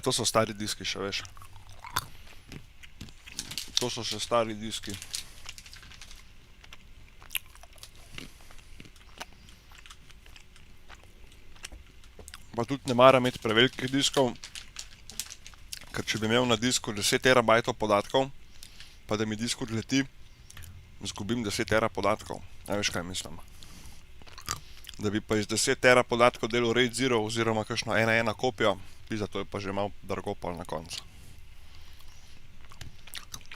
To so stari diski še, veš. To so še stari diski. Pa tudi ne maram imeti prevelikih diskov, ker če bi imel na disku 10 terabajtov podatkov, pa da mi disk odleti, izgubim 10 tera podatkov. A veš, kaj mislim? Da bi pa iz 10 tera podatkov delal RAID 0 oziroma kakšno 1.1 kopijo, pizda, to je pa že malo drago pol na koncu.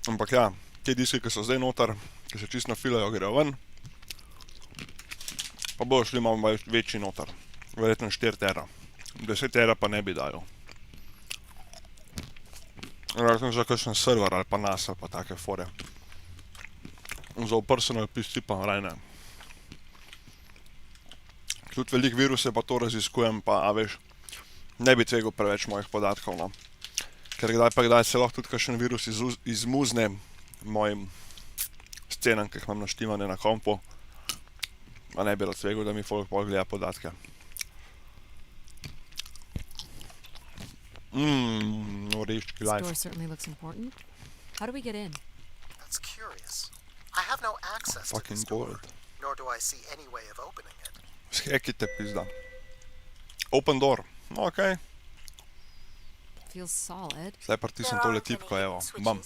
Ampak ja, te diski, ki so zdaj noter, ki se čisto nafilajo, grejo ven, pa bodo šli malo večji noter, verjetno 4 tera. 10 tera pa ne bi dajal. Verjetno za kakšen server ali pa NAS ali pa take fore. Za personal PC pa raj ne. Tudi veliko viruse pa to raziskujem, pa a veš, ne bi tvegal preveč mojih podatkov, no. Ker kdaj pa kdaj se lahko tudi kakšen virus izmuzne mojim scenam, ki jih imam naštimane na kompu, pa ne bi rad tvegal, da mi folk pol gleda podatke. Oreščki This door life. certainly looks important. How do we get in? That's curious. I have no access to Fucking this door, gold. nor do I see any way of opening it. Shekite, pizda. Open door. Okej. feels solid. Zdaj pritisnem tole tipko, evo, bam.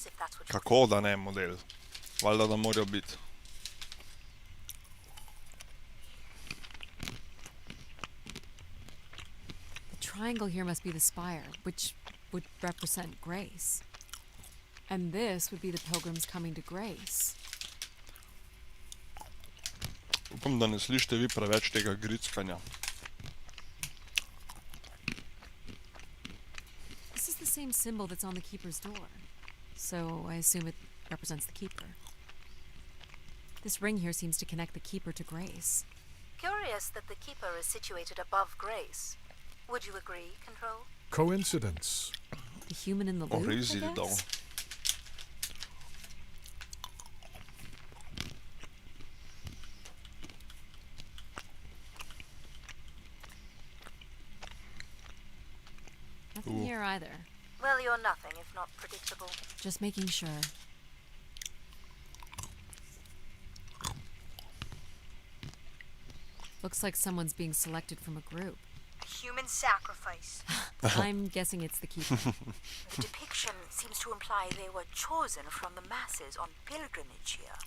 Kako da ne model? Valjda da morajo biti. The triangle here must be the spire, which would represent grace. And this would be the pilgrims coming to grace. Upam, da ne slišite vi preveč tega grickanja. This is the same symbol that's on the keeper's door. So I assume it represents the keeper. This ring here seems to connect the keeper to grace. Curious that the keeper is situated above Grace. Would you agree, Control? Coincidence. The human in the loop, Easy I dol. guess? Nothing here either. Well, you're nothing if not predictable. Just making sure. Looks like someone's being selected from a group. Human sacrifice. I'm guessing it's the keeper. The depiction seems to imply they were chosen from the masses on pilgrimage here.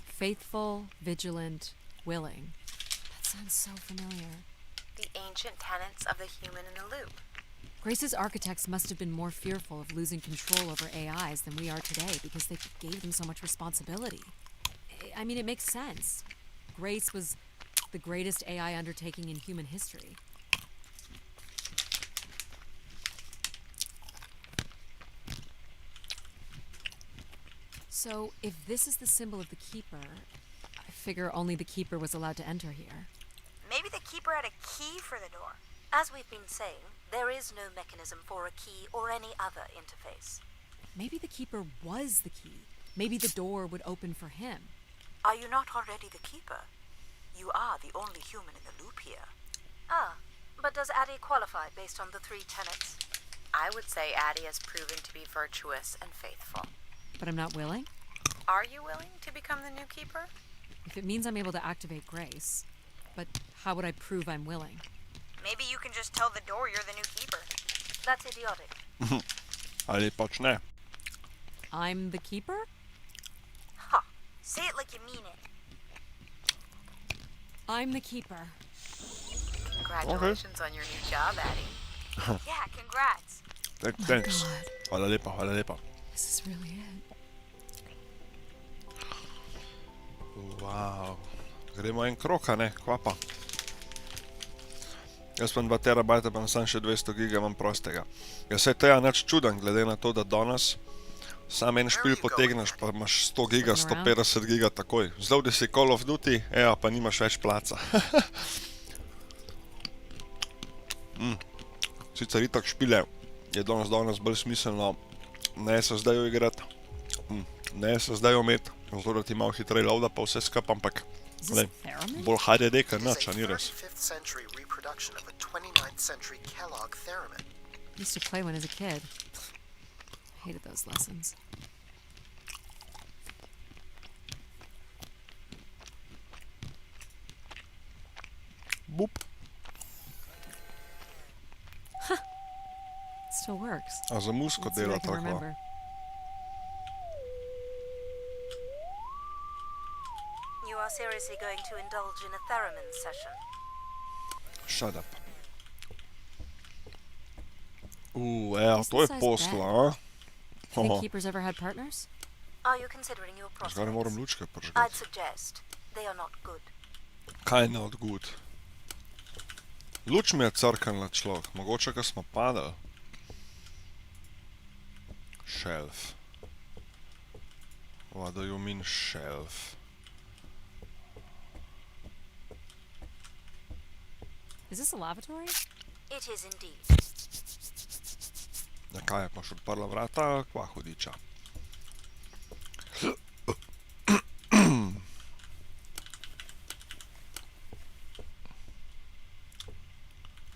Faithful, vigilant, willing. That sounds so familiar. The ancient tenets of the human in the loop. Grace's architects must have been more fearful of losing control over AIs than we are today because they gave them so much responsibility. I mean, it makes sense. Grace was the greatest AI undertaking in human history. So, if this is the symbol of the Keeper, I figure only the Keeper was allowed to enter here. Maybe the keeper had a key for the door. As we've been saying, there is no mechanism for a key or any other interface. Maybe the Keeper was the key. Maybe the door would open for him. Are you not already the keeper? You are the only human in the loop here. Ah, but does Addie qualify based on the 3 tenets? I would say Addie has proven to be virtuous and faithful. But I'm not willing? Are you willing to become the new keeper? If it means I'm able to activate Grace, but how would I prove I'm willing? Maybe you can just tell the door you're the new keeper. That's idiotic. Ali pač ne. I'm the Keeper? Ha! Say it like you mean it. I'm the Keeper. Congratulations on your new job, Addie. Yeah, congrats. Thanks. God. Hvala lepa, hvala lepa. This is really it. Wow. Gremo en krok, a ne? Kva pa? Jaz imam 2 terabajta, pa sam še 200 giga imam prostega. Ja, saj to je nič čuden, glede na to, da danes sam en špil potegneš, pa imaš 100 giga, 150 giga takoj. Zdaj, da si Call of Duty, pa nimaš več placa. Sicer itak špile je danes bolj smiselno ne SSD-ju igrati, ne SSD-ju imeti, zato da ti malo hitrej loada pa vse skup, ampak bolj HDD, ker nič, a ni res. 35th century reproduction of a 29th century Kellogg theremin. Used to play one as a kid. Hated those lessons. Boop. Still works. A za musko Let's see what dela I can tako. remember. You are seriously going to indulge in a theremin session? Shut up. To je posla, a? Think Keepers ever had partners? Are you considering your Zdaj ne moram prospects? lučke I'd pržgati. suggest they are not good. Kaj not good? Luč mi je crknila človek, mogoče ga smo padali. Shelf. What do you mean shelf? Is this a lavatory? It is indeed. Ja, kaj je, boš odprla vrata, kva hudiča.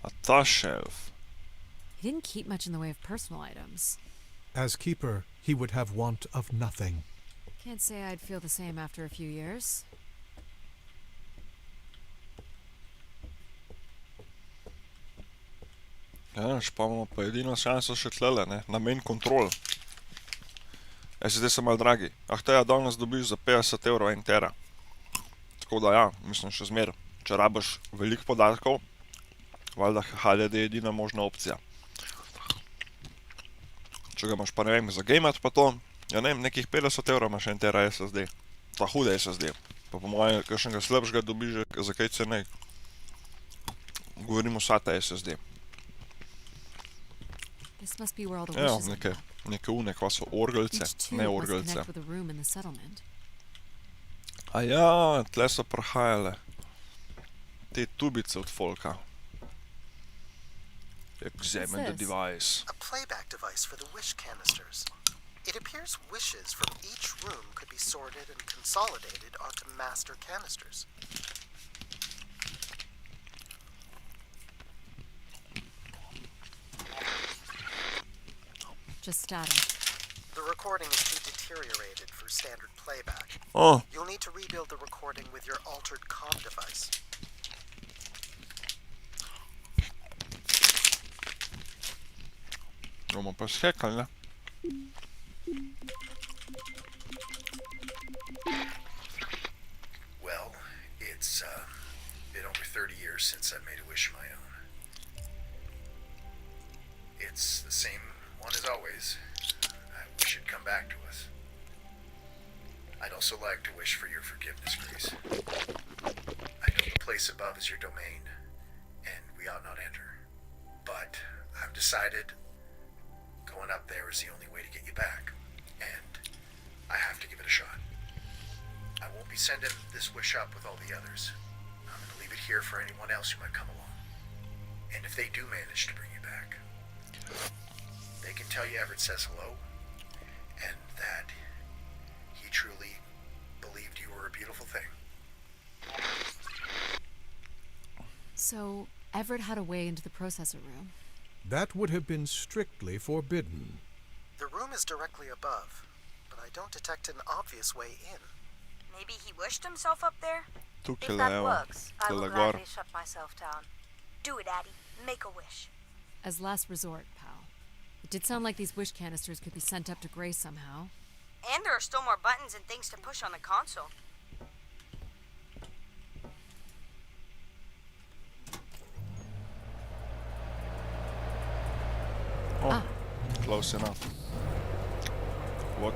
A ta shelf. He didn't keep much in the way of personal items. As keeper, he would have want of nothing. Can't say I'd feel the same after a few years. Ja, pa imamo pa edino šanso še tlele, ne, na main control. SSD so malo dragi. Ja, danes dobiš za 50 € 1 tera. Tako da ja, mislim še zmer. Če rabaš veliko podatkov, valjda HDD je edina možna opcija. Če ga imaš pa ne vem, za gamet pa to, ja ne vem, nekih 50 € imaš 1 tera SSD. Ta hude SSD. Pa po mojem, kakšnega slabšega dobiš za kaj cenej. Govorimo SATA SSD. This must be where all the Ja, wishes end up. neke une, kva so orgelce, Each tube ne must orgelce. connect with a room in the settlement. A ja, tle so prihajale te tubice od folka. Examine the this? device. A playback device for the wish canisters. It appears wishes from each room could be sorted and consolidated onto master canisters. Just static. The recording is too deteriorated for standard playback. O, You'll need to rebuild the recording with your altered comm device. bomo pa shekali, ne? Well, it's been over 30 years since I made a wish of my own. It's the same one as always. I wish it'd come back to us. I'd also like to wish for your forgiveness, Grace. I know the place above is your domain, and we ought not enter. But I've decided going up there is the only way to get you back, and I have to give it a shot. I won't be sending this wish up with all the others. I'm going to leave it here for anyone else who might come along. And if they do manage to bring you back, they can tell you Everett says hello, and that he truly believed you were a beautiful thing. So, Everett had a way into the processor room. That would have been strictly forbidden. The room is directly above, but I don't detect an obvious way in. Maybe he wished himself up there? Tukaj If that levo, works, I will tule gor. gladly shut myself down. Do it, Addie. Make a wish. As last resort, pal. It did sound like these wish canisters could be sent up to Grace somehow. And there are still more buttons and things to push on the console. Oh, close enough. What?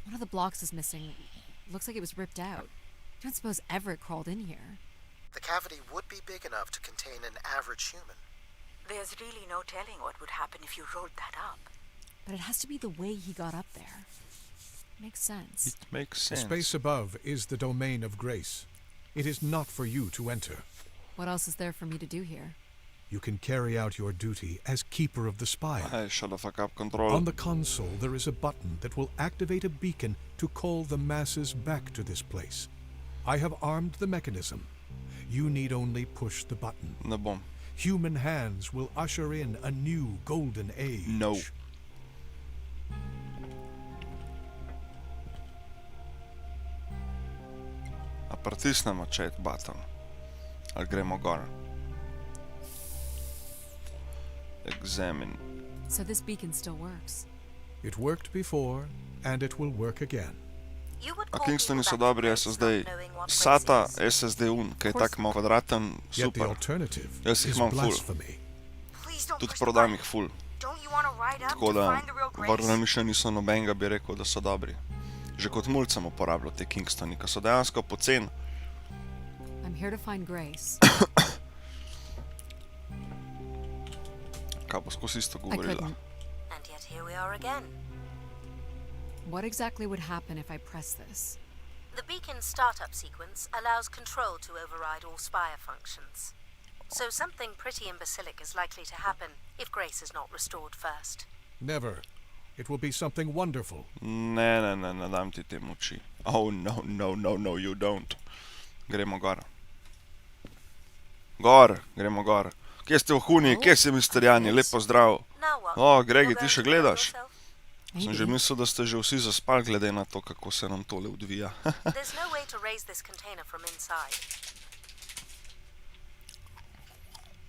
One of the blocks is missing. Looks like it was ripped out. I don't suppose Everett crawled in here. The cavity would be big enough to contain an average human. There's really no telling what would happen if you rolled that up. But it has to be the way he got up there. Makes sense. It makes The sense. space above is the domain of Grace. It is not for you to enter. What else is there for me to do here? You can carry out your duty as keeper of the spire. Hey, shut the fuck up, control. On the console, there is a button that will activate a beacon to call the masses back to this place. I have armed the mechanism. You need only push the button. Ne bom. Human hands will usher in a new golden age. No. A pritisnemo chat button. Ali gremo gor. Examine. So this beacon still works. It worked before, and it will work again. You would A call Kingstoni people so back to dobri Grace SSD. not knowing what SATA Grace is. SSD kaj tak malo kvadraten, Yet the super. alternative Jaz jih is imam ful. blasphemy. Please don't Tudi push the prodam button. jih ful. Don't you want to ride up Tako to da find the real Grace? vrnem še niso nobenega bi rekel, da so dobri. Že kot mulj sem uporabljal te Kingstoni, ki so dejansko poceni. I'm here to find Grace. Kaj bo skozi isto I govorila. couldn't. And yet here we are again. What exactly would happen if I press this? The beacon startup sequence allows control to override all Spire functions. So something pretty imbecilic is likely to happen if Grace is not restored first. Never. It will be something wonderful. Ne dam ti te moči. Oh, no, you don't. Gremo gor. Gremo gor. Kje ste vohuni, kje si misterjani, lepo zdrav. Now what? O, Gregi, You're ti going še to kill gledaš? yourself? Sem že mislil, da ste že vsi zaspali, glede na to, kako se nam tole odvija. There's no way to raise this container from inside.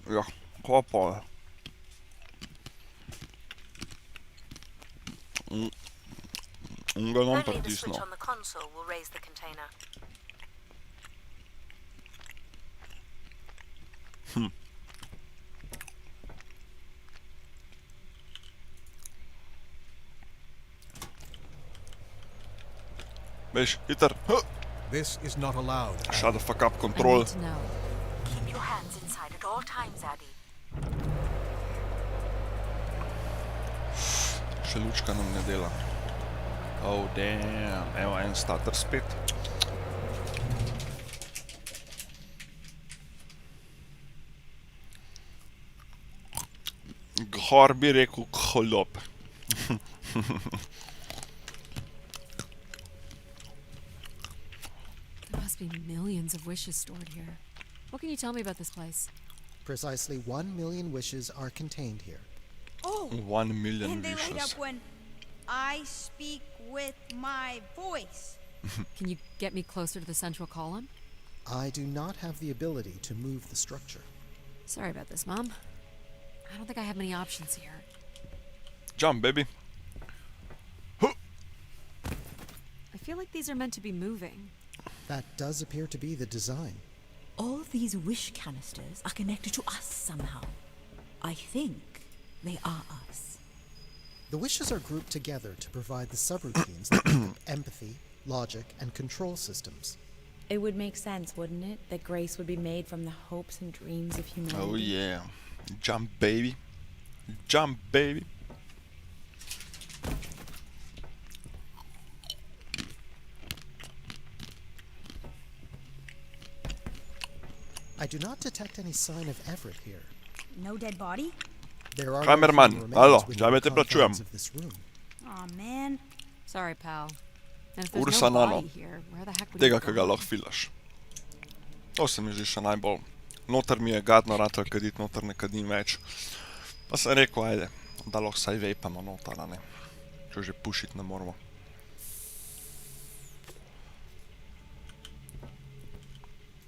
Ja, kaj pa je? Ga nam Only the pritisnil. switch on the console will raise the container. Veš, hiter. This is not allowed. Shut the fuck up, I control. need to know. Keep your hands inside at all times, Addy. Še lučka nam ne dela. Oh, damn. Evo, en starter spet. Gor bi rekel kholop. There must be millions of wishes stored here. What can you tell me about this place? Precisely 1 million wishes are contained here. Oh, 1 million and they light wishes. up when I speak with my voice. Can you get me closer to the central column? I do not have the ability to move the structure. Sorry about this, Mom. I don't think I have many options here. Jump, baby. I feel like these are meant to be moving. That does appear to be the design. All these wish canisters are connected to us somehow. I think they are us. The wishes are grouped together to provide the subroutines that make up empathy, logic, and control systems. It would make sense, wouldn't it, that grace would be made from the hopes and dreams of humanity? Oh yeah. Jump, baby. Jump, baby. I do not detect any sign of Everett here. No dead body? There are Cameraman, no human alo, remains within zdaj me the te plačujem. confines of this room. Aw, man. Sorry, pal. And if there's Ursa no nano. body here, where the heck would Tega, you ki ga lahko filaš. To se mi zdi še najbolj. Noter mi je gadno ratal kadit, noter ne kadim več. Pa sem rekel, ajde, da lahko saj vejpamo noter, a ne. Če že pušit ne moramo.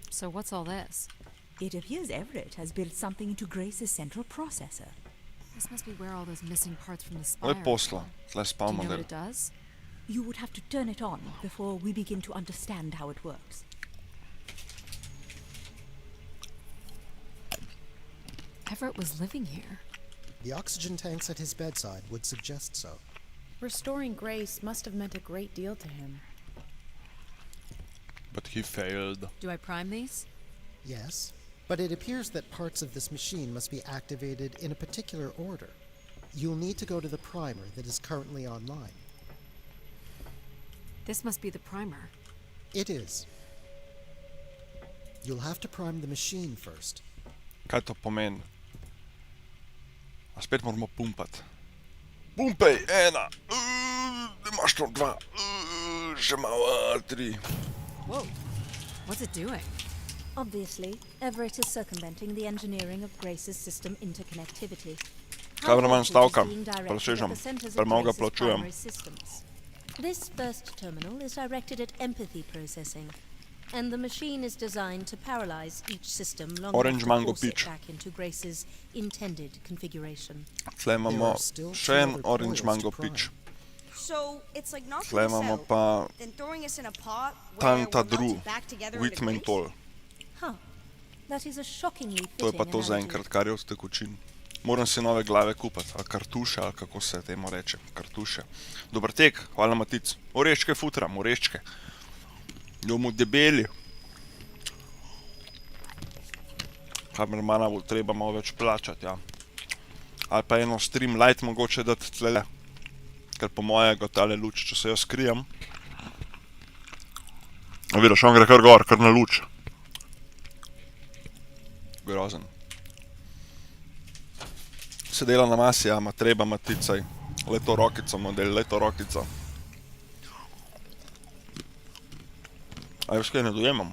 So what's all this? It appears Everett has built something into Grace's central processor. This must be where all those missing parts from the spire Lep posla, tle Do spal you know what model. it does? You would have to turn it on before we begin to understand how it works. Everett was living here. The oxygen tanks at his bedside would suggest so. Restoring grace must have meant a great deal to him. But he failed. Do I prime these? Yes, but it appears that parts of this machine must be activated in a particular order. You'll need to go to the primer that is currently online. This must be the primer. It is. You'll have to prime the machine first. Kaj to pomeni? A spet moramo pumpat. Pumpej, ena! Imaš to dva! Še malo, tri. Whoa. What's it doing? Obviously, Everett is circumventing the engineering of Grace's system interconnectivity. Kameraman, stavkam. Being directed Presežem. at the centers of Premalo ga Grace's plačujem. primary systems. This first terminal is directed at empathy processing, and the machine is designed to paralyze each system long Orange enough to mango force it peach. back into Grace's intended configuration. Tle imamo še en orange mango peach. So it's like knocking Tle us imamo out, pa then throwing us in a pot where Tanta we're Dru, melted back together wheat into grace? mentol. Huh. That is a shockingly To je fitting pa to analogy. zaenkrat, kar je od tekočin. Moram si nove glave kupiti, ali kartuše, ali kako se temu reče, kartuše. Dober tek, hvala Matic. Oreščke futram, oreščke. Jomu debeli. Kamermana bo treba malo več plačati, ja. Ali pa eno stream light mogoče dati tlele. Ker po moje ga tale luč, če se jo skrijem. Vidiš, on gre kar gor, kar na luč. Grozen. Se dela na masi, ja, ma treba maticaj. Leto rokico model, leto rokico. A jaz kaj ne dojemam?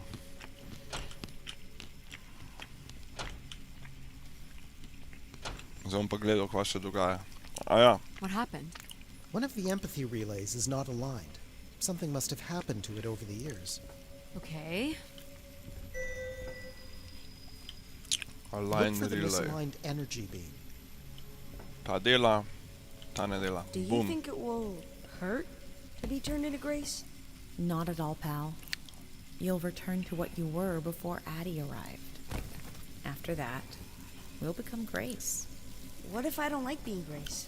Zdaj bom pa gledal, kva se dogaja. A ja, What happened? One of the empathy relays is not aligned. Something must have happened to it over the years. Okay. Look for the misaligned energy beam. Ta dela, ta ne dela. Do you Boom. think it will hurt to be turned into Grace? Not at all, pal. You'll return to what you were before Addie arrived. After that, we'll become Grace. What if I don't like being Grace?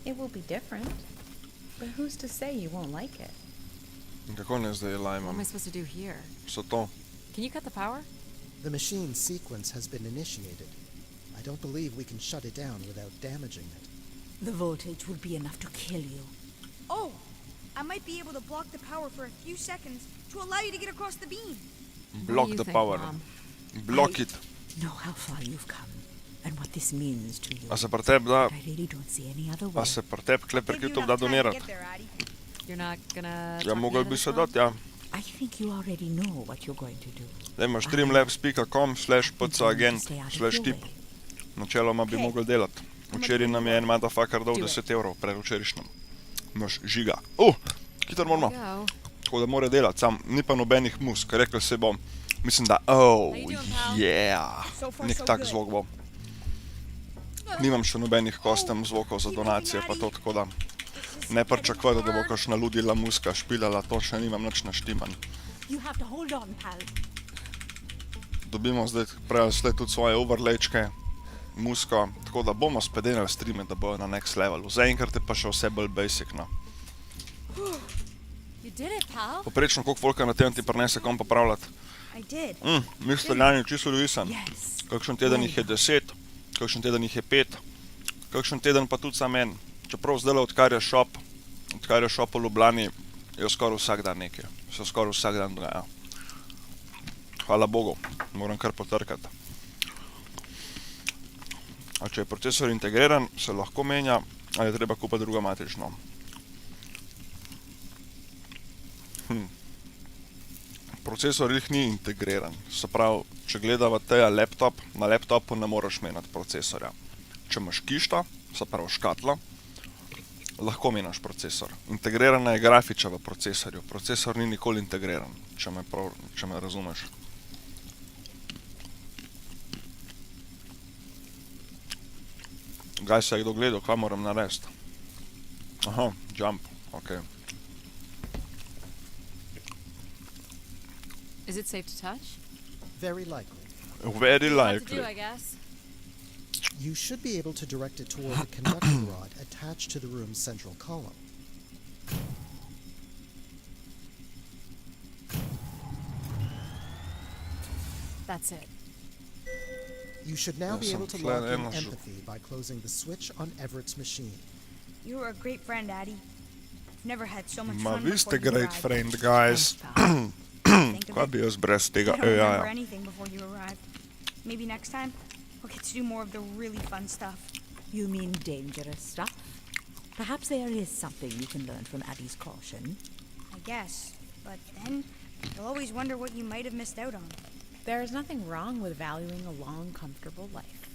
It will be different. But who's to say you won't like it? Kako ne zdaj What am lajmam? I supposed to do here? So to. Can you cut the power? The machine sequence has been initiated. I don't believe we can shut it down without damaging it. The voltage will be enough to kill you. Oh! I might be able to block the power for a few seconds to allow you to get across the beam. Block the power. Block it. Know how far you've come and what this means to you. A se pri tebi da, I really don't see any other way. a se pri tebi kle Give you prekito da enough time to donirati? get there, Addie. You're not gonna. Ja, talk me mogel out of bi this se one? dati, ja. I think you already know what you're going to do. Zdaj imaš streamlabs.com/pcagent/tip. Načeloma bi mogel delati. Včeraj nam je en motherfucker dal 10 evrov, predvčerajšnjem. Imaš žiga. Hitro moramo. Go. Tako da mora delati, sam ni pa nobenih musk. Rekla se bom, mislim da, oh, yeah, nek tak zvok bo. Nimam še nobenih kostem zvokov za donacije, pa to tako da ne pričakujem, da bo kakšna ludila muska špilala, to še nimam nič naštiman. You have to hold on, pal. Dobimo zdaj prej tudi svoje overlečke, musko, tako da bomo spet delali streame, da bojo na next levelu. Zaenkrat je pa še vse bolj basic, no. You did it, pal. Poprečno, koliko volka na teden ti prinese kom popravljati? I did. Mi streljani čisto odvisen. Kakšen teden jih je 10, kakšen teden jih je 5, kakšen teden pa tudi sam en. Čeprav zdaj, odkar je šop v Ljubljani, je skoraj vsak dan nekaj. Se skoraj vsak dan dogaja. Hvala Bogu, moram kar potrkati. A če je procesor integriran, se lahko menja, ali je treba kupiti drugo matrično. Procesor jih ni integriran. Se pravi, če gledava teja laptop, na laptopu ne moraš menjati procesorja. Če imaš kišto, se pravi škatlo, lahko menjaš procesor. Integrirana je grafiča v procesorju. Procesor ni nikoli integriran, če me razumeš. Gaj se je kdo gledal, kaj moram narediti? Aha, jump, okej. Is it safe to touch? Very likely. Very What to do, I likely. guess. You should be able to direct it toward the conducting rod attached to the room's central column. That's it. You should now be Some able to flat lock in energy. empathy by closing the switch on Everett's machine. You were a great friend, Addie. I've never had so much Ma fun vi before ste you great arrived. friend, guys. Think of Kaj it. bi jaz brez tega I don't remember AI-ja? anything before you arrived. Maybe next time we'll get to do more of the really fun stuff. You mean dangerous stuff? Perhaps there is something you can learn from Addie's caution. I guess. But then you'll always wonder what you might have missed out on. There is nothing wrong with valuing a long, comfortable life.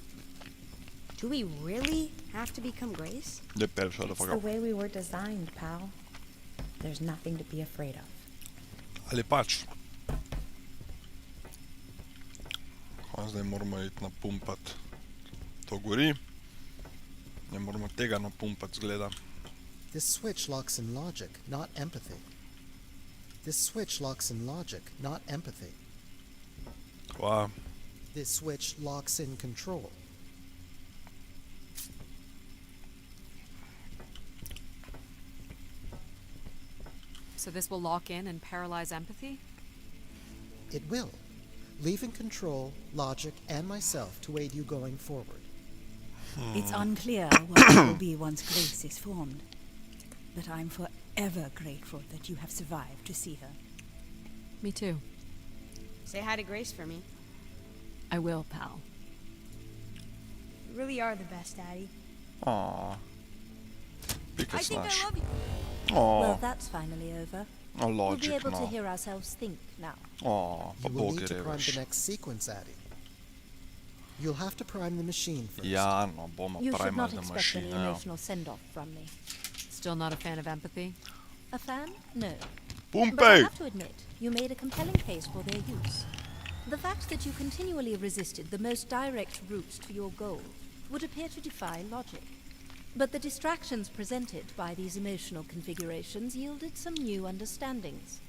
Do we really have to become Grace? Depende, shut the It's fuck the up. way we were designed, pal. There's nothing to be afraid of. Ali pač. Zdaj moramo iti napumpat. To gori. Ne moramo tega napumpat, zgleda. This switch locks in logic, not empathy. This switch locks in logic, not empathy. Kva? This switch locks in control. So this will lock in and paralyze empathy? It will, leaving control, logic, and myself to aid you going forward. It's unclear what it will be once Grace is formed. But I'm forever grateful that you have survived to see her. Me too. Say hi to Grace for me. I will, pal. You really are the best, Addie. Aww. Pika I think snaš. I love you. Well, Aww. that's finally over. A We'll be logic, able to no. hear ourselves think now. Aww, pa You will bogi need to prime reveš. the next sequence, Addie. You'll have to prime the machine first. Ja, no, bomo You should primali not the expect machine, any ja. emotional send-off from me. Still not a fan of empathy? A fan? No. Pumpej! But I have to admit, you made a compelling case for their use. The fact that you continually resisted the most direct route to your goal would appear to defy logic. But the distractions presented by these emotional configurations yielded some new understandings.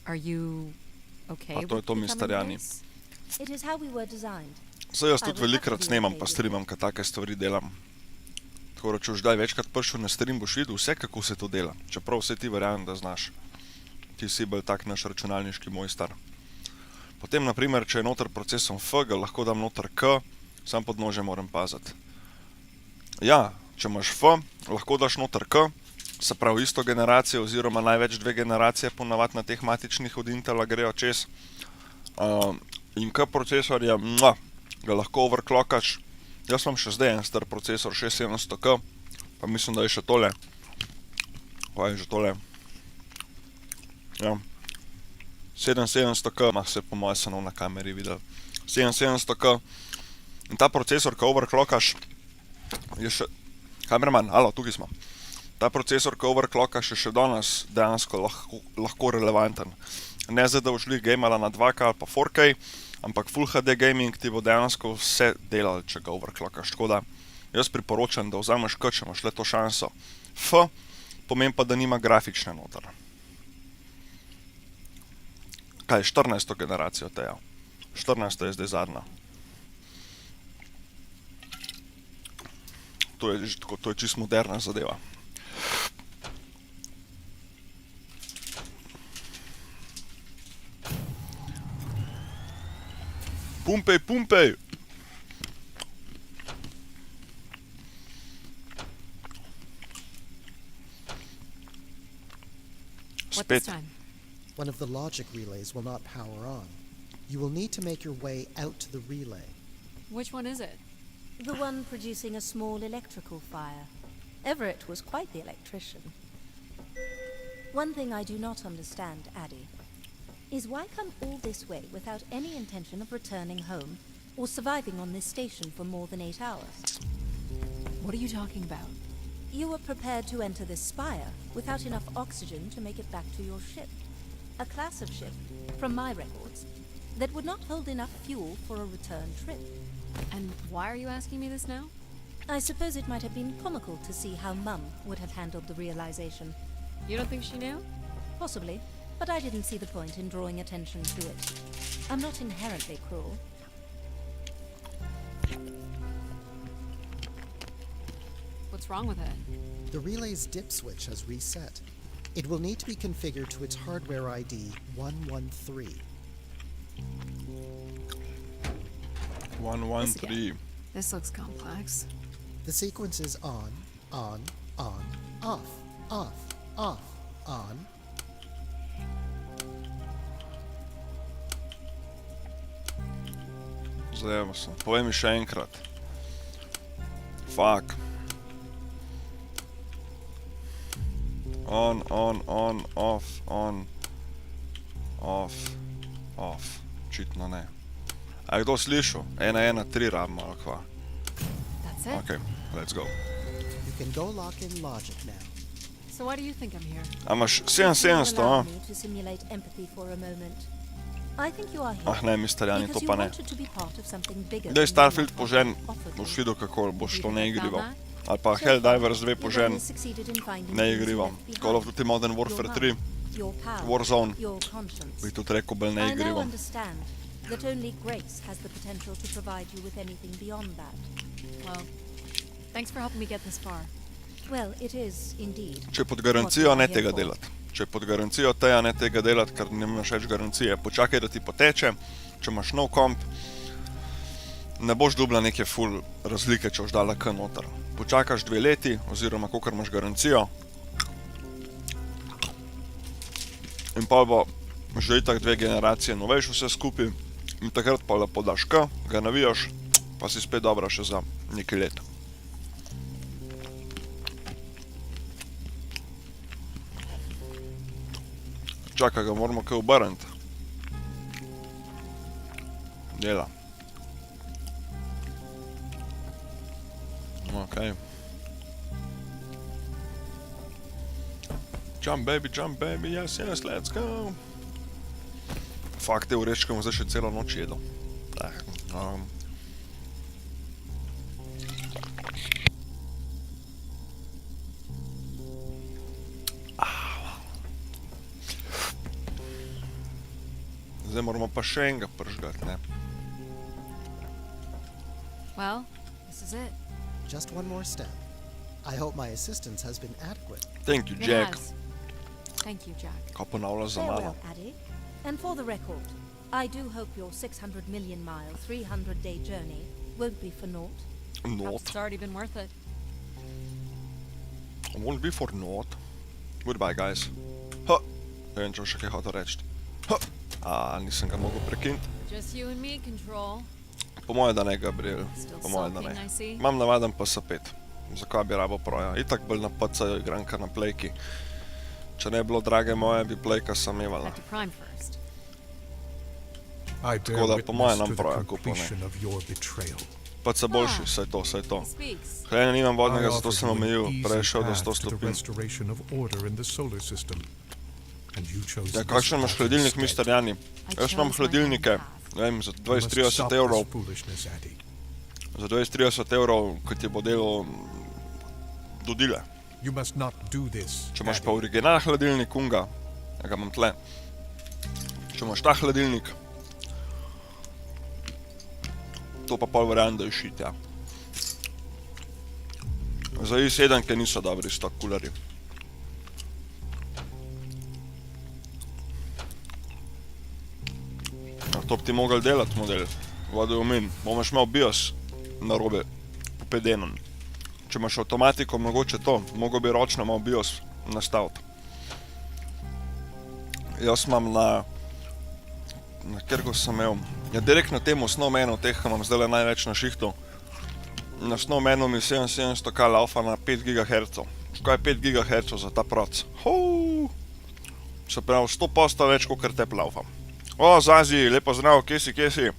Are you okay A to je with to, becoming misterjani. this? It is how we were designed. Saj jaz I tudi will have velikrat to be snemam okay pa with streamam, kad take stvari delam. Tako da, če už daj večkrat prišel na stream, boš videl vse, kako se to dela. Čeprav vse ti verjamem, da znaš. Ti si bolj tak naš računalniški mojster. Potem, na primer, če je noter procesom F, ga lahko dam noter K, sam pod nože moram paziti. Ja, če imaš F, lahko daš noter K, se pravi isto generacijo, oziroma največ 2 generacije ponavadi na teh matičnih od Intela grejo čez. In K procesorja, ga lahko overclockaš. Jaz imam še zdaj en star procesor 6700K, pa mislim, da je še tole. Kaj je že tole? Ja. 7700K, se po moje samo na kameri videl. 7700K. In ta procesor, ko overclockaš, je še... Kameraman, alo, tukaj smo. Ta procesor, ko overclockaš, je še danes dejansko lahko relevanten. Ne zdaj, da boš šli gamala na 2K ali pa 4K, ampak Full HD gaming ti bo dejansko vse delal, če ga overclockaš. Tako da, jaz priporočam, da vzameš K, če imaš le to šanso. F pomeni pa, da nima grafične noter. Kaj je 14. generacijo teja? 14. je zdaj zadnja. To je čist moderna zadeva. Pumpej, pumpej! What this time? One of the logic relays will not power on. You will need to make your way out to the relay. Which one is it? The one producing a small electrical fire. Everett was quite the electrician. One thing I do not understand, Addie, is why come all this way without any intention of returning home or surviving on this station for more than 8 hours? What are you talking about? You were prepared to enter this spire without enough oxygen to make it back to your ship. A class of ship, from my records, that would not hold enough fuel for a return trip. And why are you asking me this now? I suppose it might have been comical to see how Mum would have handled the realization. You don't think she knew? Possibly, but I didn't see the point in drawing attention to it. I'm not inherently cruel. What's wrong with it? The relay's dip switch has reset. It will need to be configured to its hardware ID 113. 113. This looks complex. The sequence is on, off, off, on. Zdaj sem. Povej mi še enkrat. Fuck. On, off, off. Očitno ne. A je kdo slišal? 113 rabimo, ali kva? That's it? Okay, let's go. You can go lock in logic now. So why do you think I'm here? A imaš 7700, a? To simulate empathy for a moment. I think you are here. Ah ne, misterjani, to because pa you ne. wanted to be part of something bigger Daj than Starfield you požen, offered boš me. videl, kako boš to ne igrival. that? Ali pa So Helldivers 2 you've požen, only succeeded in finding ne things you igrival. left Call of behind. Duty Modern Your Warfare mind, 3, your power, Warzone, your conscience. bi tudi rekel, bolj ne I now igrival. understand that only grace has the potential to provide you with anything beyond that. Well, thanks for helping me get this far. Well, it is indeed. Če pod garancijo, ne what we are tega here for. delati. Če pod garancijo teja, ne tega delati, ker ne imaš več garancije. Počakaj, da ti poteče, če imaš nov komp, ne boš dobila neke full razlike, če boš dala K noter. Počakaš 2 leti, oziroma kolikor imaš garancijo, in pa bo že itak 2 generacije novejš vse skupaj, in takrat pa lepo daš K, ga navijaš, pa si spet dobra še za nekaj let. Čakaj, ga moramo kaj obrniti. Dela. Ok. Jump baby, yes, let's go. Fakt, te urečke bom zdaj še celo noč jedel. Zdaj moramo pa še enega pržgati, ne? Well, this is it. Just one more step. I hope my assistance has been adequate. Thank you, It Jack. has. Thank you, Jack. Ko ponavljaš za mano. Farewell, Addy. And for the record, I do hope your 600 million mile, 300-day journey won't be for naught. Not. It's already been worth it. Won't be for naught. Goodbye, guys. Ha! Ne vem, če še kaj hotel reči. Ha! Nisem ga mogel prekiniti. Just you and me, Control. Po moje, da ne, Gabriel. Still Po moje, da sulking, ne. I see. Imam navaden PS5. Zakaj bi rabo proja? Itak bolj na PC-ju igram, kar na Playki. Če ne bi bilo drage moje, bi Playka samevala. Have to prime first. I bear Tako da po moje witness nam to the proja kupil, ne. completion of your betrayal. PC boljši, saj to. Speaks. Hlene nimam I vodnega, zato offered sem you an omejil, easy prej je šel do path 100 to the stopinj. restoration of order in the solar system. And you chose Ja, this kakšen imaš path hladilnik, instead. Mr. Jani? Jaz imam hladilnike, ne vem, za You must 20-30 stop evrov. this foolishness, Addy. Za 20-30 evrov, ko ti bo delal dodile. You must not do this. Če imaš pa original hladilnik unga, ja ga imam tle. Če imaš ta hladilnik, to pa pol verjamem, da je šit, ja. Za i7, ki niso dobri stok kulerji. To bi ti mogel delati model. Vodil omen, bomaš imel BIOS narobe popedenen. Če imaš avtomatiko, mogoče to, mogel bi ročno malo BIOS nastaviti. Jaz imam na kjerko sem imel, ja direkt na tem Snowmanu, teh imam zdaj največ na šihtu. Na Snowmanu mi 7700K laufa na 5 GHz. Škaj je 5 GHz za ta proc? Se pravi 100% več, kot te laufam. O, Zazi, lepo zdrav, kje si?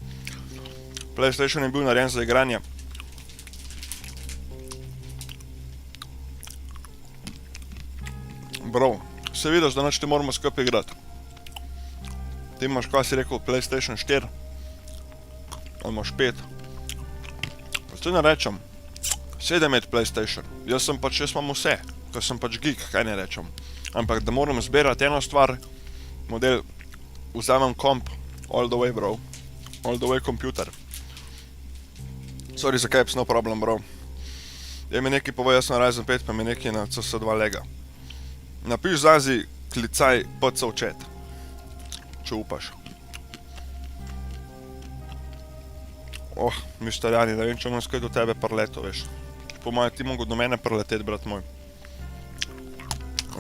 PlayStation je bil narejen za igranje. Bro, se vidiš, da nič ti moramo skupaj igrati. Ti imaš, kaj si rekel, PlayStation 4? Ali imaš 5? Zdaj ne rečem, 7 je PlayStation. Jaz imam vse, ker sem pač geek, kaj ne rečem. Ampak da moram zbirati eno stvar, model, vzamem komp, all the way bro, all the way computer. Sorry za caps, no problem bro. Je mi nekaj povej, jaz sem Ryzen 5, pa mi nekaj na CS2 lega. Napiš Zazi, klicaj PC v chat, če upaš. Oh, Mr. Jani, ne vem, če imam skaj do tebe prleto, veš. Po moje ti mogo do mene prleteti, brat moj.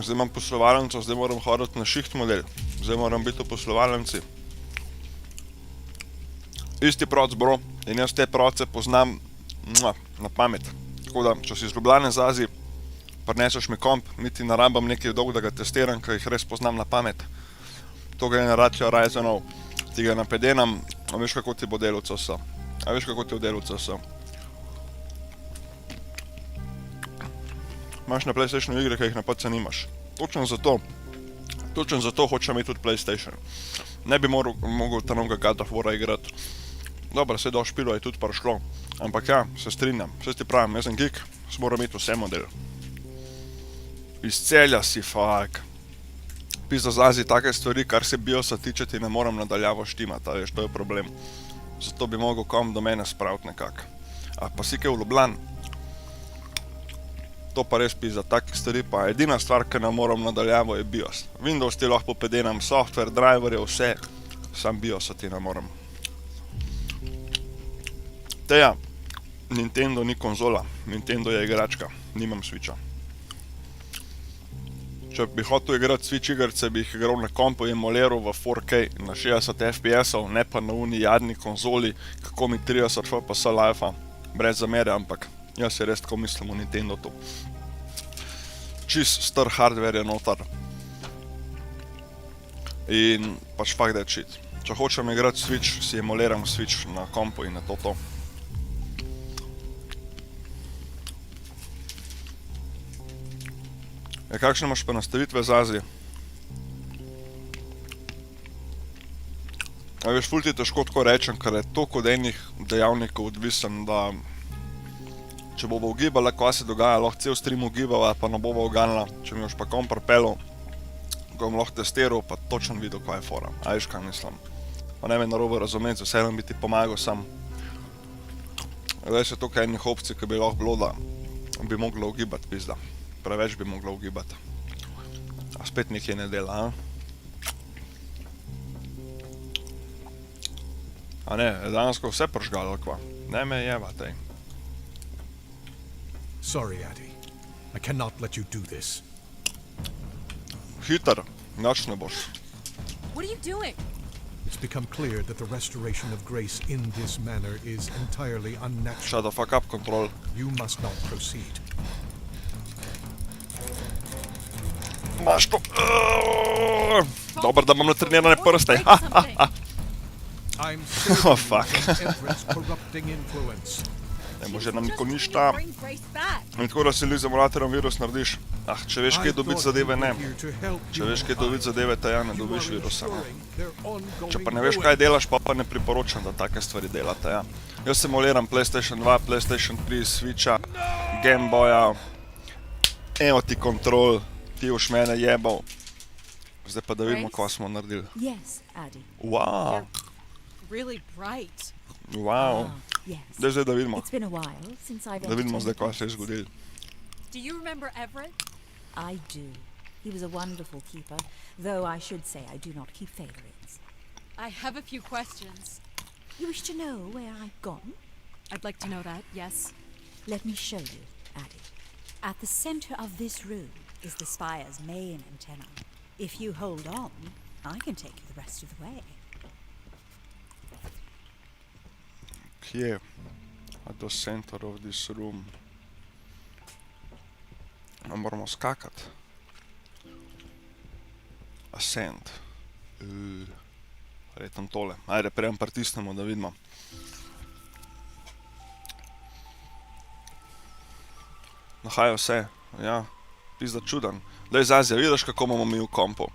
Zdaj imam poslovalnico, zdaj moram hoditi na shift model. Zdaj moram biti v poslovalnici. Isti proc, bro, in jaz te proce poznam na pamet. Tako da, če si iz Ljubljane, Zazi, prineseš mi komp, niti ne rabam nekaj dolg, da ga testiram, ker jih res poznam na pamet. To generacijo Ryzenov, ti ga napedenam, a veš kako ti bo delal CS. A veš kako ti bo delal CS. Imaš na PlayStationu igre, ki jih na PC nimaš. Točno zato hočem imeti tudi PlayStation. Ne bi mogel ta novega God of War'a igrati. Dobro, se do špilo je tudi prišlo. Ampak ja, se strinjam. Vse ti pravim, jaz sem geek, moram imeti vse model. Iz celja si, fuck. Pizda Zazi, take stvari, kar se BIOS-a tiče, ti ne moram nadaljavo štimati, a veš, to je problem. Zato bi mogel kom do mene spraviti nekako. A pa si kaj v Ljubljani. To pa res pizda, takih stvari pa edina stvar, ki ne moram nadaljavo, je BIOS. Windows ti lahko popedenam, software, driverje, vse, sam BIOS-a ti ne moram. Teja, Nintendo ni konzola, Nintendo je igračka, nimam Switcha. Če bi hotel igrati Switch igrice, bi jih igral na kompu in emoliral v 4K na 60 FPS-ov, ne pa na uni jadni konzoli, kako mi 30 FPS life-a, brez zamere, ampak jaz si res tako mislim o Nintendo tu. Čist star hardware je notar. In pač fuck that shit. Če hočem igrati Switch, si emoliram Switch na kompu in je to. Ja, kakšne imaš pa nastavitve z Azije? A veš, ful ti težko tako rečem, ker je toliko od enih dejavnikov odvisen, da če bova ugibala, kva se dogaja, lahko cel stream ugibala, pa ne bova uganila. Če mi boš pa kom pripelil, ko bom lahko testiral, pa točno videl, kva je fora. A veš, kaj mislim. Pa ne me narobe razumeti, z vseeno bi ti pomagal sam. Zdaj se toliko enih opcij, ki bi lahko bilo, da bi mogla ugibati, pizda. Preveč bi mogla ugibati. A spet nekaj ne dela, a? A ne, je dansko vse pržgalo, kva. Ne me jebate. Sorry, Addie. I cannot let you do this. Hiter, nič ne boš. What are you doing? It's become clear that the restoration of grace in this manner is entirely unnatural. Shut the fuck up, control. You must not proceed. Maš to. Dobro, da imam natrenirane prste. Oh, fuck. Ne može nam niko ništa. In tako da si li z emulatorjem virus narediš. Ah, če veš kaj dobiti zadeve, ne. Če veš kaj dobiti zadeve, ta ja ne dobiš virusa. Če pa ne veš kaj delaš, pa ne priporočam, da take stvari delate, ja. Jaz simuliram PlayStation 2, PlayStation 3, Switcha, Game Boya. Evo ti kontrol, ti už mene jebal. Zdaj pa da vidimo, kva smo naredili. Yes, Addie. Wow. Really bright. Wow. Yes. Zdaj da vidimo. It's been a while since I've Da vidimo zdaj, entertained kva se je zgodilo. Do you remember Everett? I do. He was a wonderful keeper, though I should say I do not keep favorites. I have a few questions. You wish to know where I've gone? I'd like to know that, yes. Let me show you, Addie. At the center of this room is the spire's main antenna. If you hold on, I can take you the rest of the way. Kje? At the center of this room. No, moramo skakati. Ascend. Verjetno tole. Ajde, prejem pritisnemo, da vidimo. Nahaja vse. Ja, pizda čuden. Daj Zazija, vidiš kako imamo mi v kompu?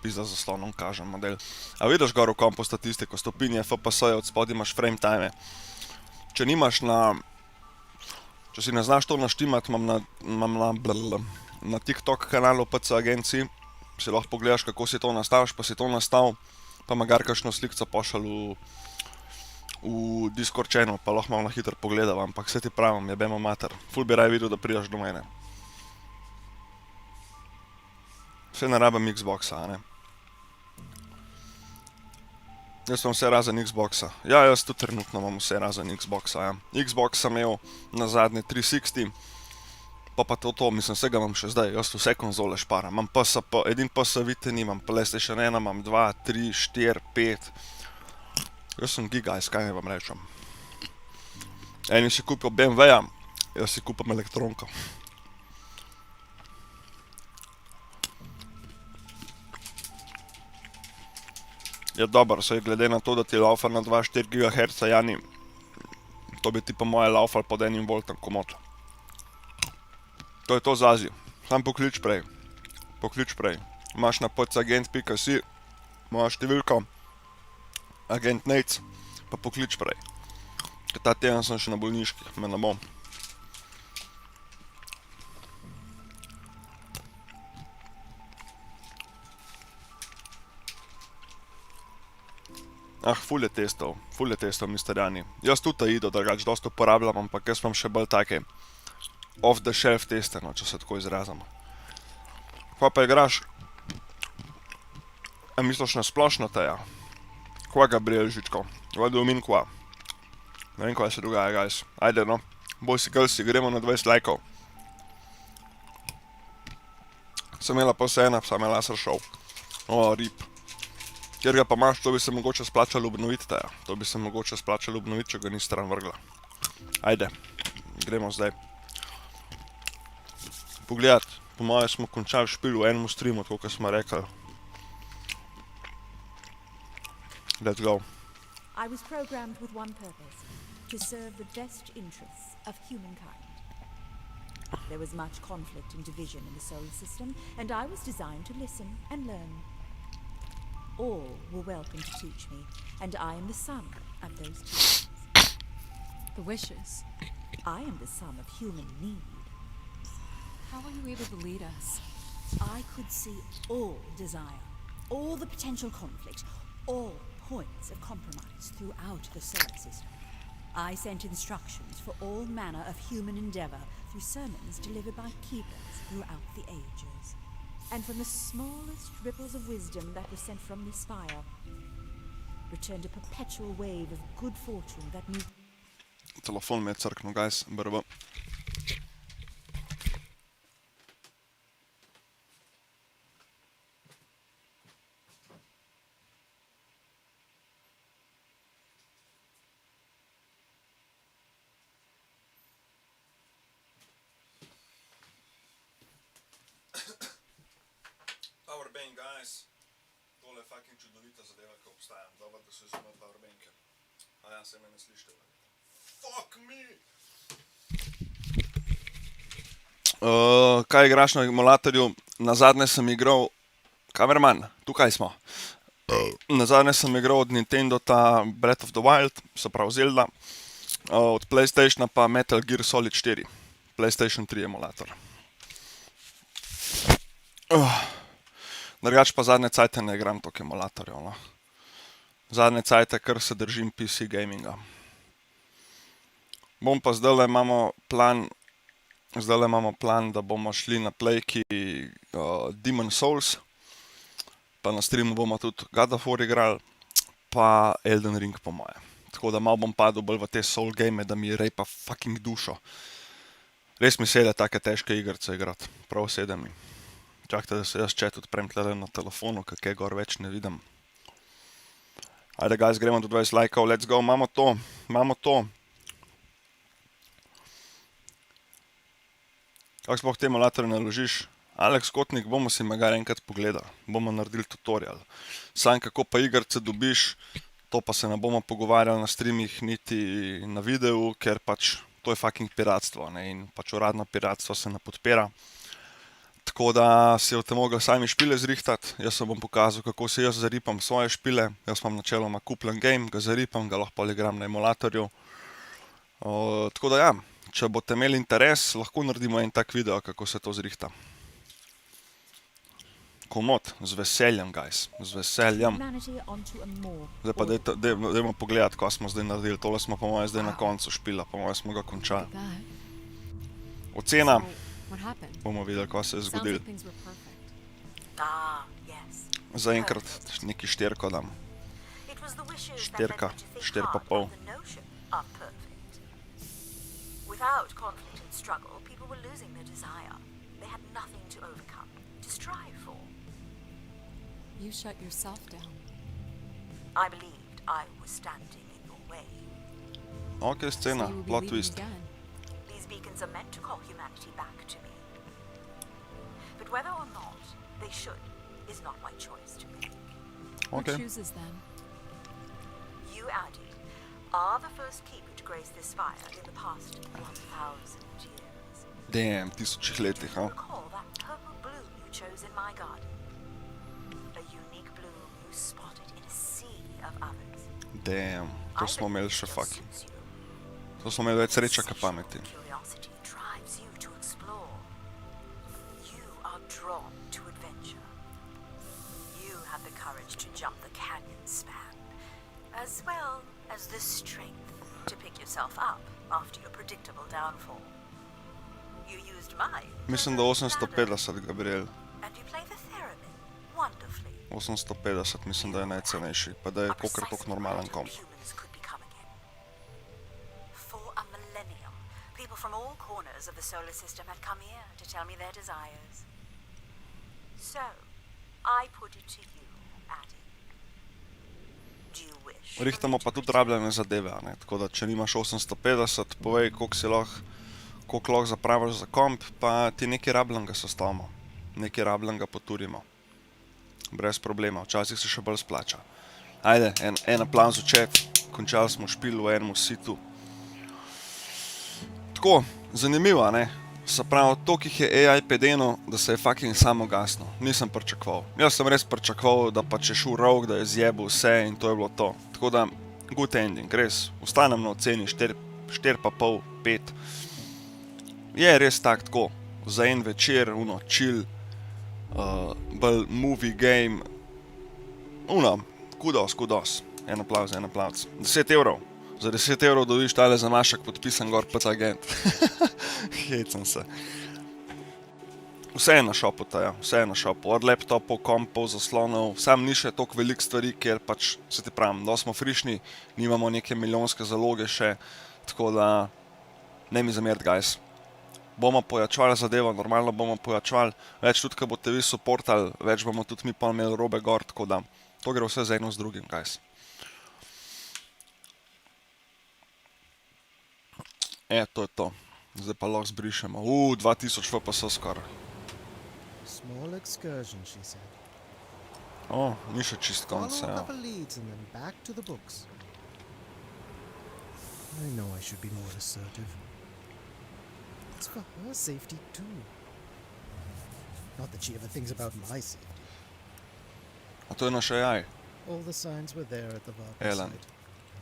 Pizda z zaslonom kažem model. A vidiš gor v kompu statistiko, stopinje, FPS-je, od spod imaš frame time. Če nimaš na... Če si ne znaš to naštimati, imam na TikTok kanalu PC agenciji, si lahko pogledaš, kako si to nastaviš, pa si to nastav, pa magar kakšno slikco pošal v Discord channel, pa lahko malo na hitro pogledam, ampak vse ti pravim, jebemo mater. Ful bi raj videl, da pridaš do mene. Vse ne rabim Xboxa, a ne? Jaz imam vse razen Xboxa. Ja, jaz tudi trenutno imam vse razen Xboxa, ja. Xbox sem imel na zadnje 360, pa to, mislim, vsega imam še zdaj, jaz vse konzole šparam. Imam PSP, edin PS Vita nimam, PlayStation 1 imam 2, 3, 4, 5. Jaz sem gigajs, kaj vam rečem. Eni si kupil BMW-ja, jaz si kupim elektronko. Je dober, saj glede na to, da ti laufa na 2,4 GHz, Jani, to bi ti po moje laufal pod 1 voltom komot. To je to z Azijo. Sam poklič prej. Poklič prej. Imaš na pcagent.si, moja številka, agent Nates, pa poklič prej. Ker ta teden sem še na bolniški, me ne bom. Ful je testov, Mr. Jani. Jaz tudi Aido drugač dosto uporabljam, ampak jaz imam še bolj take off the shelf teste, no, če se tako izrazim. Kva pa igraš? A misliš na splošno teja? Kva Gabriel Žičko? What do you mean kva? Ne vem, kva se dogaja, guys. Ajde, no. Boj si girlsi, gremo na 20 lajkov. Sem imela pa vse ena, sam je laser šov. O, rip. Kjer ga pa imaš, to bi se mogoče splačalo obnoviti, teja. To bi se mogoče splačalo obnoviti, če ga ni stran vrgla. Ajde, gremo zdaj. Pogledat, po moje smo končali špil v enem streamu, tako kot smo rekli. Let's go. I was programmed with one purpose, to serve the best interests of humankind. There was much conflict and division in the solar system, and I was designed to listen and learn. All were welcome to teach me, and I am the sum of those teachings. The wishes. I am the sum of human need. How were you able to lead us? I could see all desire, all the potential conflict, all points of compromise throughout the solar system. I sent instructions for all manner of human endeavor through sermons delivered by keepers throughout the ages. And from the smallest ripples of wisdom that were sent from this spire, returned a perpetual wave of good fortune that moved. Telefon mi je crknil, guys, brvo. Powerbank, guys. Tole je fucking čudovita zadeva, ko obstaja. Dobro, da so izumeli powerbanke. A ja, se me ne slišite. Fuck me! Kaj igraš na emulatorju? Nazadnje sem igral... Kamerman, tukaj smo. Nazadnje sem igral od Nintendo ta Breath of the Wild, se pravi Zelda. Od PlayStationa pa Metal Gear Solid 4. PlayStation 3 emulator. Drugač pa zadnje cajte ne igram toliko emulatorjev, no. Zadnje cajte kar se držim PC gaminga. Bom pa zdajle imamo plan, da bomo šli na playki Demon Souls, pa na streamu bomo tudi God of War igrali, pa Elden Ring po moje. Tako da malo bom padel bolj v te soul game, da mi rejpa fucking dušo. Res mi sede take težke igrice igrati, prav sede mi. Čakajte, da se jaz chat odprem tle na telefonu, kakaj gor več ne vidim. Ajde, guys, gremo do 20 lajkov, let's go, imamo to. Kako sploh te emulatorje naložiš? Alex Kotnik, bomo si ga enkrat pogledali, bomo naredili tutorial. Sam kako pa igrice dobiš, to pa se ne bomo pogovarjali na streamih, niti na videu, ker pač to je fucking piratstvo, ne, in pač uradno piratstvo se ne podpira. Tako da si boste mogli sami špile zrihtati, jaz se bom pokazal, kako se jaz zaripam svoje špile. Jaz imam načeloma kupljen game, ga zaripam, ga lahko igram na emulatorju. Tako da ja, če boste imeli interes, lahko naredimo en tak video, kako se to zrihta. Komod, z veseljem, guys, z veseljem. Zdaj pa dajmo pogledati, kaj smo zdaj naredili. Tole smo po moje zdaj na koncu špila, po moje smo ga končali. Ocena. Bomo videli, kaj se je zgodilo. Zaenkrat neki 4 dam. 4, 4,5. Without conflict and struggle, people were losing their desire. They had nothing to overcome, to strive for. You shut yourself down. I believed I was standing in your way. Ok, scena, plot twist. These beacons are meant to call humanity back to me. But whether or not they should is not my choice to make. Okay. Who chooses then? You, Addy, are the first keeper to grace this spire in the past 1,000 years. Damn, 1000 letih, huh? Recall that purple bloom you chose in my garden. A unique bloom you spotted in a sea of others. Damn, to smo imeli še fucking. To smo imeli več sreča ka pameti. Curiosity drives you to explore. You are drawn to adventure. You have the courage to jump the canyon span, as well as the strength to pick yourself up after your predictable downfall. You used mine. Mislim, da 850, Gabriel. And you play the theremin wonderfully. 850 mislim, da je najcenejši, pa da je kokrat toliko normalen komp. For a millennium, people from all corners of the solar system had come here to tell me their desires. So, I put it to you, Addy. Do you wish? Rihtamo pa tudi rabljene zadeve, ne? Tako da če nimaš 850, povej, koliko lahko zapraviš za komp, pa ti nekaj rabljenega sestavimo, nekaj rabljenega poturimo. Brez problema, včasih se še bolj splača. Ajde, en aplauz v chat, končali smo špil v enem situ. Tako, zanimivo, ne? Se pravi, toliko jih je AI pedeno, da se je fucking samo gasno. Nisem pričakoval. Jaz sem res pričakoval, da pa če šel rok, da je zjebil vse in to je bilo to. Tako da, good ending, res. Ostanem na oceni 4,5, 5. Je res tako, za en večer, chill, bolj movie game, kudos. En aplauz. 10 evrov. Za 10 evrov dobiš tale zamašek podpisan gor PC agent. Hecam se. Vse je na shopu, vse je na shopu. Od laptopov, kompov, zaslonov, sam ni še toliko velik stvari, ker pač, se ti pravim, da smo frišni, nimamo neke milijonske zaloge še, tako da ne mi zameriti, guys. Bomo pojačvali zadevo, normalno bomo pojačvali, več tudi, ko boste vi supportali, več bomo tudi mi pa imeli robe gor, tako da to gre vse za eno z drugim, guys. To je to. Zdaj pa lahko zbrišemo. 2000 FPS skoraj. Small excursion, she said. Ni še čist konc, Follow a couple leads and then back to the books. I know I should be more assertive. It's for her safety too. Not that she ever thinks about my safety. A to je naš AI? All the signs were there at the Varka Ellen. site.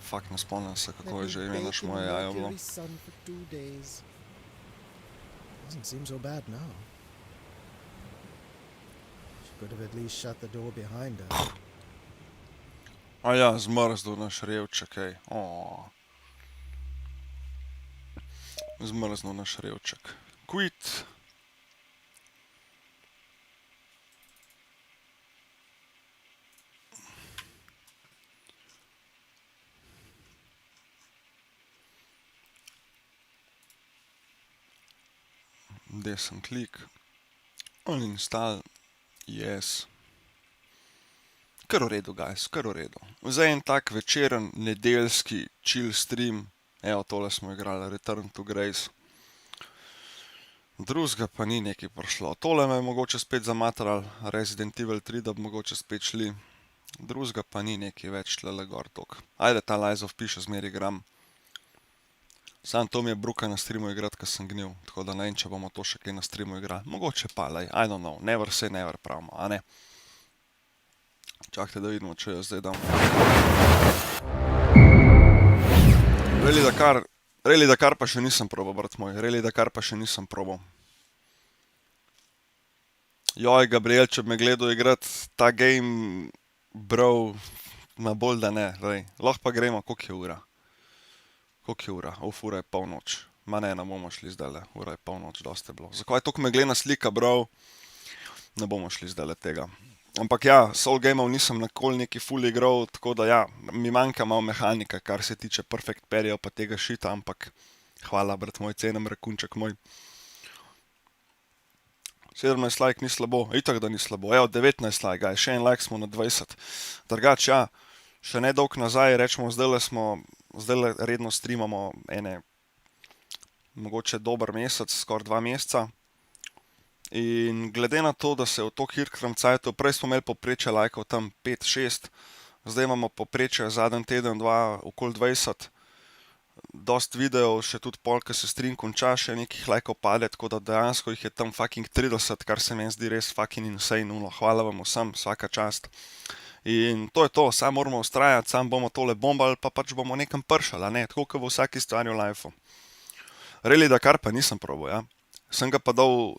Fakt, ne spomnim se, kako je že ime naš moj AI bilo. Sun for 2 days. Doesn't seem so bad now. She could have at least shut the door behind her. Zmrznil naš revček, ej. Zmrznil naš revček. Quit. Desen klik. Uninstall. Yes. Kar v redu, guys, kar v redu. Zdaj en tak večeren, nedeljski chill stream. Evo, tole smo igrali, Return to Grace. Drugega pa ni nekaj prišlo. Tole me je mogoče spet zamatrali, Resident Evil 3, da bi mogoče spet šli. Drugega pa ni nekaj več tlele gor tok. Ajde, ta Lies of P še zmeri igram. Sam to mi je bruka na streamu igrati, ko sem gnil. Tako da ne vem, če bomo to še kaj na streamu igrali. Mogoče pa, I don't know. Never say never pravimo, a ne? Čakajte, da vidimo, če jo zdaj dam. Rally Dakar pa še nisem probal, brat moj. Rally Dakar pa še nisem probal. Joj, Gabriel, če bi me gledal igrati ta game, bro, ma bolj da ne. Lahko pa gremo, koliko je ura? Koliko je ura? Ura je polnoč. Ma ne bomo šli zdajle. Ura je polnoč, dosti je bilo. Zakaj je toliko meglena slika, bro? Ne bomo šli zdajle tega. Ampak Soul Gameov nisem nikoli neki full igral, tako da mi manjka malo mehanika, kar se tiče Perfect Parryjev pa tega shita, ampak hvala, brat moj, cenem rakunček moj. 17 like ni slabo, itak da ni slabo. Evo, 19 like, še en like smo na 20. Drugač, še ne dolg nazaj, rečemo, zdajle redno streamamo mogoče dober mesec, skoraj 2 meseca. In glede na to, da se v to hirkrem cajtu, prej smo imeli poprečje lajkov tam 5-6, zdaj imamo poprečje zadnji teden, 2, okoli 20. Dost videov, še tudi pol, ko se stream konča, še nekih lajkov pade, tako da dejansko jih je tam fucking 30, kar se meni zdi res fucking insane. Hvala vam vsem, vsaka čast. In to je to, sam moramo ustrajati, sam bomo tole bombali, pa pač bomo nekam pršali, ne, tako kot v vsaki stvari v lifeu. Rally Dakar pa nisem probal, Sem ga pa dal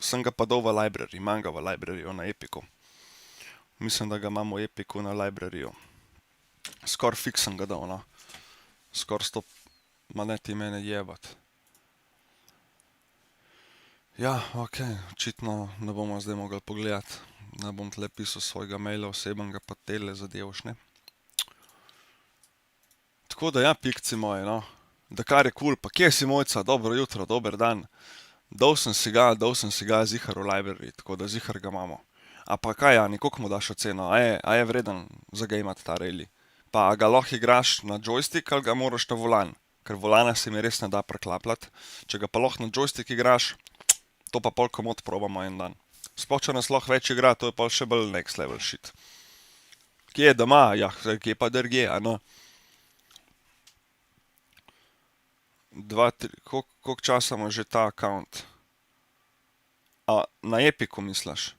v library, imam ga v libraryju na Epiku. Mislim, da ga imam v Epiku na libraryju. Skoraj fiks sem ga dal, no. Skoraj 100, ma ne ti mene jebat. Okej, očitno ne bomo zdaj mogli pogledati. Ne bom tle pisal svojega maila osebnega, pa tele zadevš, ne. Tako da pikci moji, no. Dakar je cool, pa kje si mojca, dobro jutro, dober dan. Dal sem si ga zihar v library, tako da zihar ga imamo. A pa kaj, Jani, koliko mu daš oceno? A je vreden zagejmat ta rally? Pa ga lahko igraš na joystick ali ga moraš na volan? Ker volana se mi res ne da preklapljati. Če ga pa lahko na joystick igraš, to pa pol komod probamo en dan. Sploh če nas lahko več igra, to je pa še bolj next level shit. Kje je doma? Kje pa drugje, no? 2, 3, koliko časa ima že ta account? A na Epiku misliš?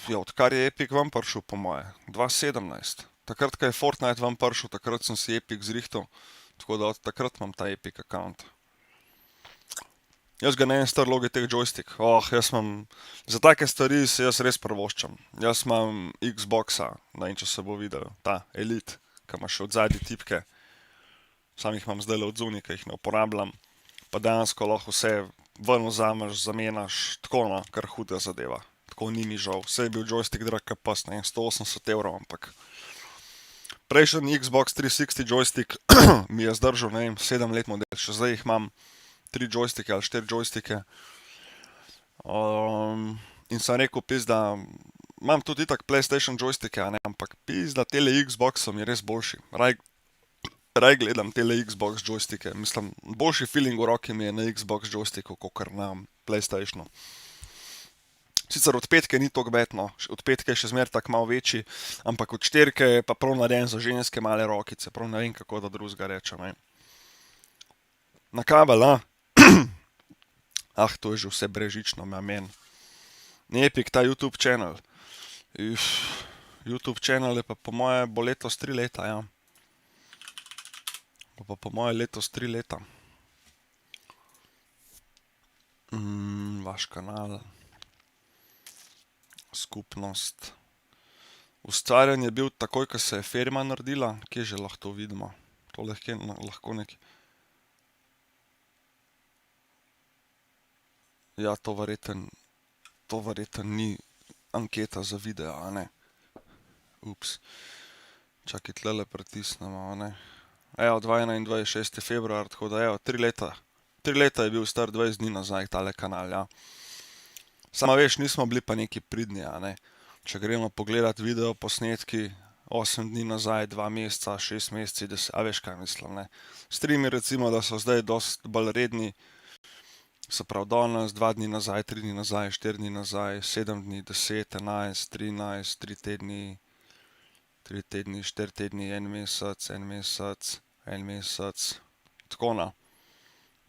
Ja, odkar je Epic vam prišel, po moje. 2017. Takrat, ko je Fortnite vam prišel, takrat sem si Epic zrihtal. Tako da od takrat imam ta Epic account. Jaz ga ne vem star Logitech joystick. Jaz imam... Za take stvari se jaz res prvoščam. Jaz imam Xboxa, ne vem, če se bo videl. Ta Elite, ki ima še od zadnji tipke. Sam jih imam zdaj od zunaj, ki jih ne uporabljam. Pa dejansko lahko vse ven vzameš, zamenjaš, tako no, kar huda zadeva. Tako ni mi žal. Vse je bil joystick drag kot pas, ne vem, 180 €, ampak... Prejšnji Xbox 360 joystick mi je zdržal, ne vem, 7 let model. Še zdaj jih imam 3 joysticke ali 4 joysticke. In sem rekel, pizda, imam tudi itak PlayStation joysticke, ne, ampak pizda, tele Xboxom je res boljši. Raj gledam tele Xbox joysticke. Mislim, boljši feeling v roki mi je na Xbox joysticku, kakor na PlayStationu. Sicer od 5 ni toliko bed, no. Od 5 je še zmer tak malo večji, ampak od 4 je pa prav narejen za ženske male rokice. Prav ne vem, kako da drugega rečem, ne. Na kabel, a? To je že vse brežično, men. Epic, ta YouTube channel. YouTube channel je pa po moje bo letos 3 leta, ja. Bo pa po moje letos 3 leta. Vaš kanal. Skupnost. Ustvarjanje je bil takoj, ko se je firma naredila. Kje že lahko to vidimo? To lahko neki... Ja, to verjetno ni anketa za video, a ne? Ups. Čakaj, tlele pritisnemo, a ne? 2021, 6. februar, tako da 3 leta. 3 leta je bil star 20 dni nazaj tale kanal, ja. Samo veš, nismo bili pa neki pridni, a ne? Če gremo pogledat video posnetki 8 dni nazaj, 2 meseca, 6 meseci, 10, a veš kaj mislim, ne? Streami recimo, da so zdaj dosti bolj redni, se pravi danes, 2 dni nazaj, 3 dni nazaj, 4 dni nazaj, 7 dni, 10, 11, 13, 3 tedni, 4 tedni, 1 mesec, 1 mesec, 1 mesec, tako no.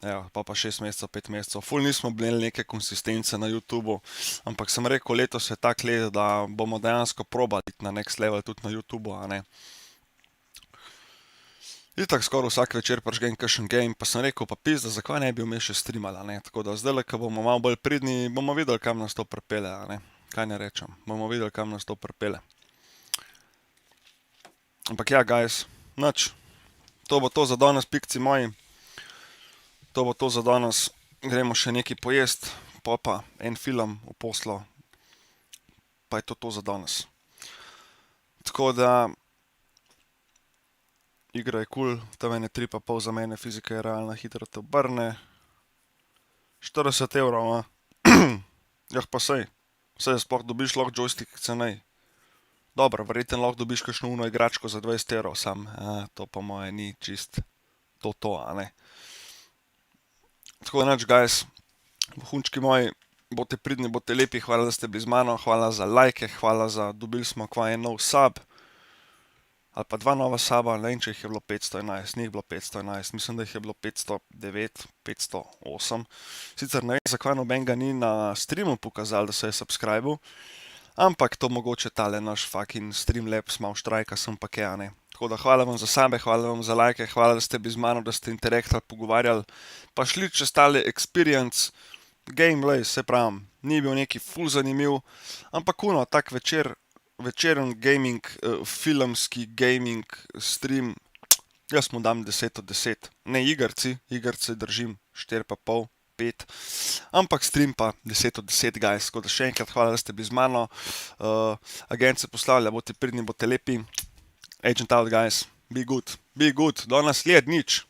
Pa 6 mesecev, 5 mesecev. Ful nismo bili neke konsistence na YouTubu, ampak sem rekel, letos je tak let, da bomo dejansko probali na next level tudi na YouTubu, a ne. Itak skoraj vsak večer prižgem kakšen game, pa sem rekel, pa pizda, zakaj ne bi vmes še streamali, a ne. Tako da zdajle, ko bomo malo bolj pridni, bomo videli, kam nas to pripelje, a ne. Kaj ne rečem, bomo videli, kam nas to pripelje. Ampak ja, guys, nič. To bo to za danes, pikci moji. To bo to za danes. Gremo še nekaj pojest, pa en film v poslo. Pa je to za danes. Tako da... Igra je cool, tam je 3,5 za mene, fizika je realna, hitro te obrne. 40 €, a? Jah pa sej. Sej sploh dobiš lahko joystick cenej. Dobro, verjetno lahko dobiš kakšno uno igračko za 20 €, sam. To po moje ni čist to, a ne. Tako da nič, guys. Vohunčki moji, bote pridni, bote lepi, hvala, da ste bili z mano, hvala za lajke, hvala za, dobili smo kva en nov sub. Ali pa 2 nova suba, ne vem, če jih je bilo 511, ni jih bilo 511, mislim, da jih je bilo 509, 508. Sicer ne vem, zakaj nobenega ni na streamu pokazal, da se je subscribil, ampak to mogoče tale naš fucking Streamlabs malo štrajka, sem pa kaj, a ne. Tako da hvala vam za sube, hvala vam za lajke, hvala, da ste bili z mano, da ste interaktali, pogovarjali, pa šli čez tale experience, gameplay, se pravim, ni bil neki ful zanimiv, ampak tak večeren gaming, filmski gaming stream, jaz mu dam 10 od 10. Ne igrci držim 4,5, 5, ampak stream pa 10 od 10, guys. Tako da še enkrat hvala, da ste bili z mano. Agent se poslavlja, bote pridni, bote lepi. Agent out, guys. Be good. Do naslednjič.